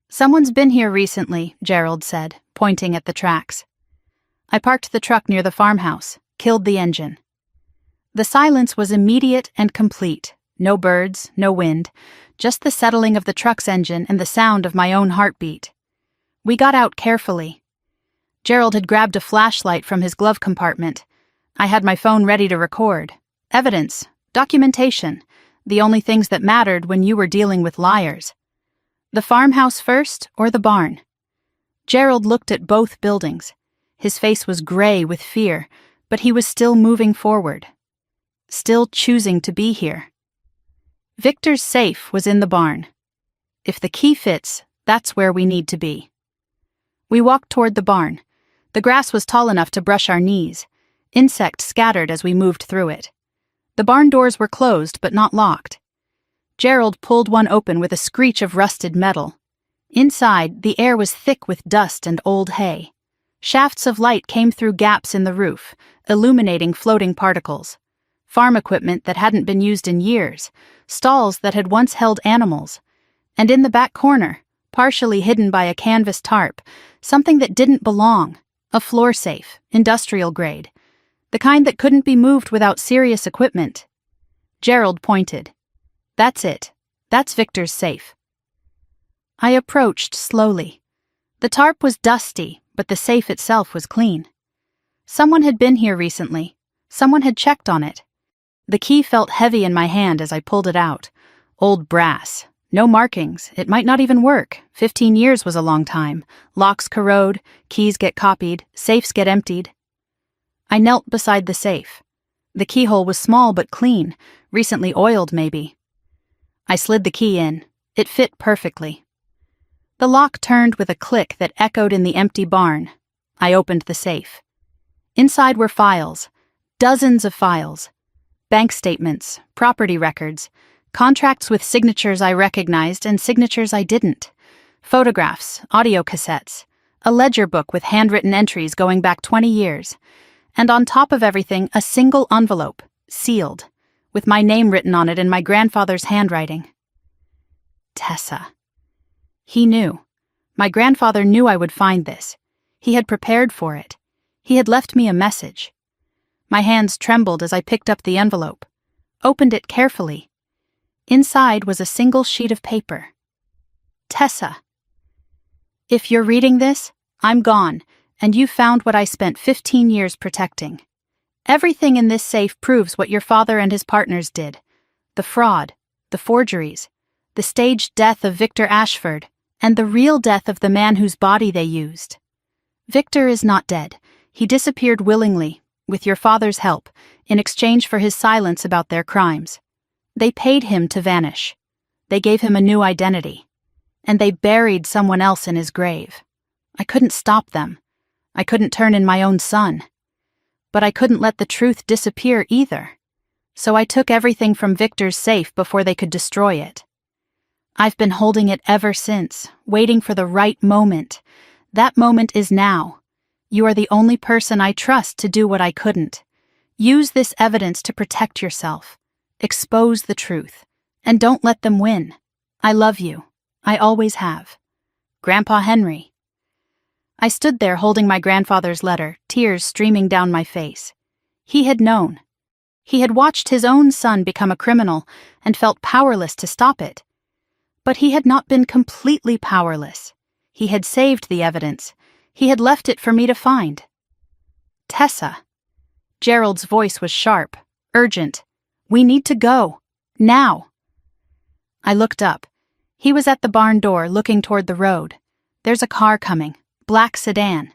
Someone's been here recently, Gerald said, pointing at the tracks. I parked the truck near the farmhouse, killed the engine. The silence was immediate and complete. No birds, no wind, just the settling of the truck's engine and the sound of my own heartbeat. We got out carefully. Gerald had grabbed a flashlight from his glove compartment. I had my phone ready to record. Evidence, documentation, the only things that mattered when you were dealing with liars. The farmhouse first or the barn? Gerald looked at both buildings. His face was gray with fear, but he was still moving forward. Still choosing to be here. Victor's safe was in the barn. If the key fits, that's where we need to be. We walked toward the barn. The grass was tall enough to brush our knees. Insects scattered as we moved through it. The barn doors were closed but not locked. Gerald pulled one open with a screech of rusted metal. Inside, the air was thick with dust and old hay. Shafts of light came through gaps in the roof, illuminating floating particles. Farm equipment that hadn't been used in years, stalls that had once held animals. And in the back corner, partially hidden by a canvas tarp, something that didn't belong, a floor safe, industrial grade. The kind that couldn't be moved without serious equipment. Gerald pointed. That's it. That's Victor's safe. I approached slowly. The tarp was dusty, but the safe itself was clean. Someone had been here recently. Someone had checked on it. The key felt heavy in my hand as I pulled it out. Old brass. No markings. It might not even work. 15 years was a long time. Locks corrode, keys get copied, safes get emptied. I knelt beside the safe. The keyhole was small but clean, recently oiled maybe. I slid the key in. It fit perfectly. The lock turned with a click that echoed in the empty barn. I opened the safe. Inside were files. Dozens of files. Bank statements, property records, contracts with signatures I recognized and signatures I didn't. Photographs, audio cassettes, a ledger book with handwritten entries going back 20 years. And on top of everything, a single envelope, sealed, with my name written on it in my grandfather's handwriting. Tessa. He knew. My grandfather knew I would find this. He had prepared for it. He had left me a message. My hands trembled as I picked up the envelope, opened it carefully. Inside was a single sheet of paper. Tessa. If you're reading this, I'm gone, and you found what I spent 15 years protecting. Everything in this safe proves what your father and his partners did. The fraud, the forgeries, the staged death of Victor Ashford, and the real death of the man whose body they used. Victor is not dead. He disappeared willingly, with your father's help, in exchange for his silence about their crimes. They paid him to vanish. They gave him a new identity. And they buried someone else in his grave. I couldn't stop them. I couldn't turn in my own son. But I couldn't let the truth disappear either. So I took everything from Victor's safe before they could destroy it. I've been holding it ever since, waiting for the right moment. That moment is now. You are the only person I trust to do what I couldn't. Use this evidence to protect yourself. Expose the truth. And don't let them win. I love you. I always have. Grandpa Henry. I stood there holding my grandfather's letter, tears streaming down my face. He had known. He had watched his own son become a criminal and felt powerless to stop it. But he had not been completely powerless. He had saved the evidence. He had left it for me to find. Tessa. Gerald's voice was sharp, urgent. We need to go. Now. I looked up. He was at the barn door, looking toward the road. There's a car coming. Black sedan.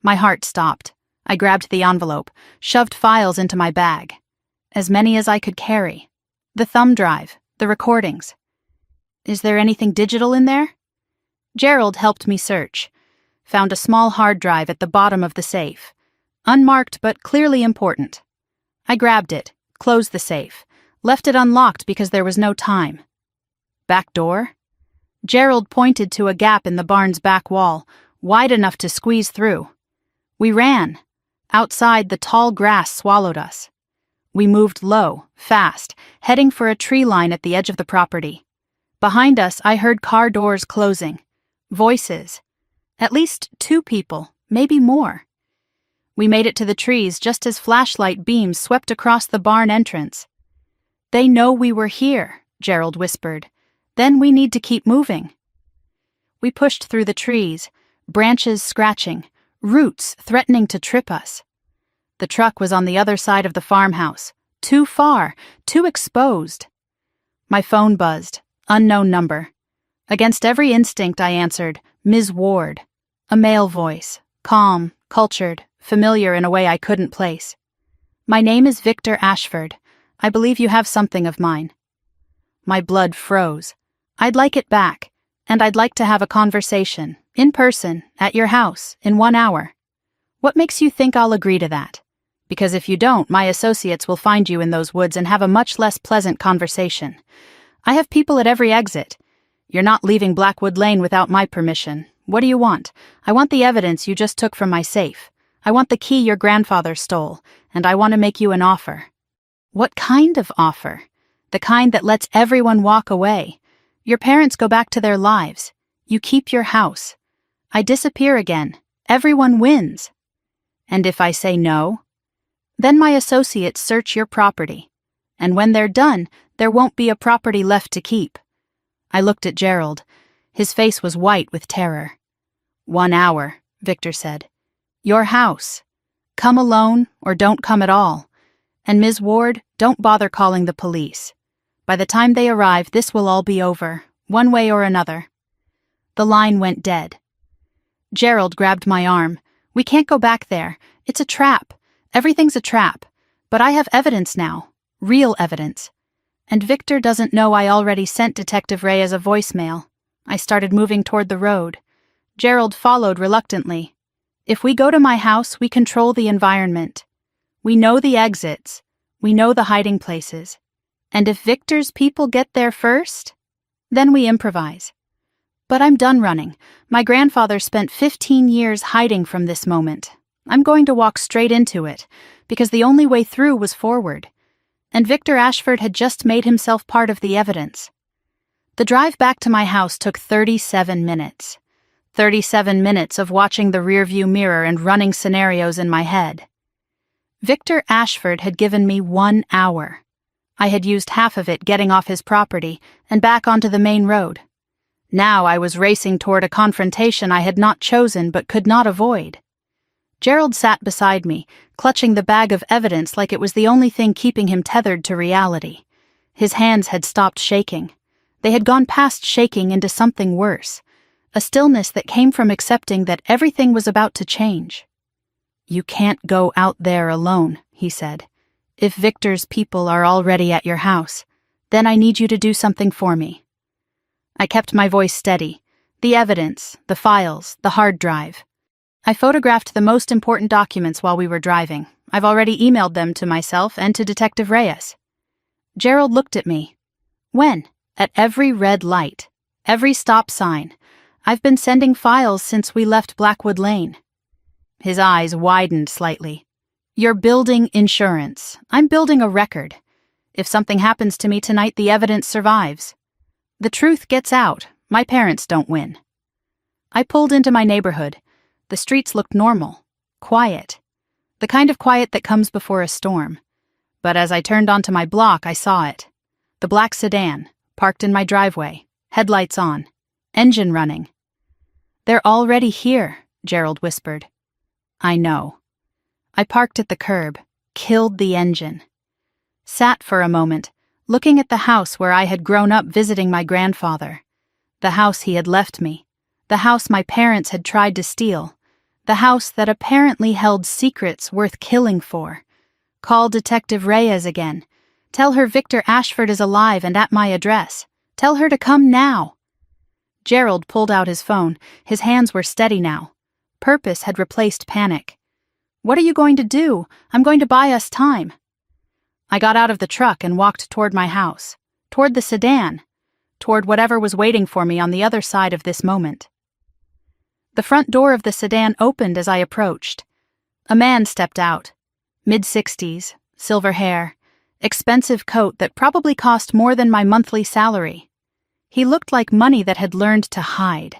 My heart stopped. I grabbed the envelope, shoved files into my bag. As many as I could carry. The thumb drive, the recordings. Is there anything digital in there? Gerald helped me search. Found a small hard drive at the bottom of the safe. Unmarked but clearly important. I grabbed it, closed the safe, left it unlocked because there was no time. Back door? Gerald pointed to a gap in the barn's back wall, wide enough to squeeze through. We ran. Outside, the tall grass swallowed us. We moved low, fast, heading for a tree line at the edge of the property. Behind us, I heard car doors closing. Voices. At least 2 people, maybe more. We made it to the trees just as flashlight beams swept across the barn entrance. They know we were here, Gerald whispered. Then we need to keep moving. We pushed through the trees, branches scratching, roots threatening to trip us. The truck was on the other side of the farmhouse, too far, too exposed. My phone buzzed, unknown number. Against every instinct I answered, Ms. Ward. A male voice, calm, cultured, familiar in a way I couldn't place. My name is Victor Ashford. I believe you have something of mine. My blood froze. I'd like it back, and I'd like to have a conversation, in person, at your house, in 1 hour. What makes you think I'll agree to that? Because if you don't, my associates will find you in those woods and have a much less pleasant conversation. I have people at every exit. You're not leaving Blackwood Lane without my permission. What do you want? I want the evidence you just took from my safe. I want the key your grandfather stole, and I want to make you an offer. What kind of offer? The kind that lets everyone walk away. Your parents go back to their lives. You keep your house. I disappear again. Everyone wins. And if I say no? Then my associates search your property. And when they're done, there won't be a property left to keep. I looked at Gerald. His face was white with terror. 1 hour, Victor said. Your house. Come alone or don't come at all. And Ms. Ward, don't bother calling the police. By the time they arrive, this will all be over, one way or another. The line went dead. Gerald grabbed my arm. We can't go back there. It's a trap. Everything's a trap. But I have evidence now. Real evidence. And Victor doesn't know I already sent Detective Reyes a voicemail. I started moving toward the road. Gerald followed reluctantly. If we go to my house, we control the environment. We know the exits. We know the hiding places. And if Victor's people get there first, then we improvise. But I'm done running. My grandfather spent 15 years hiding from this moment. I'm going to walk straight into it, because the only way through was forward. And Victor Ashford had just made himself part of the evidence. The drive back to my house took 37 minutes. 37 minutes of watching the rearview mirror and running scenarios in my head. Victor Ashford had given me 1 hour. I had used half of it getting off his property and back onto the main road. Now I was racing toward a confrontation I had not chosen but could not avoid. Gerald sat beside me, clutching the bag of evidence like it was the only thing keeping him tethered to reality. His hands had stopped shaking. They had gone past shaking into something worse, a stillness that came from accepting that everything was about to change. You can't go out there alone, he said. If Victor's people are already at your house, then I need you to do something for me. I kept my voice steady. The evidence, the files, the hard drive. I photographed the most important documents while we were driving. I've already emailed them to myself and to Detective Reyes. Gerald looked at me. When? At every red light. Every stop sign. I've been sending files since we left Blackwood Lane. His eyes widened slightly. You're building insurance. I'm building a record. If something happens to me tonight, the evidence survives. The truth gets out. My parents don't win. I pulled into my neighborhood. The streets looked normal, quiet. The kind of quiet that comes before a storm. But as I turned onto my block, I saw it. The black sedan, parked in my driveway, headlights on, engine running. They're already here, Gerald whispered. I know. I parked at the curb, killed the engine. Sat for a moment, looking at the house where I had grown up visiting my grandfather. The house he had left me. The house my parents had tried to steal. The house that apparently held secrets worth killing for. Call Detective Reyes again. Tell her Victor Ashford is alive and at my address. Tell her to come now. Gerald pulled out his phone. His hands were steady now. Purpose had replaced panic. What are you going to do? I'm going to buy us time. I got out of the truck and walked toward my house, toward the sedan, toward whatever was waiting for me on the other side of this moment. The front door of the sedan opened as I approached. A man stepped out. Mid-60s, silver hair, expensive coat that probably cost more than my monthly salary. He looked like money that had learned to hide,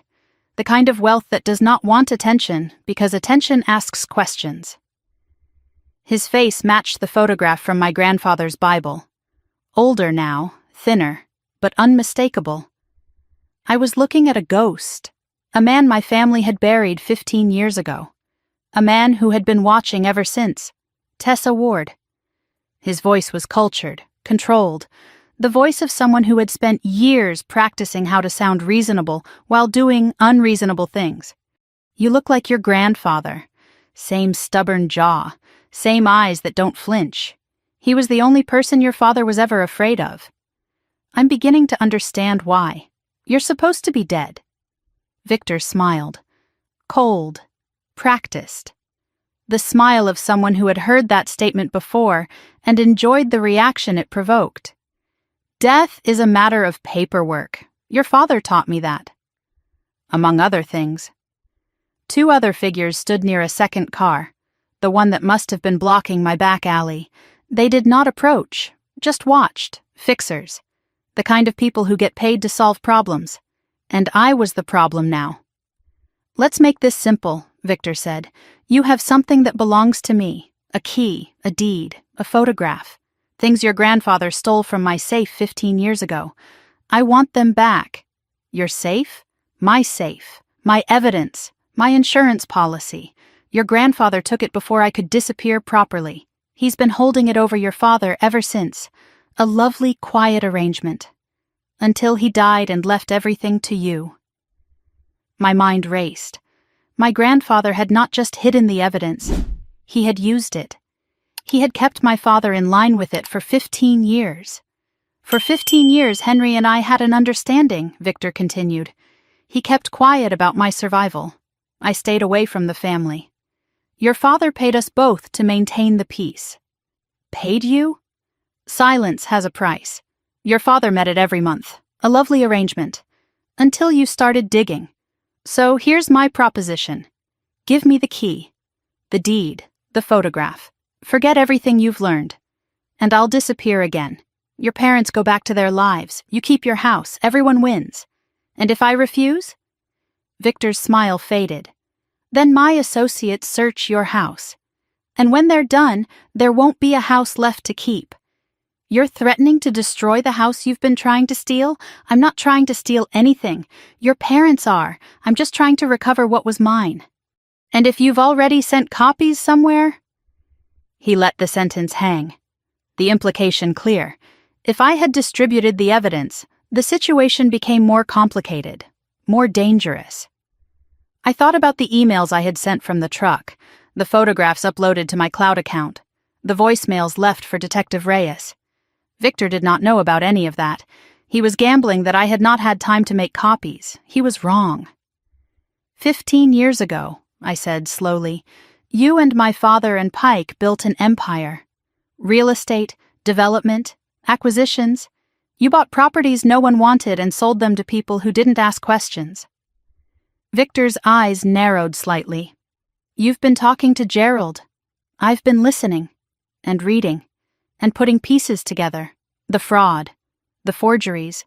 the kind of wealth that does not want attention because attention asks questions. His face matched the photograph from my grandfather's Bible. Older now, thinner, but unmistakable. I was looking at a ghost. A man my family had buried 15 years ago. A man who had been watching ever since. Tessa Ward. His voice was cultured, controlled. The voice of someone who had spent years practicing how to sound reasonable while doing unreasonable things. You look like your grandfather. Same stubborn jaw. Same eyes that don't flinch. He was the only person your father was ever afraid of. I'm beginning to understand why. You're supposed to be dead. Victor smiled. Cold. Practiced. the smile of someone who had heard that statement before and enjoyed the reaction it provoked. Death is a matter of paperwork. Your father taught me that. Among other things. 2 other figures stood near a second car, the one that must have been blocking my back alley. They did not approach, just watched, fixers, the kind of people who get paid to solve problems. And I was the problem now. Let's make this simple, Victor said. You have something that belongs to me, a key, a deed, a photograph, things your grandfather stole from my safe 15 years ago. I want them back. Your safe? My safe. My evidence. My insurance policy. Your grandfather took it before I could disappear properly. He's been holding it over your father ever since. A lovely, quiet arrangement. Until he died and left everything to you. My mind raced. My grandfather had not just hidden the evidence. He had used it. He had kept my father in line with it for 15 years. For 15 years, Henry and I had an understanding, Victor continued. He kept quiet about my survival. I stayed away from the family. Your father paid us both to maintain the peace. Paid you? Silence has a price. Your father met it every month. A lovely arrangement. Until you started digging. So here's my proposition. Give me the key, the deed, the photograph. Forget everything you've learned. And I'll disappear again. Your parents go back to their lives. You keep your house. Everyone wins. And if I refuse? Victor's smile faded. Then my associates search your house. And when they're done, there won't be a house left to keep. You're threatening to destroy the house you've been trying to steal? I'm not trying to steal anything. Your parents are. I'm just trying to recover what was mine. And if you've already sent copies somewhere? He let the sentence hang. The implication clear. If I had distributed the evidence, the situation became more complicated, more dangerous. I thought about the emails I had sent from the truck, the photographs uploaded to my cloud account, the voicemails left for Detective Reyes. Victor did not know about any of that. He was gambling that I had not had time to make copies. He was wrong. 15 years ago, I said slowly, you and my father and Pike built an empire. Real estate, development, acquisitions. You bought properties no one wanted and sold them to people who didn't ask questions. Victor's eyes narrowed slightly. You've been talking to Gerald. I've been listening and reading and putting pieces together. The fraud, the forgeries,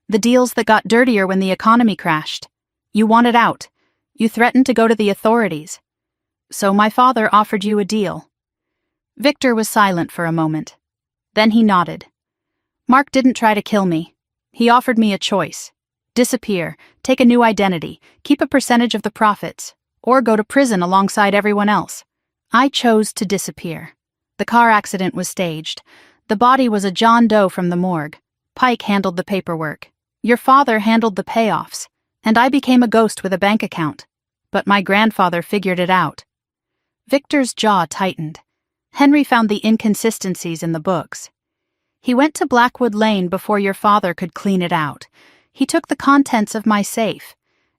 the deals that got dirtier when the economy crashed. You wanted out. You threatened to go to the authorities. So my father offered you a deal. Victor was silent for a moment. Then he nodded. Mark didn't try to kill me. He offered me a choice. Disappear, take a new identity, keep a percentage of the profits, or go to prison alongside everyone else. I chose to disappear. The car accident was staged. The body was a John Doe from the morgue. Pike handled the paperwork. Your father handled the payoffs. And I became a ghost with a bank account. But my grandfather figured it out. Victor's jaw tightened. Henry found the inconsistencies in the books. He went to Blackwood Lane before your father could clean it out. He took the contents of my safe,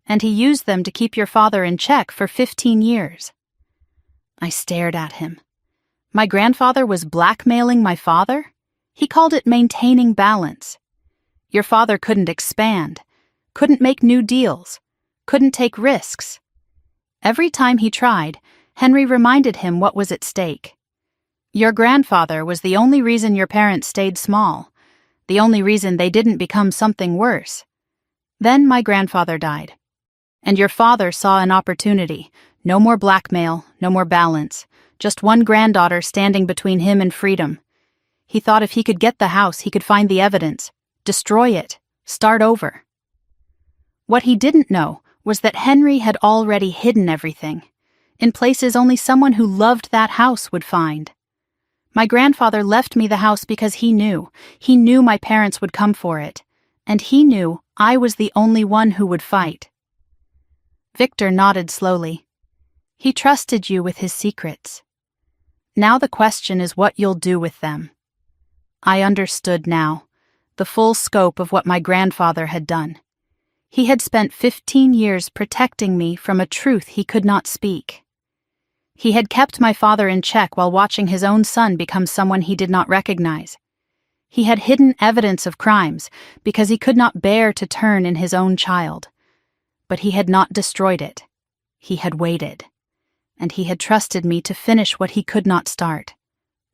and he used them to keep your father in check for 15 years. I stared at him. My grandfather was blackmailing my father? He called it maintaining balance. Your father couldn't expand, couldn't make new deals, couldn't take risks. Every time he tried, Henry reminded him what was at stake. Your grandfather was the only reason your parents stayed small, the only reason they didn't become something worse. Then my grandfather died. And your father saw an opportunity. No more blackmail, no more balance. Just one granddaughter standing between him and freedom. He thought if he could get the house, he could find the evidence, destroy it, start over. What he didn't know was that Henry had already hidden everything, in places only someone who loved that house would find. My grandfather left me the house because he knew my parents would come for it, and he knew I was the only one who would fight. Victor nodded slowly. He trusted you with his secrets. Now the question is what you'll do with them. I understood now, the full scope of what my grandfather had done. He had spent 15 years protecting me from a truth he could not speak. He had kept my father in check while watching his own son become someone he did not recognize. He had hidden evidence of crimes because he could not bear to turn in his own child. But he had not destroyed it. He had waited. And he had trusted me to finish what he could not start.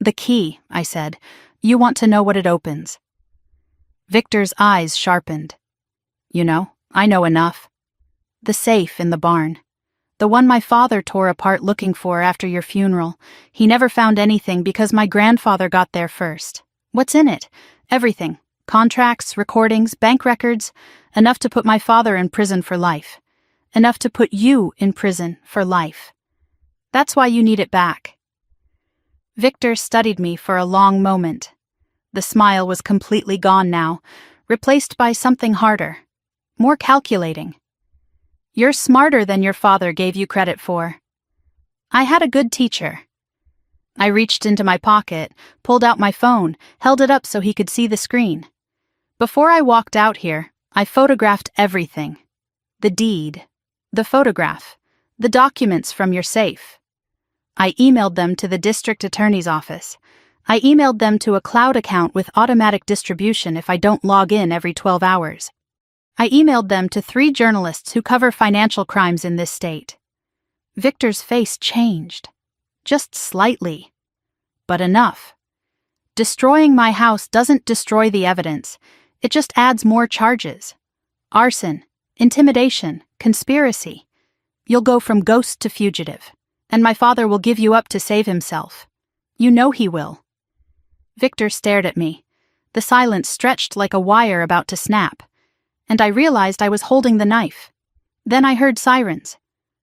"The key," I said. "You want to know what it opens." Victor's eyes sharpened. "You know, I know enough. The safe in the barn. The one my father tore apart looking for after your funeral. He never found anything because my grandfather got there first. What's in it? Everything. Contracts, recordings, bank records. Enough to put my father in prison for life. Enough to put you in prison for life. That's why you need it back." Victor studied me for a long moment. The smile was completely gone now, replaced by something harder, more calculating. "You're smarter than your father gave you credit for. I had a good teacher." I reached into my pocket, pulled out my phone, held it up so he could see the screen. "Before I walked out here, I photographed everything. The deed, the photograph, the documents from your safe. I emailed them to the district attorney's office. I emailed them to a cloud account with automatic distribution if I don't log in every 12 hours. I emailed them to 3 journalists who cover financial crimes in this state." Victor's face changed. Just slightly. But enough. Destroying my house doesn't destroy the evidence. It just adds more charges. Arson, intimidation, conspiracy. You'll go from ghost to fugitive. And my father will give you up to save himself. You know he will." Victor stared at me. The silence stretched like a wire about to snap. And I realized I was holding the knife. Then I heard sirens.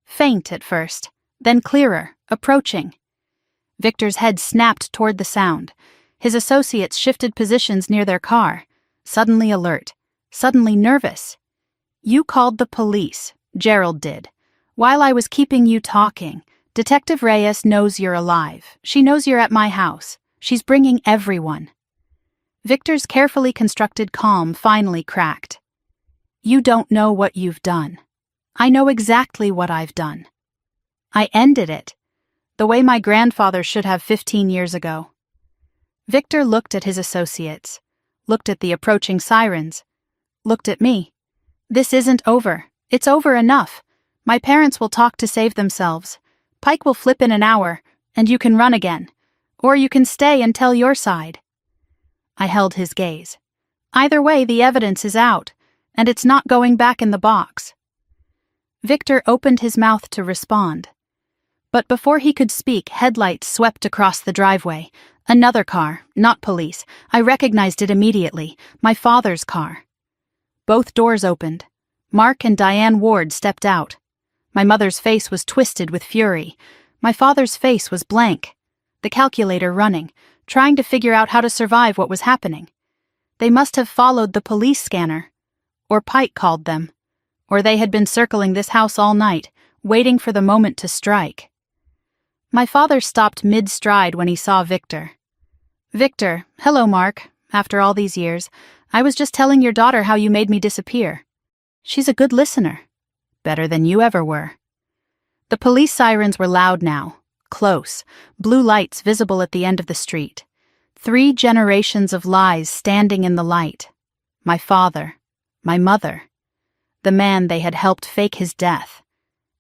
Faint at first, then clearer, approaching. Victor's head snapped toward the sound. His associates shifted positions near their car, suddenly alert, suddenly nervous. "You called the police," Gerald did. "While I was keeping you talking. Detective Reyes knows you're alive. She knows you're at my house. She's bringing everyone." Victor's carefully constructed calm finally cracked. "You don't know what you've done. I know exactly what I've done. I ended it, the way my grandfather should have 15 years ago." Victor looked at his associates, looked at the approaching sirens, looked at me. "This isn't over. It's over enough. My parents will talk to save themselves. Pike will flip in an hour, and you can run again. Or you can stay and tell your side." I held his gaze. "Either way, the evidence is out, and it's not going back in the box." Victor opened his mouth to respond. But before he could speak, headlights swept across the driveway. Another car, not police. I recognized it immediately. My father's car. Both doors opened. Mark and Diane Ward stepped out. My mother's face was twisted with fury. My father's face was blank. The calculator running, trying to figure out how to survive what was happening. They must have followed the police scanner. Or Pike called them. Or they had been circling this house all night, waiting for the moment to strike. My father stopped mid-stride when he saw Victor. "Victor, hello Mark, after all these years. I was just telling your daughter how you made me disappear. She's a good listener. Better than you ever were." The police sirens were loud now, close, blue lights visible at the end of the street. 3 generations of lies standing in the light. My father, my mother, the man they had helped fake his death,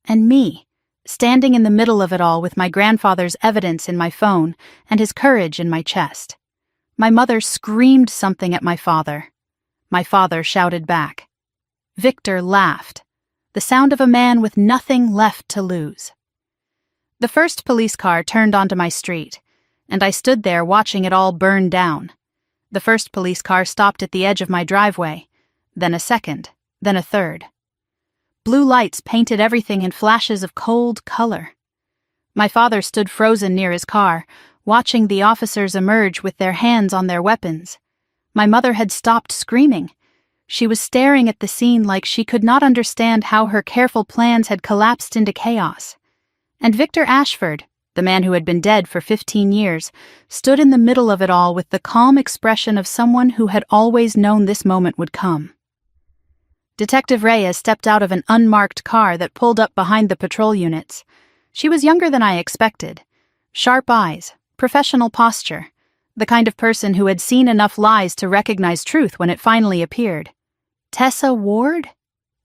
and me, standing in the middle of it all with my grandfather's evidence in my phone and his courage in my chest. My mother screamed something at my father. My father shouted back. Victor laughed, the sound of a man with nothing left to lose. The first police car turned onto my street, and I stood there watching it all burn down. The first police car stopped at the edge of my driveway, then a second, then a third. Blue lights painted everything in flashes of cold color. My father stood frozen near his car, watching the officers emerge with their hands on their weapons. My mother had stopped screaming. She was staring at the scene like she could not understand how her careful plans had collapsed into chaos. And Victor Ashford, the man who had been dead for 15 years, stood in the middle of it all with the calm expression of someone who had always known this moment would come. Detective Reyes stepped out of an unmarked car that pulled up behind the patrol units. She was younger than I expected. Sharp eyes, professional posture, the kind of person who had seen enough lies to recognize truth when it finally appeared. Tessa Ward?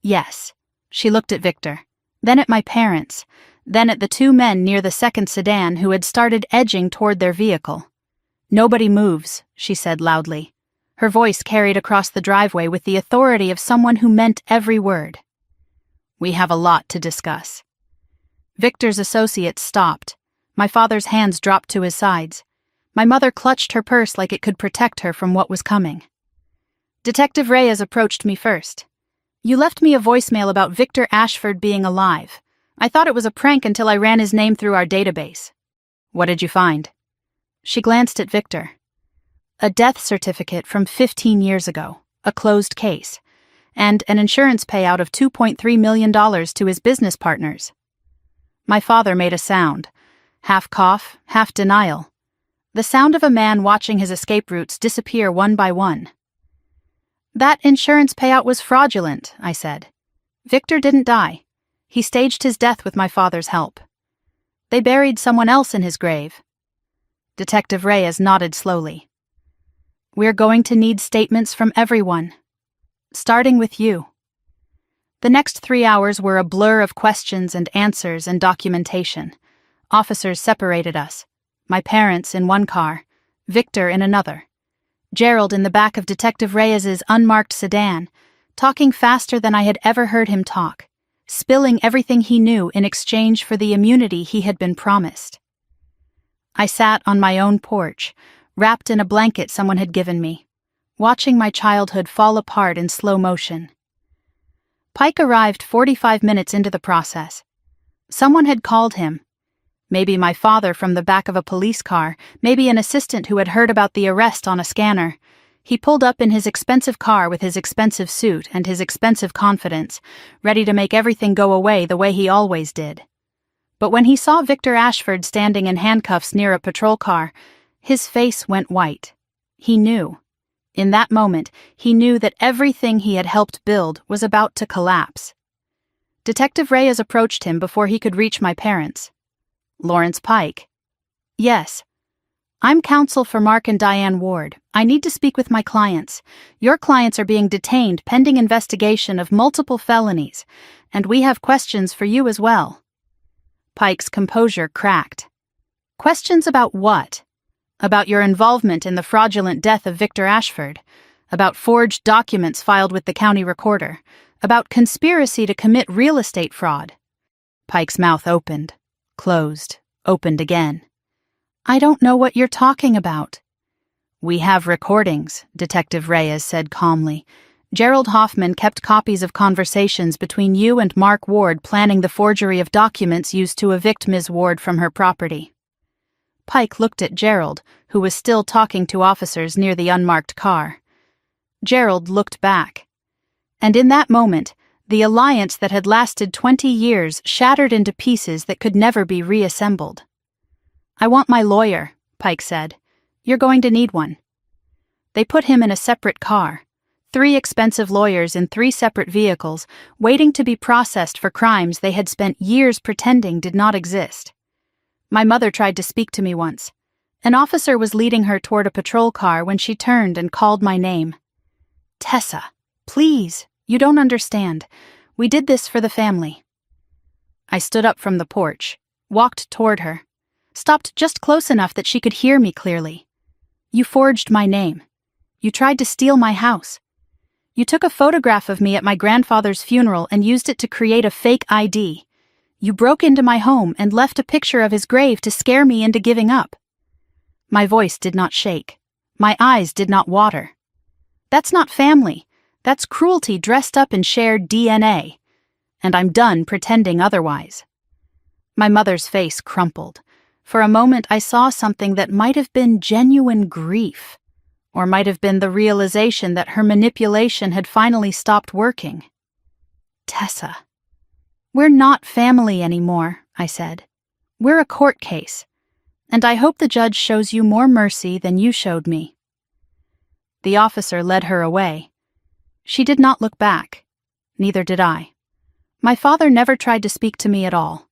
Yes. She looked at Victor, then at my parents, then at the two men near the second sedan who had started edging toward their vehicle. "Nobody moves," she said loudly. Her voice carried across the driveway with the authority of someone who meant every word. "We have a lot to discuss." Victor's associates stopped. My father's hands dropped to his sides. My mother clutched her purse like it could protect her from what was coming. Detective Reyes approached me first. "You left me a voicemail about Victor Ashford being alive. I thought it was a prank until I ran his name through our database." "What did you find?" She glanced at Victor. "A death certificate from 15 years ago, a closed case, and an insurance payout of $2.3 million to his business partners." My father made a sound, half cough, half denial. The sound of a man watching his escape routes disappear one by one. "That insurance payout was fraudulent," I said. "Victor didn't die. He staged his death with my father's help. They buried someone else in his grave." Detective Reyes nodded slowly. "We're going to need statements from everyone. Starting with you." The next 3 hours were a blur of questions and answers and documentation. Officers separated us. My parents in one car, Victor in another. Gerald in the back of Detective Reyes's unmarked sedan, talking faster than I had ever heard him talk, spilling everything he knew in exchange for the immunity he had been promised. I sat on my own porch, wrapped in a blanket someone had given me, watching my childhood fall apart in slow motion. Pike arrived 45 minutes into the process. Someone had called him. Maybe my father from the back of a police car, maybe an assistant who had heard about the arrest on a scanner. He pulled up in his expensive car with his expensive suit and his expensive confidence, ready to make everything go away the way he always did. But when he saw Victor Ashford standing in handcuffs near a patrol car, his face went white. He knew. In that moment, he knew that everything he had helped build was about to collapse. Detective Reyes approached him before he could reach my parents. "Lawrence Pike." "Yes. I'm counsel for Mark and Diane Ward. I need to speak with my clients. Your clients are being detained pending investigation of multiple felonies, and we have questions for you as well." Pike's composure cracked. "Questions about what?" "About your involvement in the fraudulent death of Victor Ashford, about forged documents filed with the county recorder, about conspiracy to commit real estate fraud." Pike's mouth opened, closed, opened again. "I don't know what you're talking about." "We have recordings," Detective Reyes said calmly. "Gerald Hoffman kept copies of conversations between you and Mark Ward planning the forgery of documents used to evict Ms. Ward from her property." Pike looked at Gerald, who was still talking to officers near the unmarked car. Gerald looked back. And in that moment, the alliance that had lasted 20 years shattered into pieces that could never be reassembled. "I want my lawyer," Pike said. "You're going to need one." They put him in a separate car, 3 expensive lawyers in 3 separate vehicles, waiting to be processed for crimes they had spent years pretending did not exist. My mother tried to speak to me once. An officer was leading her toward a patrol car when she turned and called my name. "Tessa, please, you don't understand. We did this for the family." I stood up from the porch, walked toward her, stopped just close enough that she could hear me clearly. "You forged my name. You tried to steal my house. You took a photograph of me at my grandfather's funeral and used it to create a fake ID. You broke into my home and left a picture of his grave to scare me into giving up." My voice did not shake. My eyes did not water. "That's not family. That's cruelty dressed up in shared DNA. And I'm done pretending otherwise." My mother's face crumpled. For a moment I saw something that might have been genuine grief, or might have been the realization that her manipulation had finally stopped working. "Tessa." "We're not family anymore," I said. "We're a court case, and I hope the judge shows you more mercy than you showed me." The officer led her away. She did not look back. Neither did I. My father never tried to speak to me at all.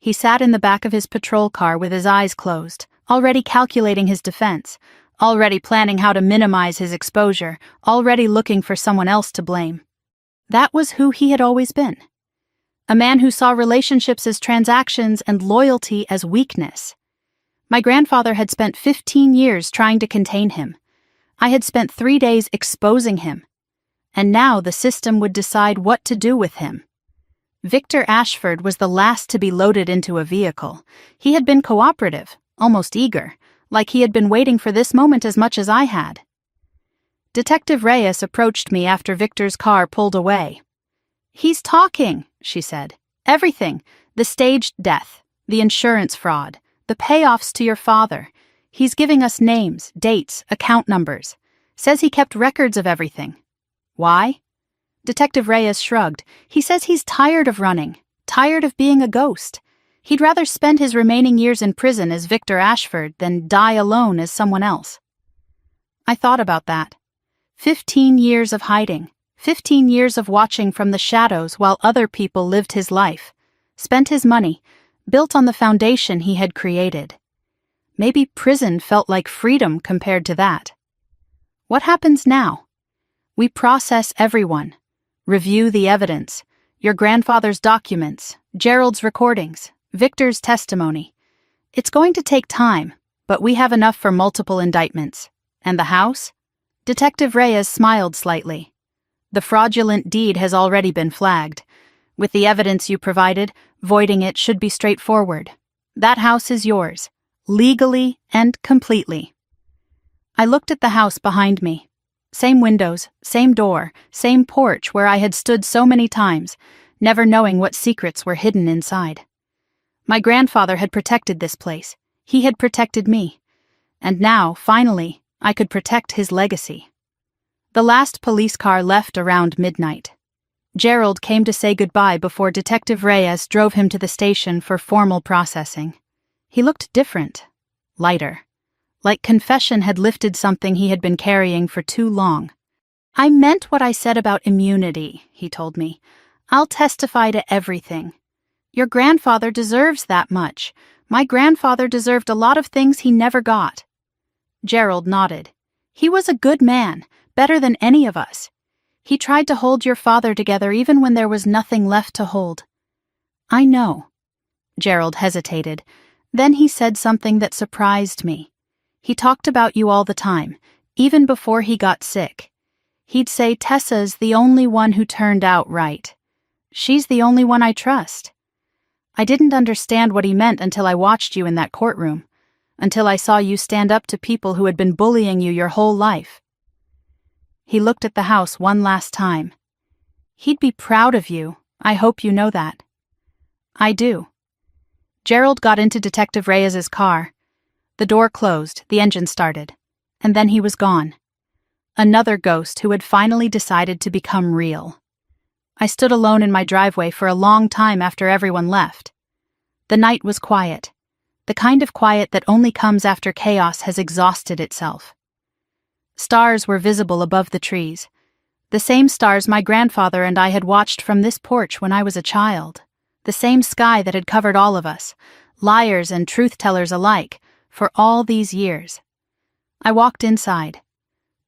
He sat in the back of his patrol car with his eyes closed, already calculating his defense, already planning how to minimize his exposure, already looking for someone else to blame. That was who he had always been. A man who saw relationships as transactions and loyalty as weakness. My grandfather had spent 15 years trying to contain him. I had spent 3 days exposing him. And now the system would decide what to do with him. Victor Ashford was the last to be loaded into a vehicle. He had been cooperative, almost eager, like he had been waiting for this moment as much as I had. Detective Reyes approached me after Victor's car pulled away. "He's talking," she said. "Everything. The staged death, the insurance fraud, the payoffs to your father. He's giving us names, dates, account numbers. Says he kept records of everything." "Why?" Detective Reyes shrugged. "He says he's tired of running, tired of being a ghost. He'd rather spend his remaining years in prison as Victor Ashford than die alone as someone else." I thought about that. 15 years of hiding, 15 years of watching from the shadows while other people lived his life, spent his money, built on the foundation he had created. Maybe prison felt like freedom compared to that. What happens now? We process everyone, review the evidence, your grandfather's documents, Gerald's recordings, Victor's testimony. It's going to take time, but we have enough for multiple indictments. And the house? Detective Reyes smiled slightly. The fraudulent deed has already been flagged. With the evidence you provided, voiding it should be straightforward. That house is yours, legally and completely. I looked at the house behind me. Same windows, same door, same porch where I had stood so many times, never knowing what secrets were hidden inside. My grandfather had protected this place. He had protected me. And now, finally, I could protect his legacy. The last police car left around midnight. Gerald came to say goodbye before Detective Reyes drove him to the station for formal processing. He looked different, lighter, like confession had lifted something he had been carrying for too long. "I meant what I said about immunity," he told me. "I'll testify to everything. Your grandfather deserves that much. My grandfather deserved a lot of things he never got." Gerald nodded. "He was a good man, better than any of us. He tried to hold your father together even when there was nothing left to hold." "I know." Gerald hesitated. Then he said something that surprised me. He talked about you all the time, even before he got sick. He'd say Tessa's the only one who turned out right. She's the only one I trust. I didn't understand what he meant until I watched you in that courtroom, until I saw you stand up to people who had been bullying you your whole life. He looked at the house one last time. "He'd be proud of you. I hope you know that." "I do." Gerald got into Detective Reyes's car. The door closed, the engine started, and then he was gone. Another ghost who had finally decided to become real. I stood alone in my driveway for a long time after everyone left. The night was quiet, the kind of quiet that only comes after chaos has exhausted itself. Stars were visible above the trees, the same stars my grandfather and I had watched from this porch when I was a child, the same sky that had covered all of us, liars and truth-tellers alike, for all these years. I walked inside.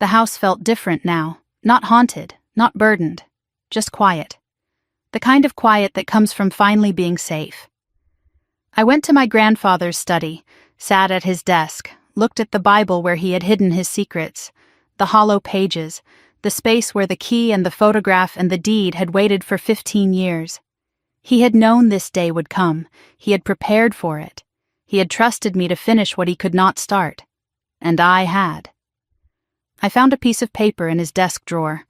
The house felt different now, not haunted, not burdened, just quiet. The kind of quiet that comes from finally being safe. I went to my grandfather's study, sat at his desk, looked at the Bible where he had hidden his secrets, the hollow pages, the space where the key and the photograph and the deed had waited for 15 years. He had known this day would come. He had prepared for it. He had trusted me to finish what he could not start. And I had. I found a piece of paper in his desk drawer,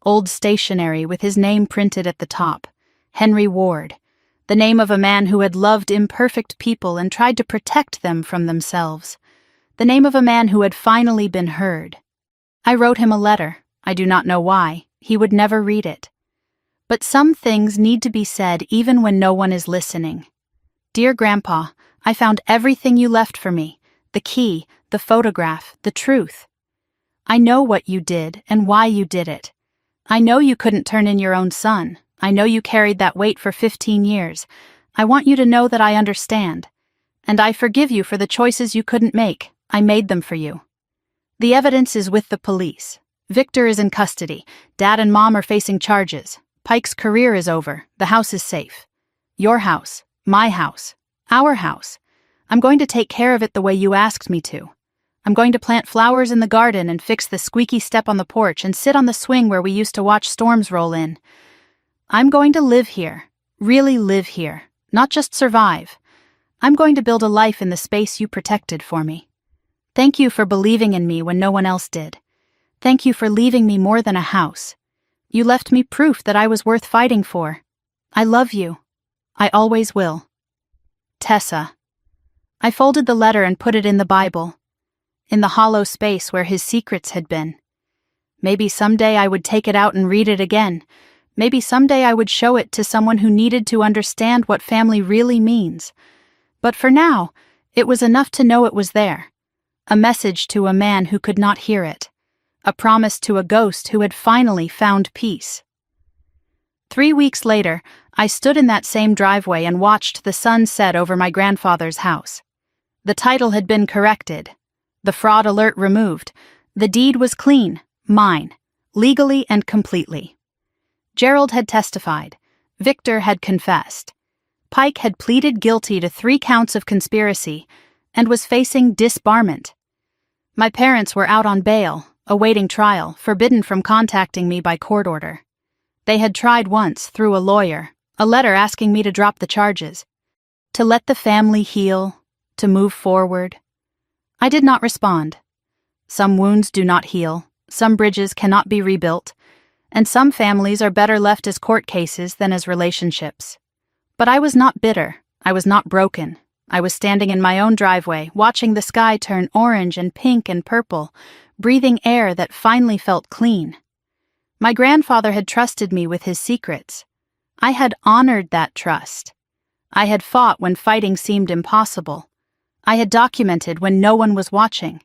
old stationery with his name printed at the top, Henry Ward, the name of a man who had loved imperfect people and tried to protect them from themselves, the name of a man who had finally been heard. I wrote him a letter. I do not know why. He would never read it. But some things need to be said even when no one is listening. Dear Grandpa, I found everything you left for me, the key, the photograph, the truth. I know what you did and why you did it. I know you couldn't turn in your own son. I know you carried that weight for 15 years. I want you to know that I understand. And I forgive you for the choices you couldn't make. I made them for you. The evidence is with the police. Victor is in custody. Dad and Mom are facing charges. Pike's career is over. The house is safe. Your house. My house. Our house. I'm going to take care of it the way you asked me to. I'm going to plant flowers in the garden and fix the squeaky step on the porch and sit on the swing where we used to watch storms roll in. I'm going to live here. Really live here. Not just survive. I'm going to build a life in the space you protected for me. Thank you for believing in me when no one else did. Thank you for leaving me more than a house. You left me proof that I was worth fighting for. I love you. I always will. Tessa. I folded the letter and put it in the Bible, in the hollow space where his secrets had been. Maybe someday I would take it out and read it again. Maybe someday I would show it to someone who needed to understand what family really means. But for now, it was enough to know it was there. A message to a man who could not hear it. A promise to a ghost who had finally found peace. 3 weeks later, I stood in that same driveway and watched the sun set over my grandfather's house. The title had been corrected. The fraud alert removed. The deed was clean, mine, legally and completely. Gerald had testified. Victor had confessed. Pike had pleaded guilty to 3 counts of conspiracy and was facing disbarment. My parents were out on bail, awaiting trial, forbidden from contacting me by court order. They had tried once, through a lawyer, a letter asking me to drop the charges, to let the family heal, to move forward. I did not respond. Some wounds do not heal, some bridges cannot be rebuilt, and some families are better left as court cases than as relationships. But I was not bitter, I was not broken. I was standing in my own driveway, watching the sky turn orange and pink and purple, breathing air that finally felt clean. My grandfather had trusted me with his secrets. I had honored that trust. I had fought when fighting seemed impossible. I had documented when no one was watching.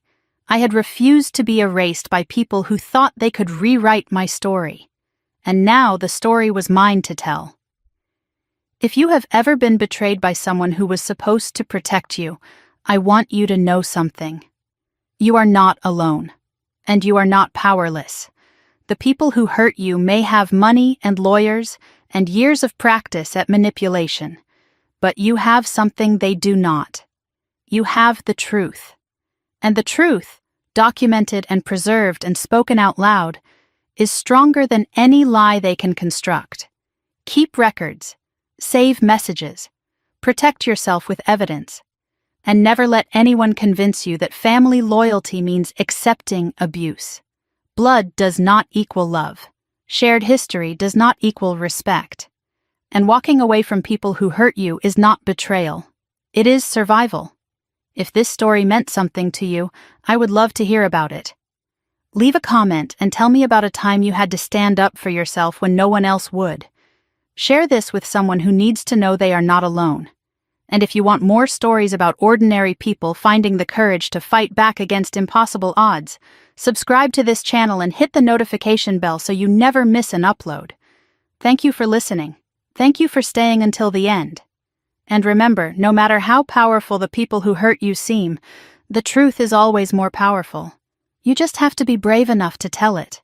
I had refused to be erased by people who thought they could rewrite my story. And now the story was mine to tell. If you have ever been betrayed by someone who was supposed to protect you, I want you to know something. You are not alone. And you are not powerless. The people who hurt you may have money and lawyers and years of practice at manipulation, but you have something they do not. You have the truth. And the truth, documented and preserved and spoken out loud, is stronger than any lie they can construct. Keep records, save messages, protect yourself with evidence, and never let anyone convince you that family loyalty means accepting abuse. Blood does not equal love. Shared history does not equal respect. And walking away from people who hurt you is not betrayal. It is survival. If this story meant something to you, I would love to hear about it. Leave a comment and tell me about a time you had to stand up for yourself when no one else would. Share this with someone who needs to know they are not alone. And if you want more stories about ordinary people finding the courage to fight back against impossible odds, subscribe to this channel and hit the notification bell so you never miss an upload. Thank you for listening. Thank you for staying until the end. And remember, no matter how powerful the people who hurt you seem, the truth is always more powerful. You just have to be brave enough to tell it.